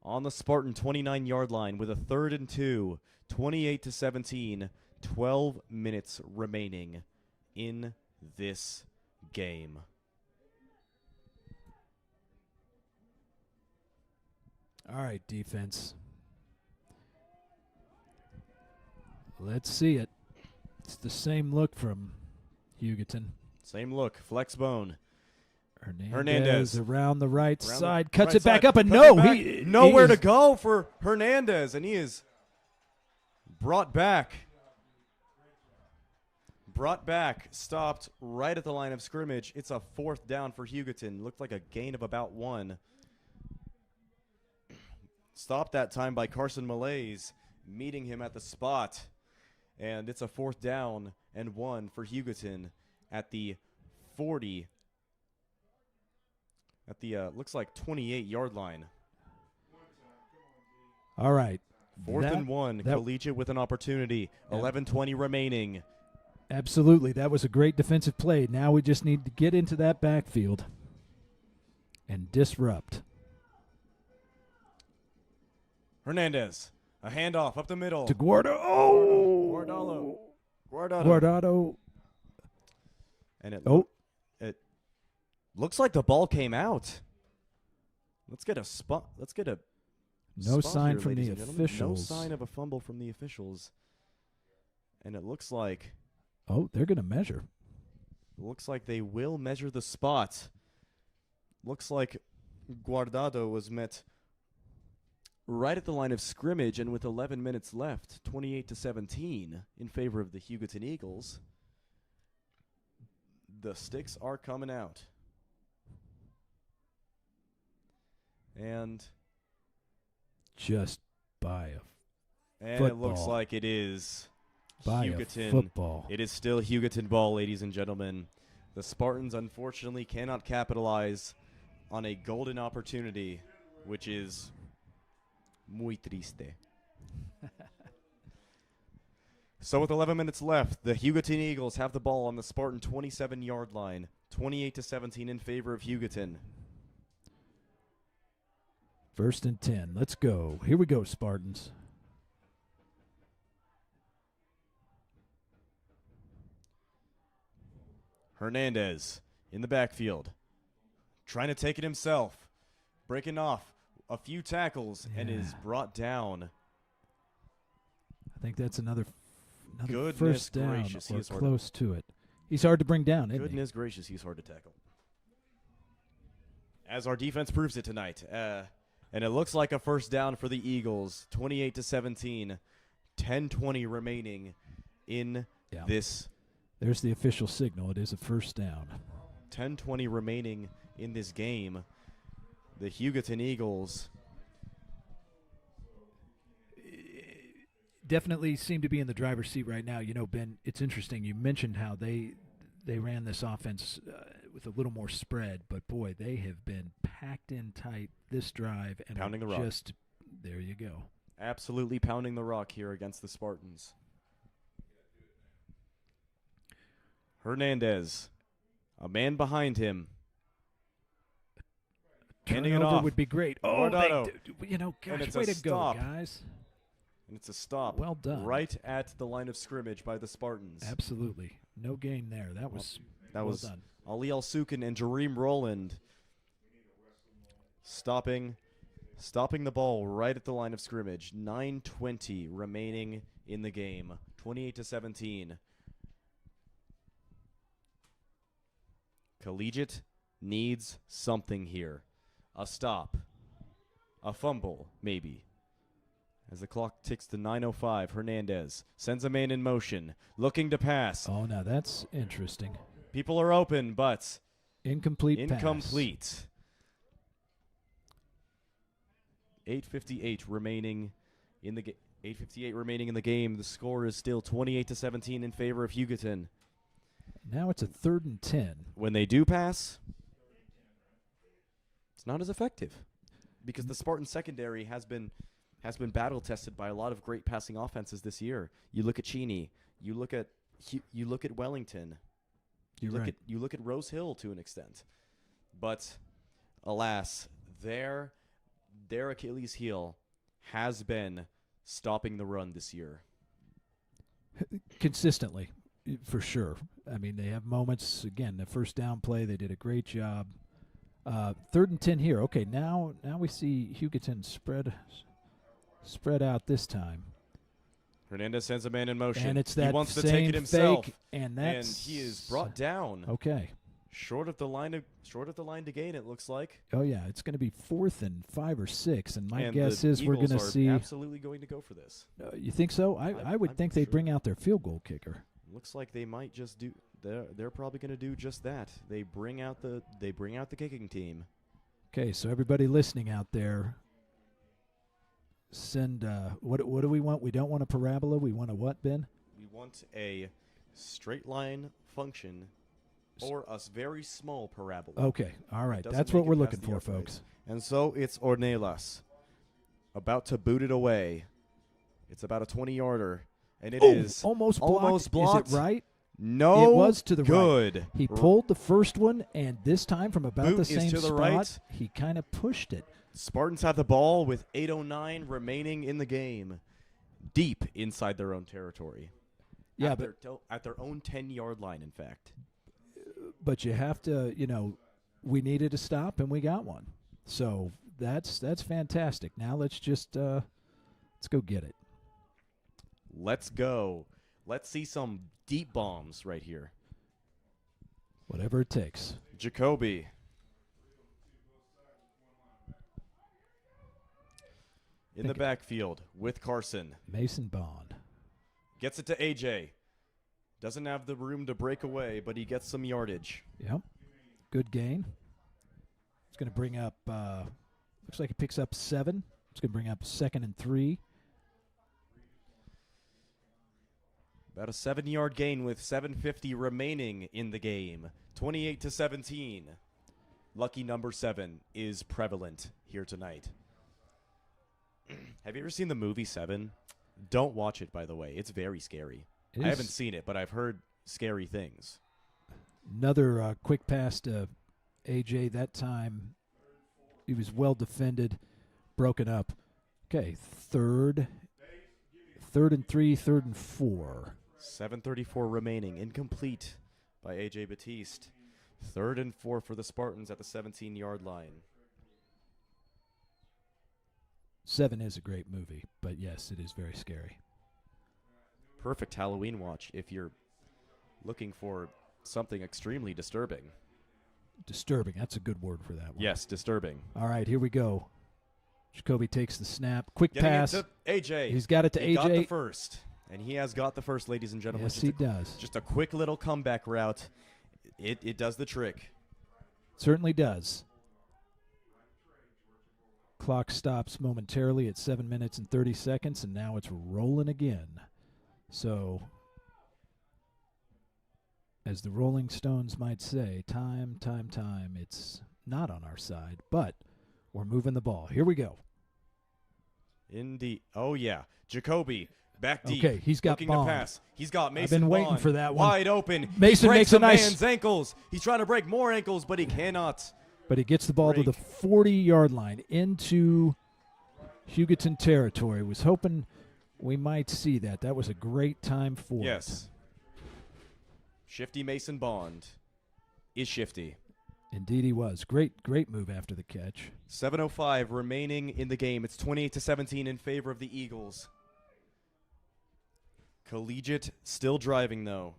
on the Spartan 29-yard line with a 3rd and 2, 28-17, 12 minutes remaining in this game. All right, defense. Let's see it. It's the same look from Hugoton. Same look, flex bone. Hernandez around the right side, cuts right it back side, up, and he nowhere to go for Hernandez, and he is brought back, stopped right at the line of scrimmage. It's a 4th down for Hugoton. Looked like a gain of about 1. Stopped that time by Carson Malaise, meeting him at the spot, and it's a 4th down and 1 for Hugoton at the 40. At the, looks like 28-yard line. All right. 4th and 1, Collegiate with an opportunity. 11:20 remaining. Absolutely. That was a great defensive play. Now we just need to get into that backfield and disrupt. Hernandez, a handoff up the middle. To Guardado. Guardado. And it looks like the ball came out. Let's get a spot. No sign here, from the No officials. sign of a fumble from the officials. And it looks like they're going to measure. Looks like they will measure the spot. Looks like Guardado was met right at the line of scrimmage, and with 11 minutes left, 28-17 in favor of the Hugoton Eagles. The sticks are coming out. And just by and football. It looks like it is by Hugoton. Football. It is still Hugoton ball, ladies and gentlemen. The Spartans unfortunately cannot capitalize on a golden opportunity, which is muy triste. So with 11 minutes left, the Hugoton Eagles have the ball on the Spartan 27-yard line, 28-17 in favor of Hugoton. 1st and 10. Let's go. Here we go, Spartans. Hernandez in the backfield, trying to take it himself, breaking off a few tackles, and is brought down. I think that's another Goodness first down gracious, or he is hard close to it. He's hard to bring down, isn't Goodness gracious, he's hard to tackle. As our defense proves it tonight. And it looks like a first down for the Eagles, 28-17, 10:20 remaining in this. There's the official signal. It is a first down. 10:20 remaining in this game. The Hugoton Eagles definitely seem to be in the driver's seat right now. You know, Ben, it's interesting. You mentioned how they ran this offense with a little more spread, but boy, they have been packed in tight this drive and pounding the rock. There you go. Absolutely pounding the rock here against the Spartans. Hernandez, a man behind him. Handing it off would be great. Guardado. Gosh, way to go, guys. And it's a stop. Well done. Right at the line of scrimmage by the Spartans. Absolutely. No gain there. That was well done. Ali Al-Sukin and Jareem Rowland stopping the ball right at the line of scrimmage. 9:20 remaining in the game. 28-17. Collegiate needs something here. A stop. A fumble, maybe. As the clock ticks to 9:05, Hernandez sends a man in motion, looking to pass. Oh, now that's interesting. People are open, but Incomplete pass. 8:58 remaining in the 8:58 remaining in the game. The score is still 28-17 in favor of Hugoton. Now it's a 3rd and 10. When they do pass, it's not as effective because the Spartan secondary has been battle tested by a lot of great passing offenses this year. You look at Cheney, you look at Wellington, you look at Rose Hill to an extent, but alas, their Achilles heel has been stopping the run this year. Consistently, for sure. I mean, they have moments. Again, the first down play, they did a great job. 3rd and 10 here. Okay, now we see Hugoton spread out this time. Hernandez sends a man in motion. And it's that he wants to same take it himself, fake, and he is brought down. Okay. Short of the line to gain, it looks like. Oh yeah, it's going to be 4th and 5 or 6, and my And guess the is we're going to Eagles are see. absolutely going to go for this. You think so? I would I'm think they'd sure. bring out their field goal kicker. Looks like they might just do. They're probably going to do just that. They bring out the kicking team. Okay, so everybody listening out there, send what do we want? We don't want a parabola. We want a what, Ben? We want a straight line function or a very small parabola. Okay, all right. Doesn't That's make what we're it looking past the for, upright. folks. And so it's Ornelas about to boot it away. It's about a 20-yarder, and it is almost blocked. almost blocked. Is it right? No, It was to the good. right. He pulled the first one, and this time from about Boot the is same to the spot, right. he kind of pushed it. Spartans have the ball with 8:09 remaining in the game, deep inside their own territory. Yeah, at their own 10-yard line, in fact. But you have to, we needed a stop, and we got one. So that's fantastic. Now let's just let's go get it. Let's go. Let's see some deep bombs right here. Whatever it takes. Jacoby. In the backfield with Carson. Mason Bond. Gets it to AJ. Doesn't have the room to break away, but he gets some yardage. Yep. Good gain. It's going to bring up, looks like he picks up 7. It's going to bring up 2nd and 3. About a 7-yard gain with 7:50 remaining in the game. 28-17. Lucky number 7 is prevalent here tonight. Have you ever seen the movie 7? Don't watch it, by the way. It's very scary. I haven't seen it, but I've heard scary things. Another quick pass to AJ. That time he was well defended, broken up. Okay, 3rd and 3, 3rd and 4. 7:34 remaining. Incomplete by AJ Batiste. 3rd and 4 for the Spartans at the 17-yard line. 7 is a great movie, but yes, it is very scary. Perfect Halloween watch if you're looking for something extremely disturbing. Disturbing. That's a good word for that one. Yes, disturbing. All right, here we go. Jacoby takes the snap. Quick Getting pass. it to AJ. He's got it to he AJ. got the first. And he has got the first, ladies and gentlemen. Yes, he does. Just a quick little comeback route. It does the trick. Certainly does. Clock stops momentarily at 7 minutes and 30 seconds, and now it's rolling again. So, as the Rolling Stones might say, time. It's not on our side, but we're moving the ball. Here we go. Indeed. Oh, yeah. Jacoby, back deep. Okay, he's got looking Bond. to pass. He's got Mason I've been waiting Bond for that one. wide open. Mason he breaks makes a nice man's ankles. He's trying to break more ankles, but he cannot. But he gets the ball to the break. 40-yard line into Hugoton territory. Was hoping we might see that. That was a great time for Yes. Shifty Mason Bond is shifty. it. Indeed he was. Great move after the catch. 7:05 remaining in the game. It's 28-17 in favor of the Eagles. Collegiate still driving, though.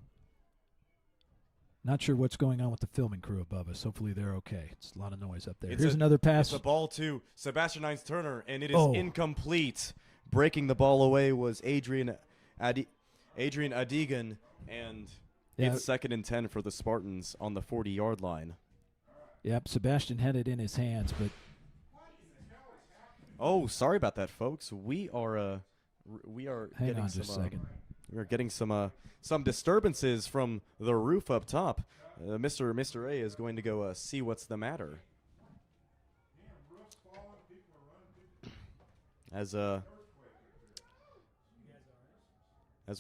Not sure what's going on with the filming crew above us. Hopefully they're okay. It's a lot of noise up there. It's Here's another pass. It's a ball to Sebastian Hines-Turner, and it is Oh. incomplete. Breaking the ball away was Adrian Adigan, and it's 2nd and 10 for the Spartans on the 40-yard line. Yep, Sebastian had it in his hands, but oh, sorry about that, folks. We are hang getting on some, just a second. We're getting some disturbances from the roof up top. Mr. A is going to go see what's the matter. As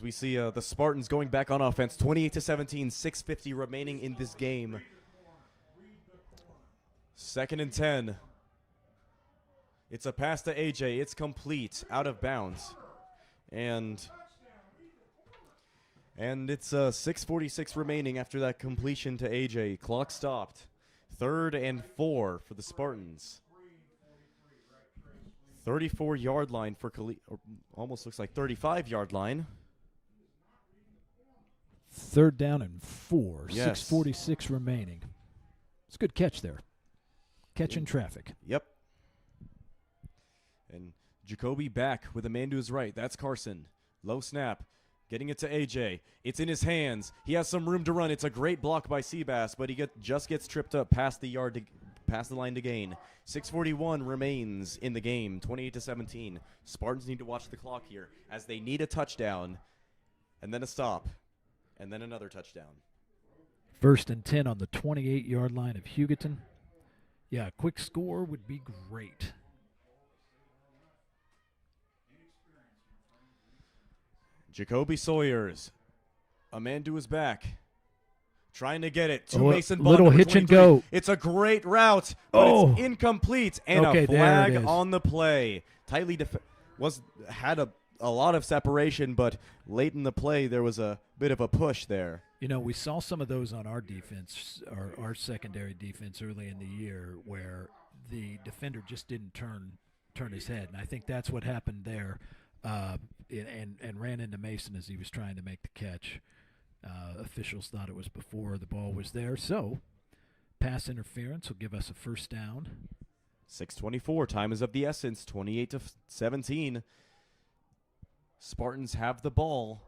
we see the Spartans going back on offense, 28-17, 6:50 remaining in this game. 2nd and 10. It's a pass to AJ. It's complete, out of bounds. And it's 6:46 remaining after that completion to AJ. Clock stopped. 3rd and 4 for the Spartans. 34-yard line for or almost looks like 35-yard line. 3rd down and 4. Yes. 6:46 remaining. It's a good catch there. Catching traffic. Yep. And Jacoby back with a man to his right. That's Carson. Low snap. Getting it to AJ. It's in his hands. He has some room to run. It's a great block by Seabass, but he just gets tripped up past the line to gain. 6:41 remains in the game. 28-17. Spartans need to watch the clock here as they need a touchdown, and then a stop, and then another touchdown. 1st and 10 on the 28-yard line of Hugoton. Yeah, a quick score would be great. Jacoby Sawyers, a man to his back, trying to get it to Oh, Mason Bond. little number hitch and 23. go. It's a great route, but it's incomplete, and Okay, a there flag it is. on the play. Tightly had a lot of separation, but late in the play there was a bit of a push there. You know, we saw some of those on our defense, our secondary defense early in the year, where the defender just didn't turn his head, and I think that's what happened there, and ran into Mason as he was trying to make the catch. Officials thought it was before the ball was there, so pass interference will give us a 1st down. 6:24, time is of the essence. 28-17. Spartans have the ball.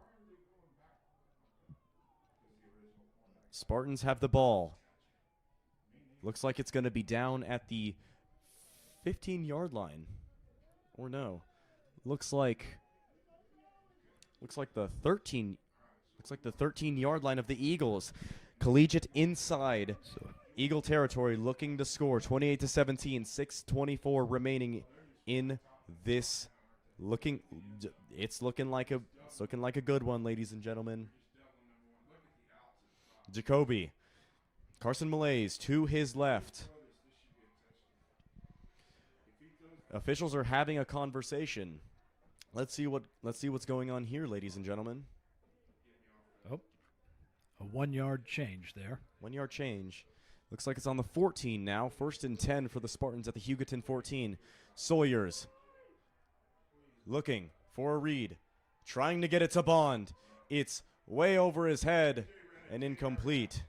Looks like it's going to be down at the 15-yard line. Or no. Looks like the 13-yard line of the Eagles. Collegiate inside Eagle territory, looking to score. 28-17, 6:24 remaining in this. It's looking like a good one, ladies and gentlemen. Jacoby, Carson Malaise to his left. Officials are having a conversation. Let's see what's going on here, ladies and gentlemen. Oh, a 1-yard change there. 1-yard change. Looks like it's on the 14 now. 1st and 10 for the Spartans at the Hugoton 14. Sawyers looking for a read. Trying to get it to Bond. It's way over his head and incomplete.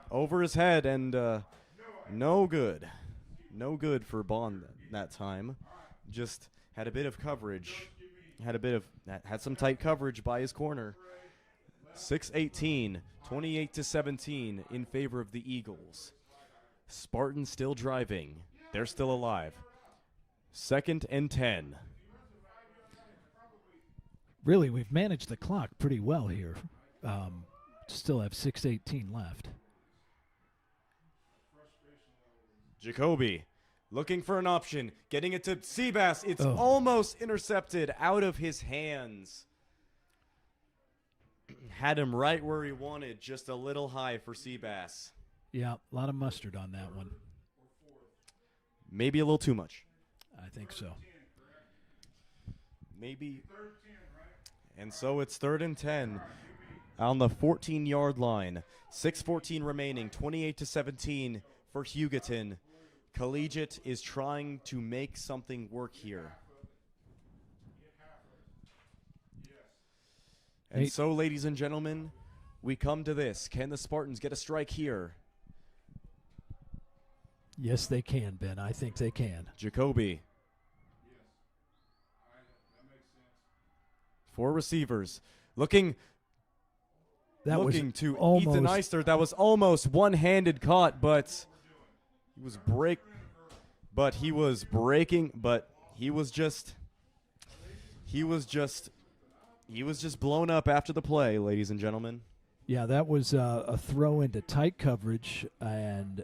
Over his head and no good. No good for Bond that time. Just had a bit of coverage. Had some tight coverage by his corner. 6:18, 28-17 in favor of the Eagles. Spartans still driving. They're still alive. 2nd and 10. Really, we've managed the clock pretty well here. Still have 6:18 left. Jacoby looking for an option. Getting it to Seabass. It's Oh. almost intercepted out of his hands. Had him right where he wanted, just a little high for Seabass. Yeah, a lot of mustard on that one. Maybe a little too much. I think so. Maybe. And so it's 3rd and 10 on the 14-yard line. 6:14 remaining, 28-17 for Hugoton. Collegiate is trying to make something work here. And Nate. so, ladies and gentlemen, we come to this. Can the Spartans get a strike here? Yes, they can, Ben. I think they can. Jacoby. Four receivers. Looking That was to Ethan almost Eister. That was almost one-handed caught, but he was just blown up after the play, ladies and gentlemen. Yeah, that was a throw into tight coverage, and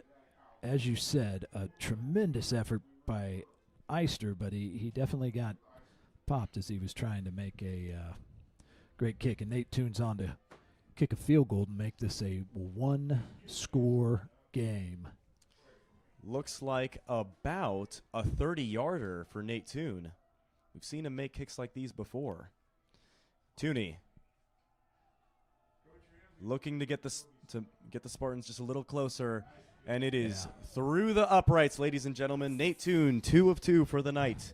as you said, a tremendous effort by Eister, but he definitely got popped as he was trying to make a great kick. And Nate Tune's on to kick a field goal to make this a one-score game. Looks like about a 30-yarder for Nate Tune. We've seen him make kicks like these before. Tooney looking to get the Spartans just a little closer, and it is through the uprights, ladies and gentlemen. Nate Tune, 2 of 2 for the night.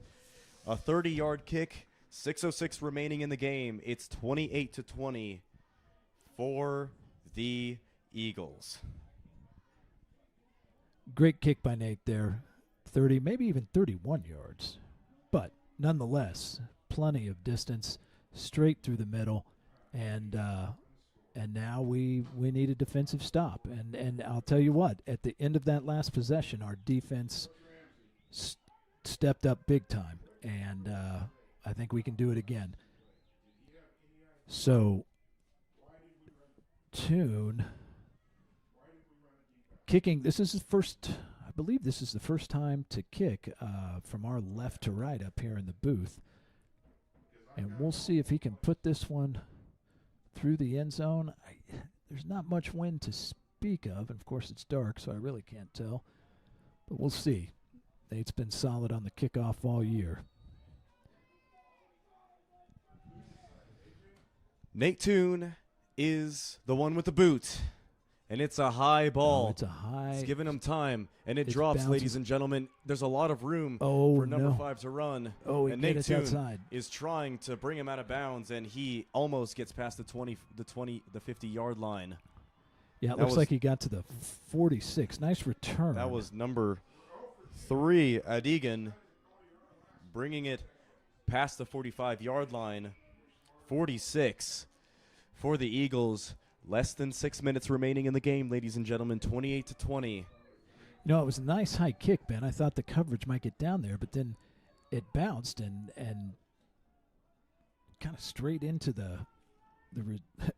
A 30-yard kick, 6:06 remaining in the game. It's 28-20 for the Eagles. Great kick by Nate there. 30, maybe even 31 yards. But nonetheless, plenty of distance straight through the middle. And now we need a defensive stop. And I'll tell you what, at the end of that last possession, our defense stepped up big time. And I think we can do it again. So, Tune kicking. This is his first, I believe this is the first time to kick from our left to right up here in the booth. And we'll see if he can put this one through the end zone. There's not much wind to speak of. And of course, it's dark, so I really can't tell. But we'll see. Nate's been solid on the kickoff all year. Nate Tune is the one with the boot. And it's a high ball. Oh, it's a high. It's giving him time. And it It's drops, bouncing. ladies and gentlemen. There's a lot of room Oh, for number no. 5 to run. Oh, he and get Nate it Tune outside. is trying to bring him out of bounds, and he almost gets past the 50-yard line. Yeah, it That looks was- like he got to the 46. Nice return. That was number 3, Adigan, bringing it past the 45-yard line. 46 for the Eagles. Less than 6 minutes remaining in the game, ladies and gentlemen. 28-20. You know, it was a nice high kick, Ben. I thought the coverage might get down there, but then it bounced and kind of straight into the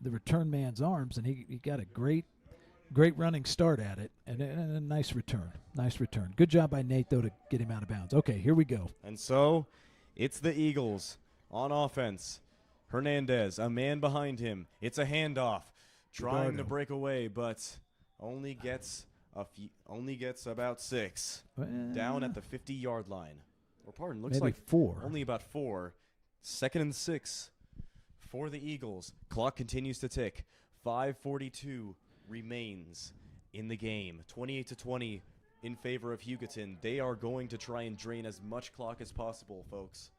return man's arms, and he got a great running start at it, and a nice return. Nice return. Good job by Nate, though, to get him out of bounds. Okay, here we go. And so it's the Eagles on offense. Hernandez, a man behind him. It's a handoff. Trying to Hugoton. break away, but only gets about 6. Down at the 50-yard line. Or pardon, looks maybe like 4. only about 4. 2nd and 6 for the Eagles. Clock continues to tick. 5:42 remains in the game. 28-20 in favor of Hugoton. They are going to try and drain as much clock as possible, folks.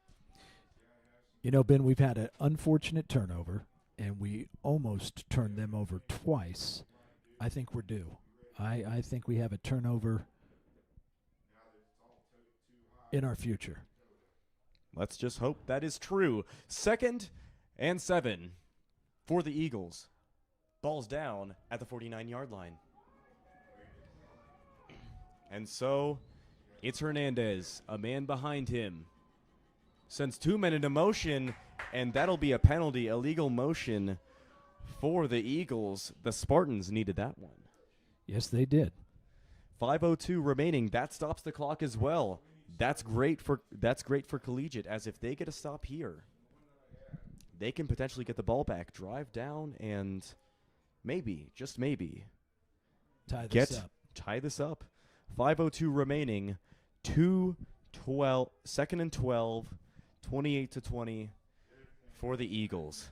You know, Ben, we've had an unfortunate turnover, and we almost turned them over twice. I think we're due. I think we have a turnover in our future. Let's just hope that is true. 2nd and 7 for the Eagles. Ball's down at the 49-yard line. And so it's Hernandez, a man behind him. Sends 2 men into motion, and that'll be a penalty, illegal motion for the Eagles. The Spartans needed that one. Yes, they did. 5:02 remaining. That stops the clock as well. That's great for Collegiate, as if they get a stop here, they can potentially get the ball back, drive down, and maybe, just maybe, Tie this up. tie this up. 5:02 remaining. 2:12. 2nd and 12. 28-20 for the Eagles.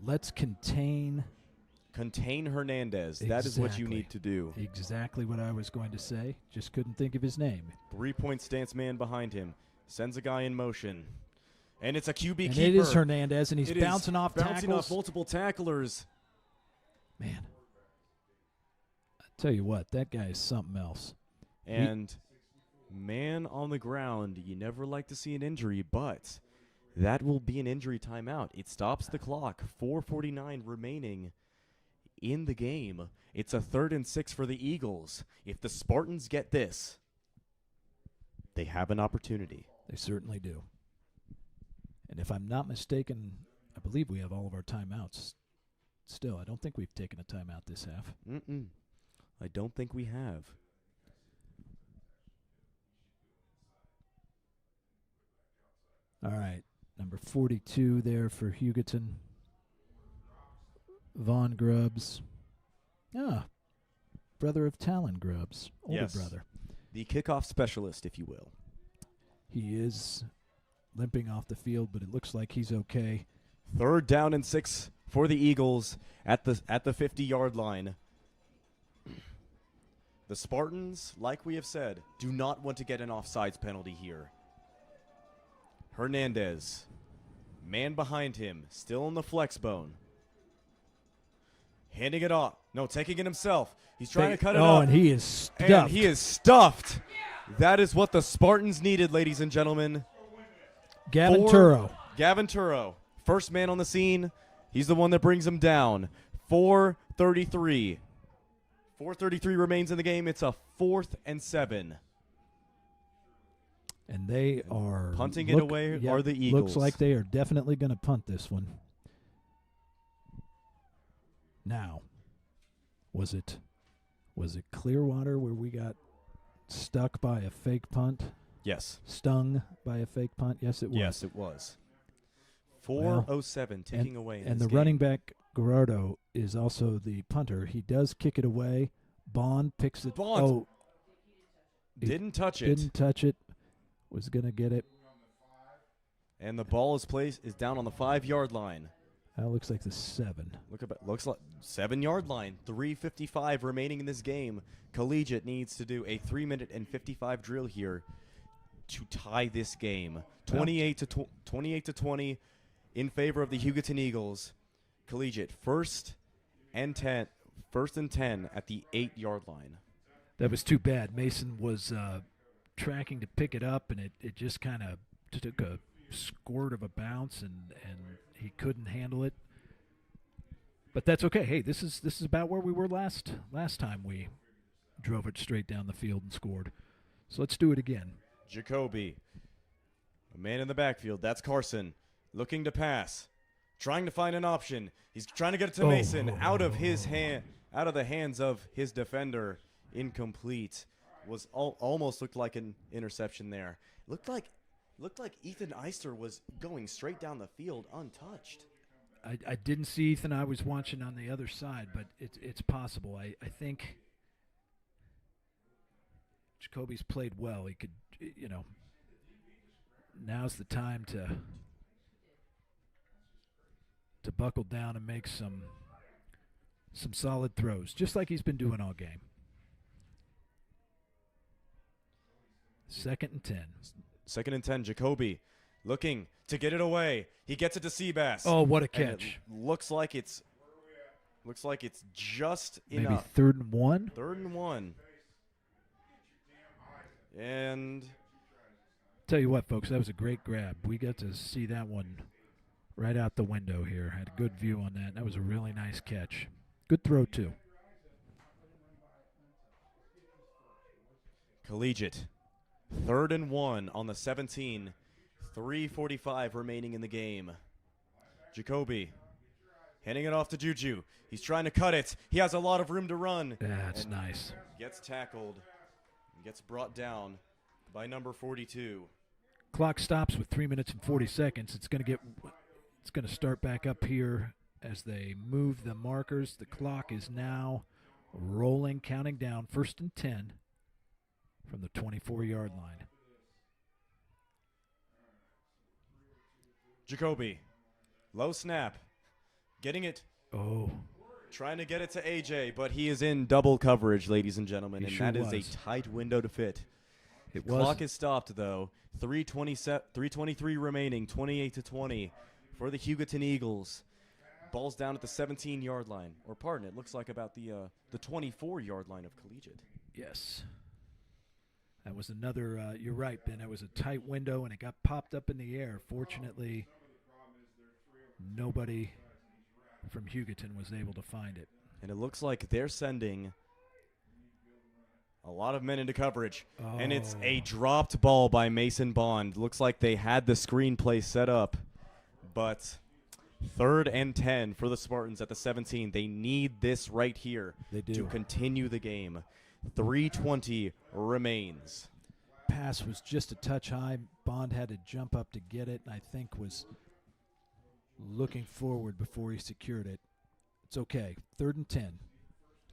Let's contain Contain Hernandez. That is what you need to do. Exactly what I was going to say. Just couldn't think of his name. 3-point stance man behind him. Sends a guy in motion. And it's a QB and keeper. It is Hernandez, and he's bouncing off bouncing tackles. Off multiple tacklers. Man. I tell you what, that guy is something else. And man on the ground, you never like to see an injury, but that will be an injury timeout. It stops the clock. 4:49 remaining in the game. It's a 3rd and 6 for the Eagles. If the Spartans get this, they have an opportunity. They certainly do. And if I'm not mistaken, I believe we have all of our timeouts still. I don't think we've taken a timeout this half. I don't think we have. All right. Number 42 there for Hugoton. Vaughn Grubbs. Brother of Talon Grubbs. Older brother. The kickoff specialist, if you will. He is limping off the field, but it looks like he's okay. 3rd down and 6 for the Eagles at the 50-yard line. The Spartans, like we have said, do not want to get an offsides penalty here. Hernandez, man behind him, still in the flex bone. Handing it off. No, taking it himself. He's trying to cut it off. And he is stuffed. And he is stuffed. That is what the Spartans needed, ladies and gentlemen. Gavin Turro. First man on the scene. He's the one that brings him down. 4:33. 4:33 remains in the game. It's a 4th and 7. And they are punting it away are the Eagles. Looks like they are definitely going to punt this one. Now, was it Clearwater where we got stuck by a fake punt? Yes. Stung by a fake punt? Yes, it was. Yes, it was. 4:07 ticking away in and this the game. running back, Gerardo, is also the punter. He does kick it away. Bond picks it. Bond didn't touch it. Didn't touch it. Was going to get it. And the ball is down on the 5-yard line. That looks like the 7. Looks like 7-yard line. 3:55 remaining in this game. Collegiate needs to do a 3-minute and 55 drill here to tie this game. 28 to 20 in favor of the Hugoton Eagles. Collegiate first and 10 at the 8-yard line. That was too bad. Mason was tracking to pick it up, and it just kind of took a squirt of a bounce, and he couldn't handle it. But that's okay. Hey, this is about where we were last time we drove it straight down the field and scored. So let's do it again. Jacoby, a man in the backfield. That's Carson, looking to pass, trying to find an option. He's trying to get it to Mason, out of the hands of his defender. Incomplete. Almost looked like an interception there. Looked like Ethan Eister was going straight down the field untouched. I didn't see Ethan. I was watching on the other side, but it's possible. I think Jacoby's played well. He could, now's the time to buckle down and make some solid throws, just like he's been doing all game. 2nd and 10. 2nd and 10, Jacoby looking to get it away. He gets it to Seabass. Oh, what a catch. Looks like it's just maybe enough. 3rd and 1? 3rd and 1. And tell you what, folks, that was a great grab. We got to see that one right out the window here. Had a good view on that. That was a really nice catch. Good throw, too. Collegiate. 3rd and 1 on the 17. 3:45 remaining in the game. Jacoby handing it off to Juju. He's trying to cut it. He has a lot of room to run. That's nice. Gets tackled. Gets brought down by number 42. Clock stops with 3 minutes and 40 seconds. It's going to start back up here as they move the markers. The clock is now rolling, counting down. 1st and 10 from the 24-yard line. Jacoby, low snap, getting it Trying to get it to AJ, but he is in double coverage, ladies and gentlemen, He and sure that is was. a tight window to fit. It Clock was. is stopped, though. 3:23 remaining, 28-20 for the Hugoton Eagles. Ball's down at the 17-yard line. Or pardon, it looks like about the 24-yard line of Collegiate. Yes. That was another, you're right, Ben. That was a tight window, and it got popped up in the air. Fortunately, nobody from Hugoton was able to find it. And it looks like they're sending a lot of men into coverage. Oh. And it's a dropped ball by Mason Bond. Looks like they had the screenplay set up. But 3rd and 10 for the Spartans at the 17. They need this right here They do. to continue the game. 3:20 remains. Pass was just a touch high. Bond had to jump up to get it, and I think was looking forward before he secured it. It's okay. 3rd and 10.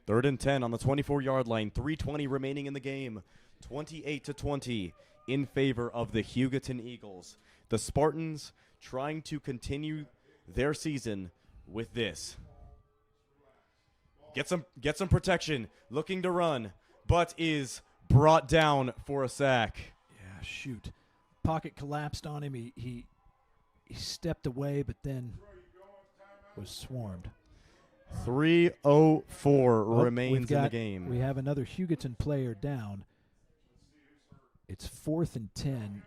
3rd and 10 on the 24-yard line. 3:20 remaining in the game. 28-20 in favor of the Hugoton Eagles. The Spartans trying to continue their season with this. Get some protection. Looking to run, but is brought down for a sack. Yeah, shoot. Pocket collapsed on him. He stepped away, but then was swarmed. 3:04 Oh, remains in the game. We have another Hugoton player down. It's 4th and 10.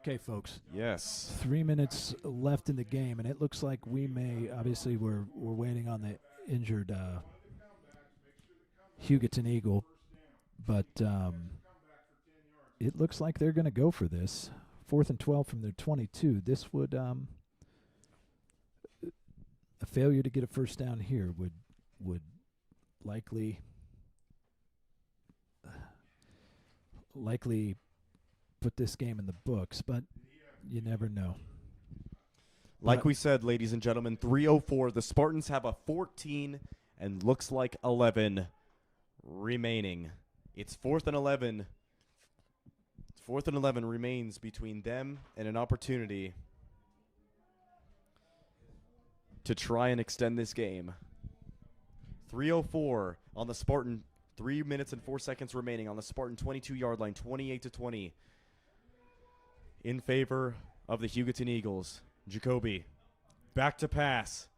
Okay, folks. Yes. 3 minutes left in the game, and it looks like we may. Obviously, we're waiting on the injured Hugoton Eagle, but it looks like they're going to go for this. 4th and 12 from their 22. This would a failure to get a first down here would likely put this game in the books, but you never know. Like we said, ladies and gentlemen, 3:04. The Spartans have a 14 and looks like 11 remaining. It's 4th and 11. 4th and 11 remains between them and an opportunity to try and extend this game. 3:04 on the Spartan. 3 minutes and 4 seconds remaining on the Spartan 22-yard line. 28-20 in favor of the Hugoton Eagles. Jacoby back to pass,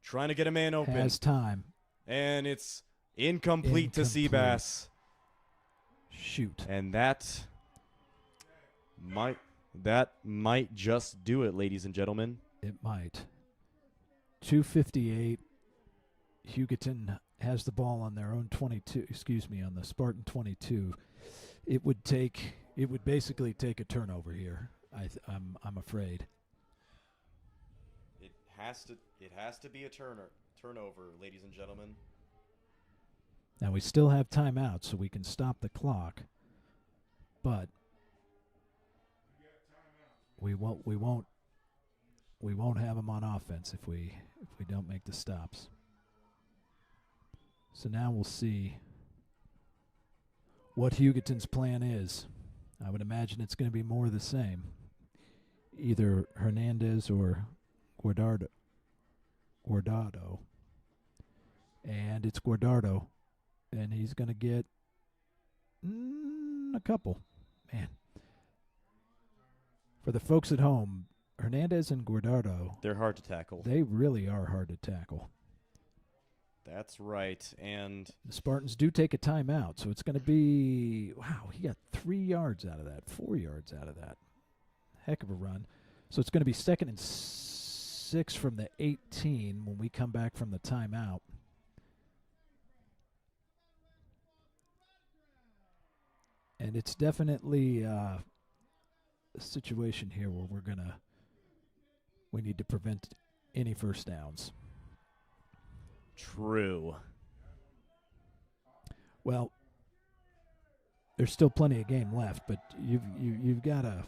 trying to get a man open. Has time. And it's incomplete to Seabass. Shoot. And that might just do it, ladies and gentlemen. It might. 2:58. Hugoton has the ball on their own 22. On the Spartan 22. It would basically take a turnover here. I'm afraid. It has to be a turnover, ladies and gentlemen. Now we still have timeout, so we can stop the clock. But we won't have them on offense if we don't make the stops. So now we'll see what Hugoton's plan is. I would imagine it's going to be more of the same. Either Hernandez or Guardado. And it's Guardado. And he's going to get a couple. Man. For the folks at home, Hernandez and Guardado, They're hard to tackle. they really are hard to tackle. That's right. And The Spartans do take a timeout, so it's going to be, wow, he got 3 yards out of that, 4 yards out of that. Heck of a run. So it's going to be 2nd and 6 from the 18 when we come back from the timeout. And it's definitely a situation here where we need to prevent any first downs. true. Well, there's still plenty of game left, but you've got to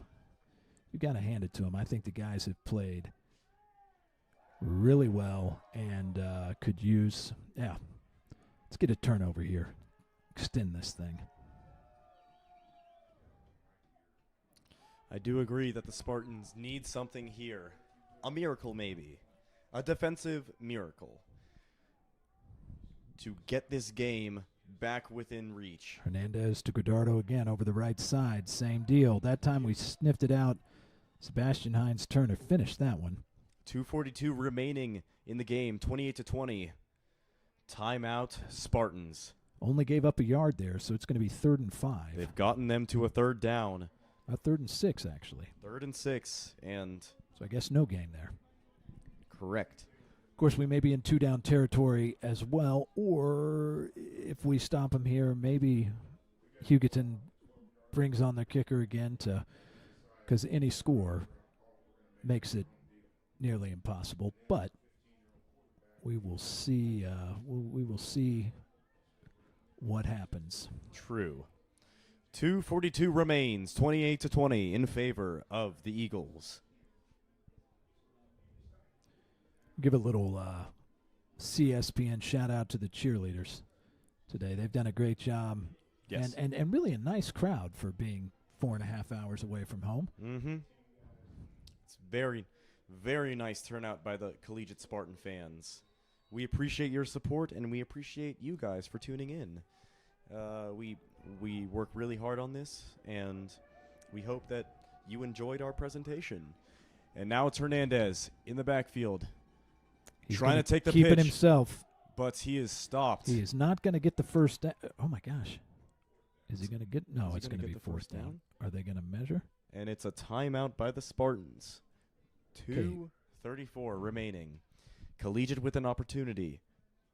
hand it to them. I think the guys have played really well and could use. Yeah, let's get a turnover here. Extend this thing. I do agree that the Spartans need something here. a miracle maybe. A defensive miracle. To get this game back within reach. Hernandez to Godardo again over the right side. Same deal. That time we sniffed it out. Sebastian Hines Turner finished that one. 2:42 remaining in the game. 28-20. Timeout, Spartans. Only gave up a yard there, so it's going to be 3rd and 5. They've gotten them to a 3rd down. 3rd and 6, actually. 3rd and 6, and So I guess no gain there. correct. Of course, we may be in 2-down territory as well, or if we stop them here, maybe Hugoton brings on their kicker again because any score makes it nearly impossible. But we will see. We will see what happens. True. 2:42 remains. 28-20 in favor of the Eagles. Give a little CSPN shout out to the cheerleaders today. They've done a great job. Yes. And really a nice crowd for being 4.5 hours away from home. Mm-hmm. It's very, very nice turnout by the Collegiate Spartan fans. We appreciate your support, and we appreciate you guys for tuning in. We work really hard on this, and we hope that you enjoyed our presentation. And now it's Hernandez in the backfield. He's Trying gonna to take the keep it pitch. himself. But he is stopped. He is not going to get the first down. Oh, my gosh. Is he going to get? No, Is he it's gonna going to get be the first 4th down. down? Are they going to measure? And it's a timeout by the Spartans. 2:34 remaining. Collegiate with an opportunity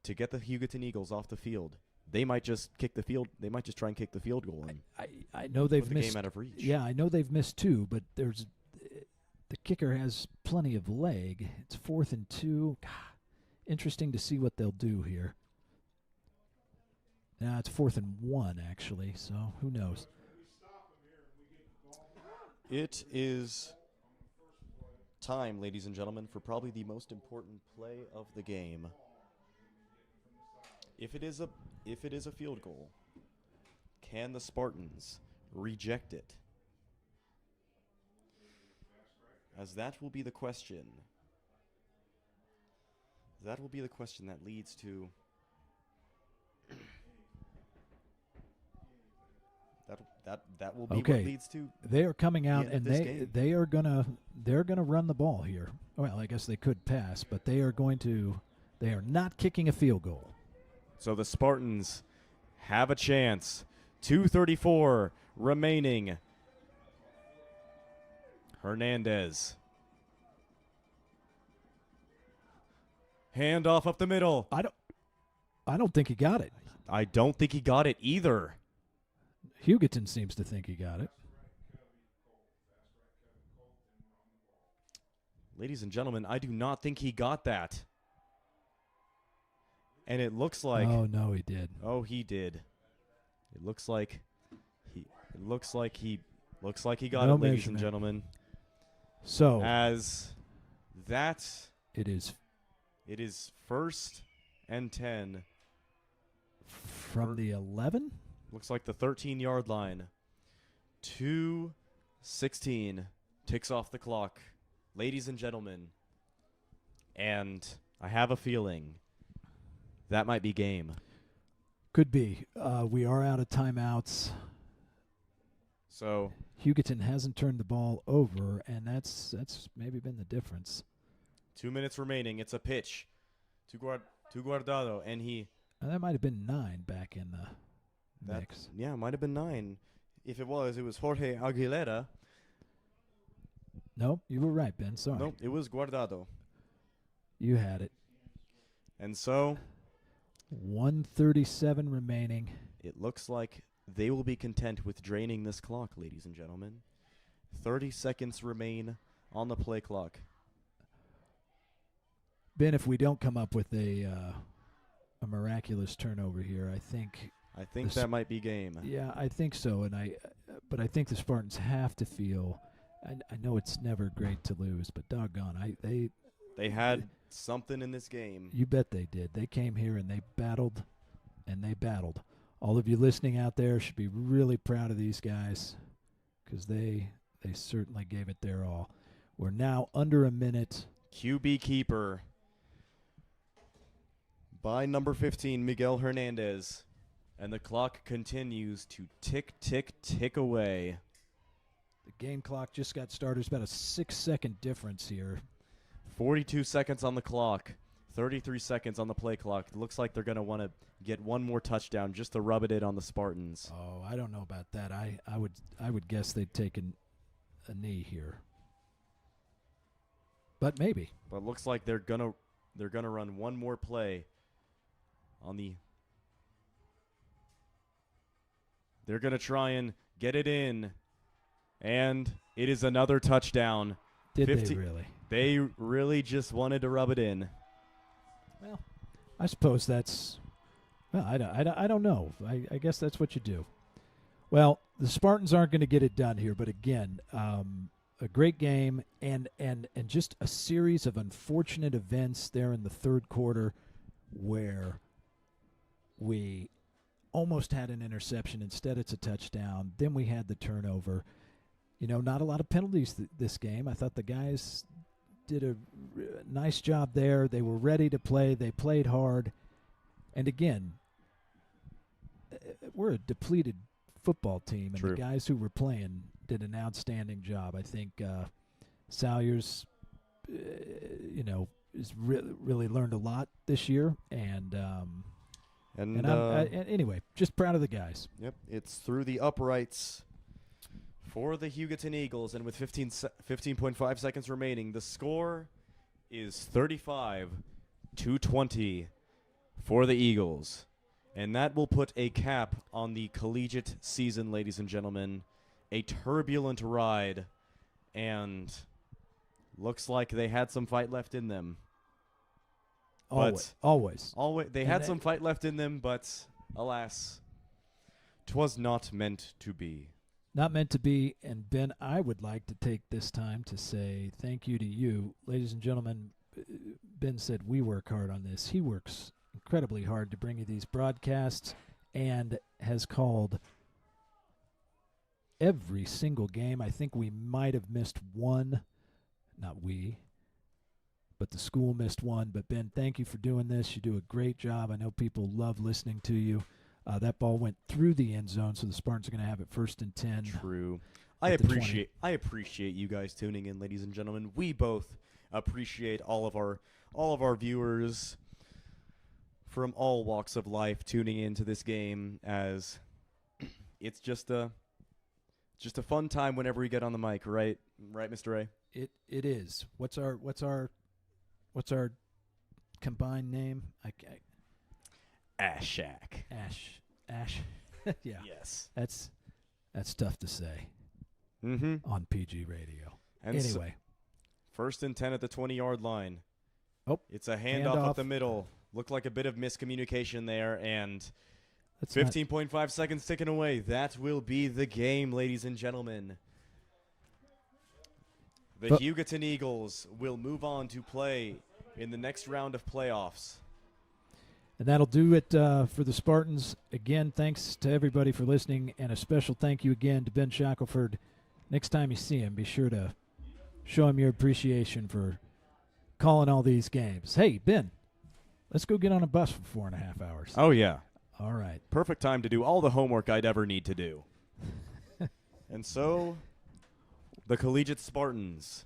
to get the Hugoton Eagles off the field. They might just kick the field. They might just try and kick the field goal and I know they've put the missed. game out of reach. Yeah, I know they've missed 2, but there's the kicker has plenty of leg. It's 4th and 2. God, interesting to see what they'll do here. Now it's 4th and 1 actually, so who knows? It is time, ladies and gentlemen, for probably the most important play of the game. If it is a field goal, can the Spartans reject it? As that will be the question. That will be the question that leads to that will be Okay. what leads to They are coming out end of and this game. they're gonna run the ball here. Well, I guess they could pass, but they are not kicking a field goal. So the Spartans have a chance. 2:34 remaining. Hernandez. Handoff up the middle. I don't think he got it. I don't think he got it either. Hugoton seems to think he got it. Ladies and gentlemen, I do not think he got that. And it looks like Oh no, he did. oh, he did. It looks like he got No it, ladies and measurement. gentlemen. So As that it is it is 1st and 10. from the 11. Looks like the 13-yard line. 2:16 ticks off the clock. Ladies and gentlemen, and I have a feeling that might be game. Could be. We are out of timeouts. So Hugoton hasn't turned the ball over, and that's maybe been the difference. 2 minutes remaining. It's a pitch to Guardado, and That might have been 9 back in the mix. yeah, it might have been 9. If it was Jorge Aguilera. Nope, you were right, Ben. Sorry. Nope, it was Guardado. You had it. And so 1:37 remaining. it looks like they will be content with draining this clock, ladies and gentlemen. 30 seconds remain on the play clock. Ben, if we don't come up with a miraculous turnover here, I think that might be game. Yeah, I think so, but I think the Spartans have to feel. I know it's never great to lose, but doggone, They had something in this game. you bet they did. They came here and they battled, All of you listening out there should be really proud of these guys because they certainly gave it their all. We're now under a minute QB keeper by number 15, Miguel Hernandez. And the clock continues to tick, tick, tick away. The game clock just got started. There's about a 6-second difference here. 42 seconds on the clock. 33 seconds on the play clock. It looks like they're going to want to get one more touchdown just to rub it in on the Spartans. Oh, I don't know about that. I would guess they'd taken a knee here. But maybe. But it looks like they're gonna run one more play on the. They're gonna try and get it in, and it is another touchdown. Did they really? They really just wanted to rub it in. Well, I suppose that's. Well, I don't know. I guess that's what you do. Well, the Spartans aren't going to get it done here, but again, a great game and just a series of unfortunate events there in the third quarter where we almost had an interception. Instead, it's a touchdown. Then we had the turnover. You know, not a lot of penalties this game. I thought the guys did a nice job there. They were ready to play. They played hard. And again, we're a depleted football team, and True. the guys who were playing did an outstanding job. I think Salyers, has really learned a lot this year, and anyway, just proud of the guys. Yep, it's through the uprights for the Hugoton Eagles, and with 15.5 seconds remaining, the score is 35-20 for the Eagles. And that will put a cap on the collegiate season, ladies and gentlemen. A turbulent ride, and looks like they had some fight left in them. Always. They had some fight left in them, but alas, 'twas not meant to be. Not meant to be. And Ben, I would like to take this time to say thank you to you, ladies and gentlemen. Ben said we work hard on this. He works incredibly hard to bring you these broadcasts and has called every single game. I think we might have missed one. Not we, but the school missed one. But Ben, thank you for doing this. You do a great job. I know people love listening to you. That ball went through the end zone, so the Spartans are going to have it 1st and 10. True. I appreciate you guys tuning in, ladies and gentlemen. We both appreciate all of our viewers from all walks of life tuning into this game, as it's just a fun time whenever we get on the mic, right, Mr. A? It is. What's our combined name? Ash Shack. Ash. Yeah. Yes. That's tough to say. Mm-hmm. On PG radio. And anyway, 1st and 10 at the 20-yard line. Oh, it's a handoff up the middle. Looked like a bit of miscommunication there, and 15.5 seconds ticking away. That will be the game, ladies and gentlemen. The Hugoton Eagles will move on to play in the next round of playoffs. And that'll do it for the Spartans. Again, thanks to everybody for listening, and a special thank you again to Ben Shackelford. Next time you see him, be sure to show him your appreciation for calling all these games. Hey, Ben, let's go get on a bus for 4.5 hours. Oh, yeah. All right. Perfect time to do all the homework I'd ever need to do. And so, the Collegiate Spartans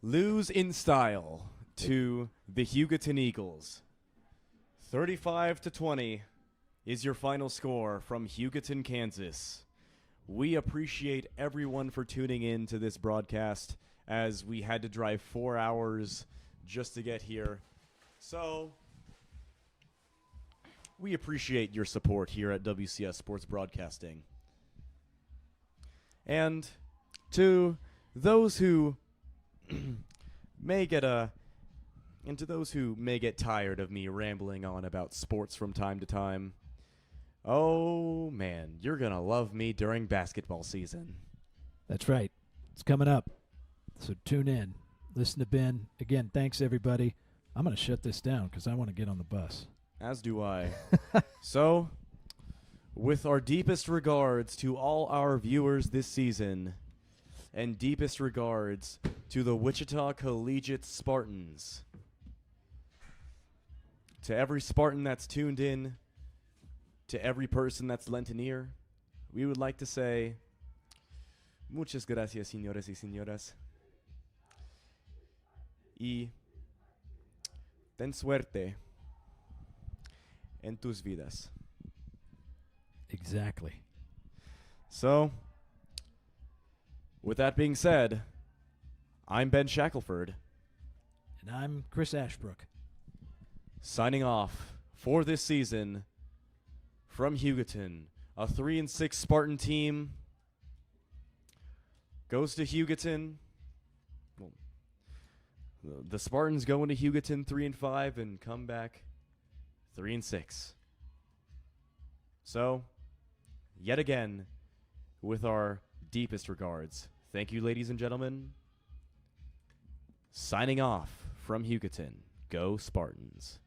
lose in style to the Hugoton Eagles. 35-20 is your final score from Hugoton, Kansas. We appreciate everyone for tuning in to this broadcast, as we had to drive 4 hours just to get here. So, we appreciate your support here at WCS Sports Broadcasting. And to those who may get tired of me rambling on about sports from time to time, oh man, you're gonna love me during basketball season. That's right. It's coming up. So tune in. Listen to Ben. Again, thanks everybody. I'm going to shut this down because I want to get on the bus. As do I. So, with our deepest regards to all our viewers this season, and deepest regards to the Wichita Collegiate Spartans. To every Spartan that's tuned in, to every person that's lent an ear, we would like to say, muchas gracias, señores y señoras. Y ten suerte en tus vidas. Exactly. So, with that being said, I'm Ben Shackelford, And I'm Chris Ashbrook. signing off for this season from Hugoton. A 3-6 Spartan team goes to Hugoton. Well, the Spartans go into Hugoton 3-5 and come back 3-6. So, yet again, with our deepest regards, thank you, ladies and gentlemen. Signing off from Hugoton. Go Spartans.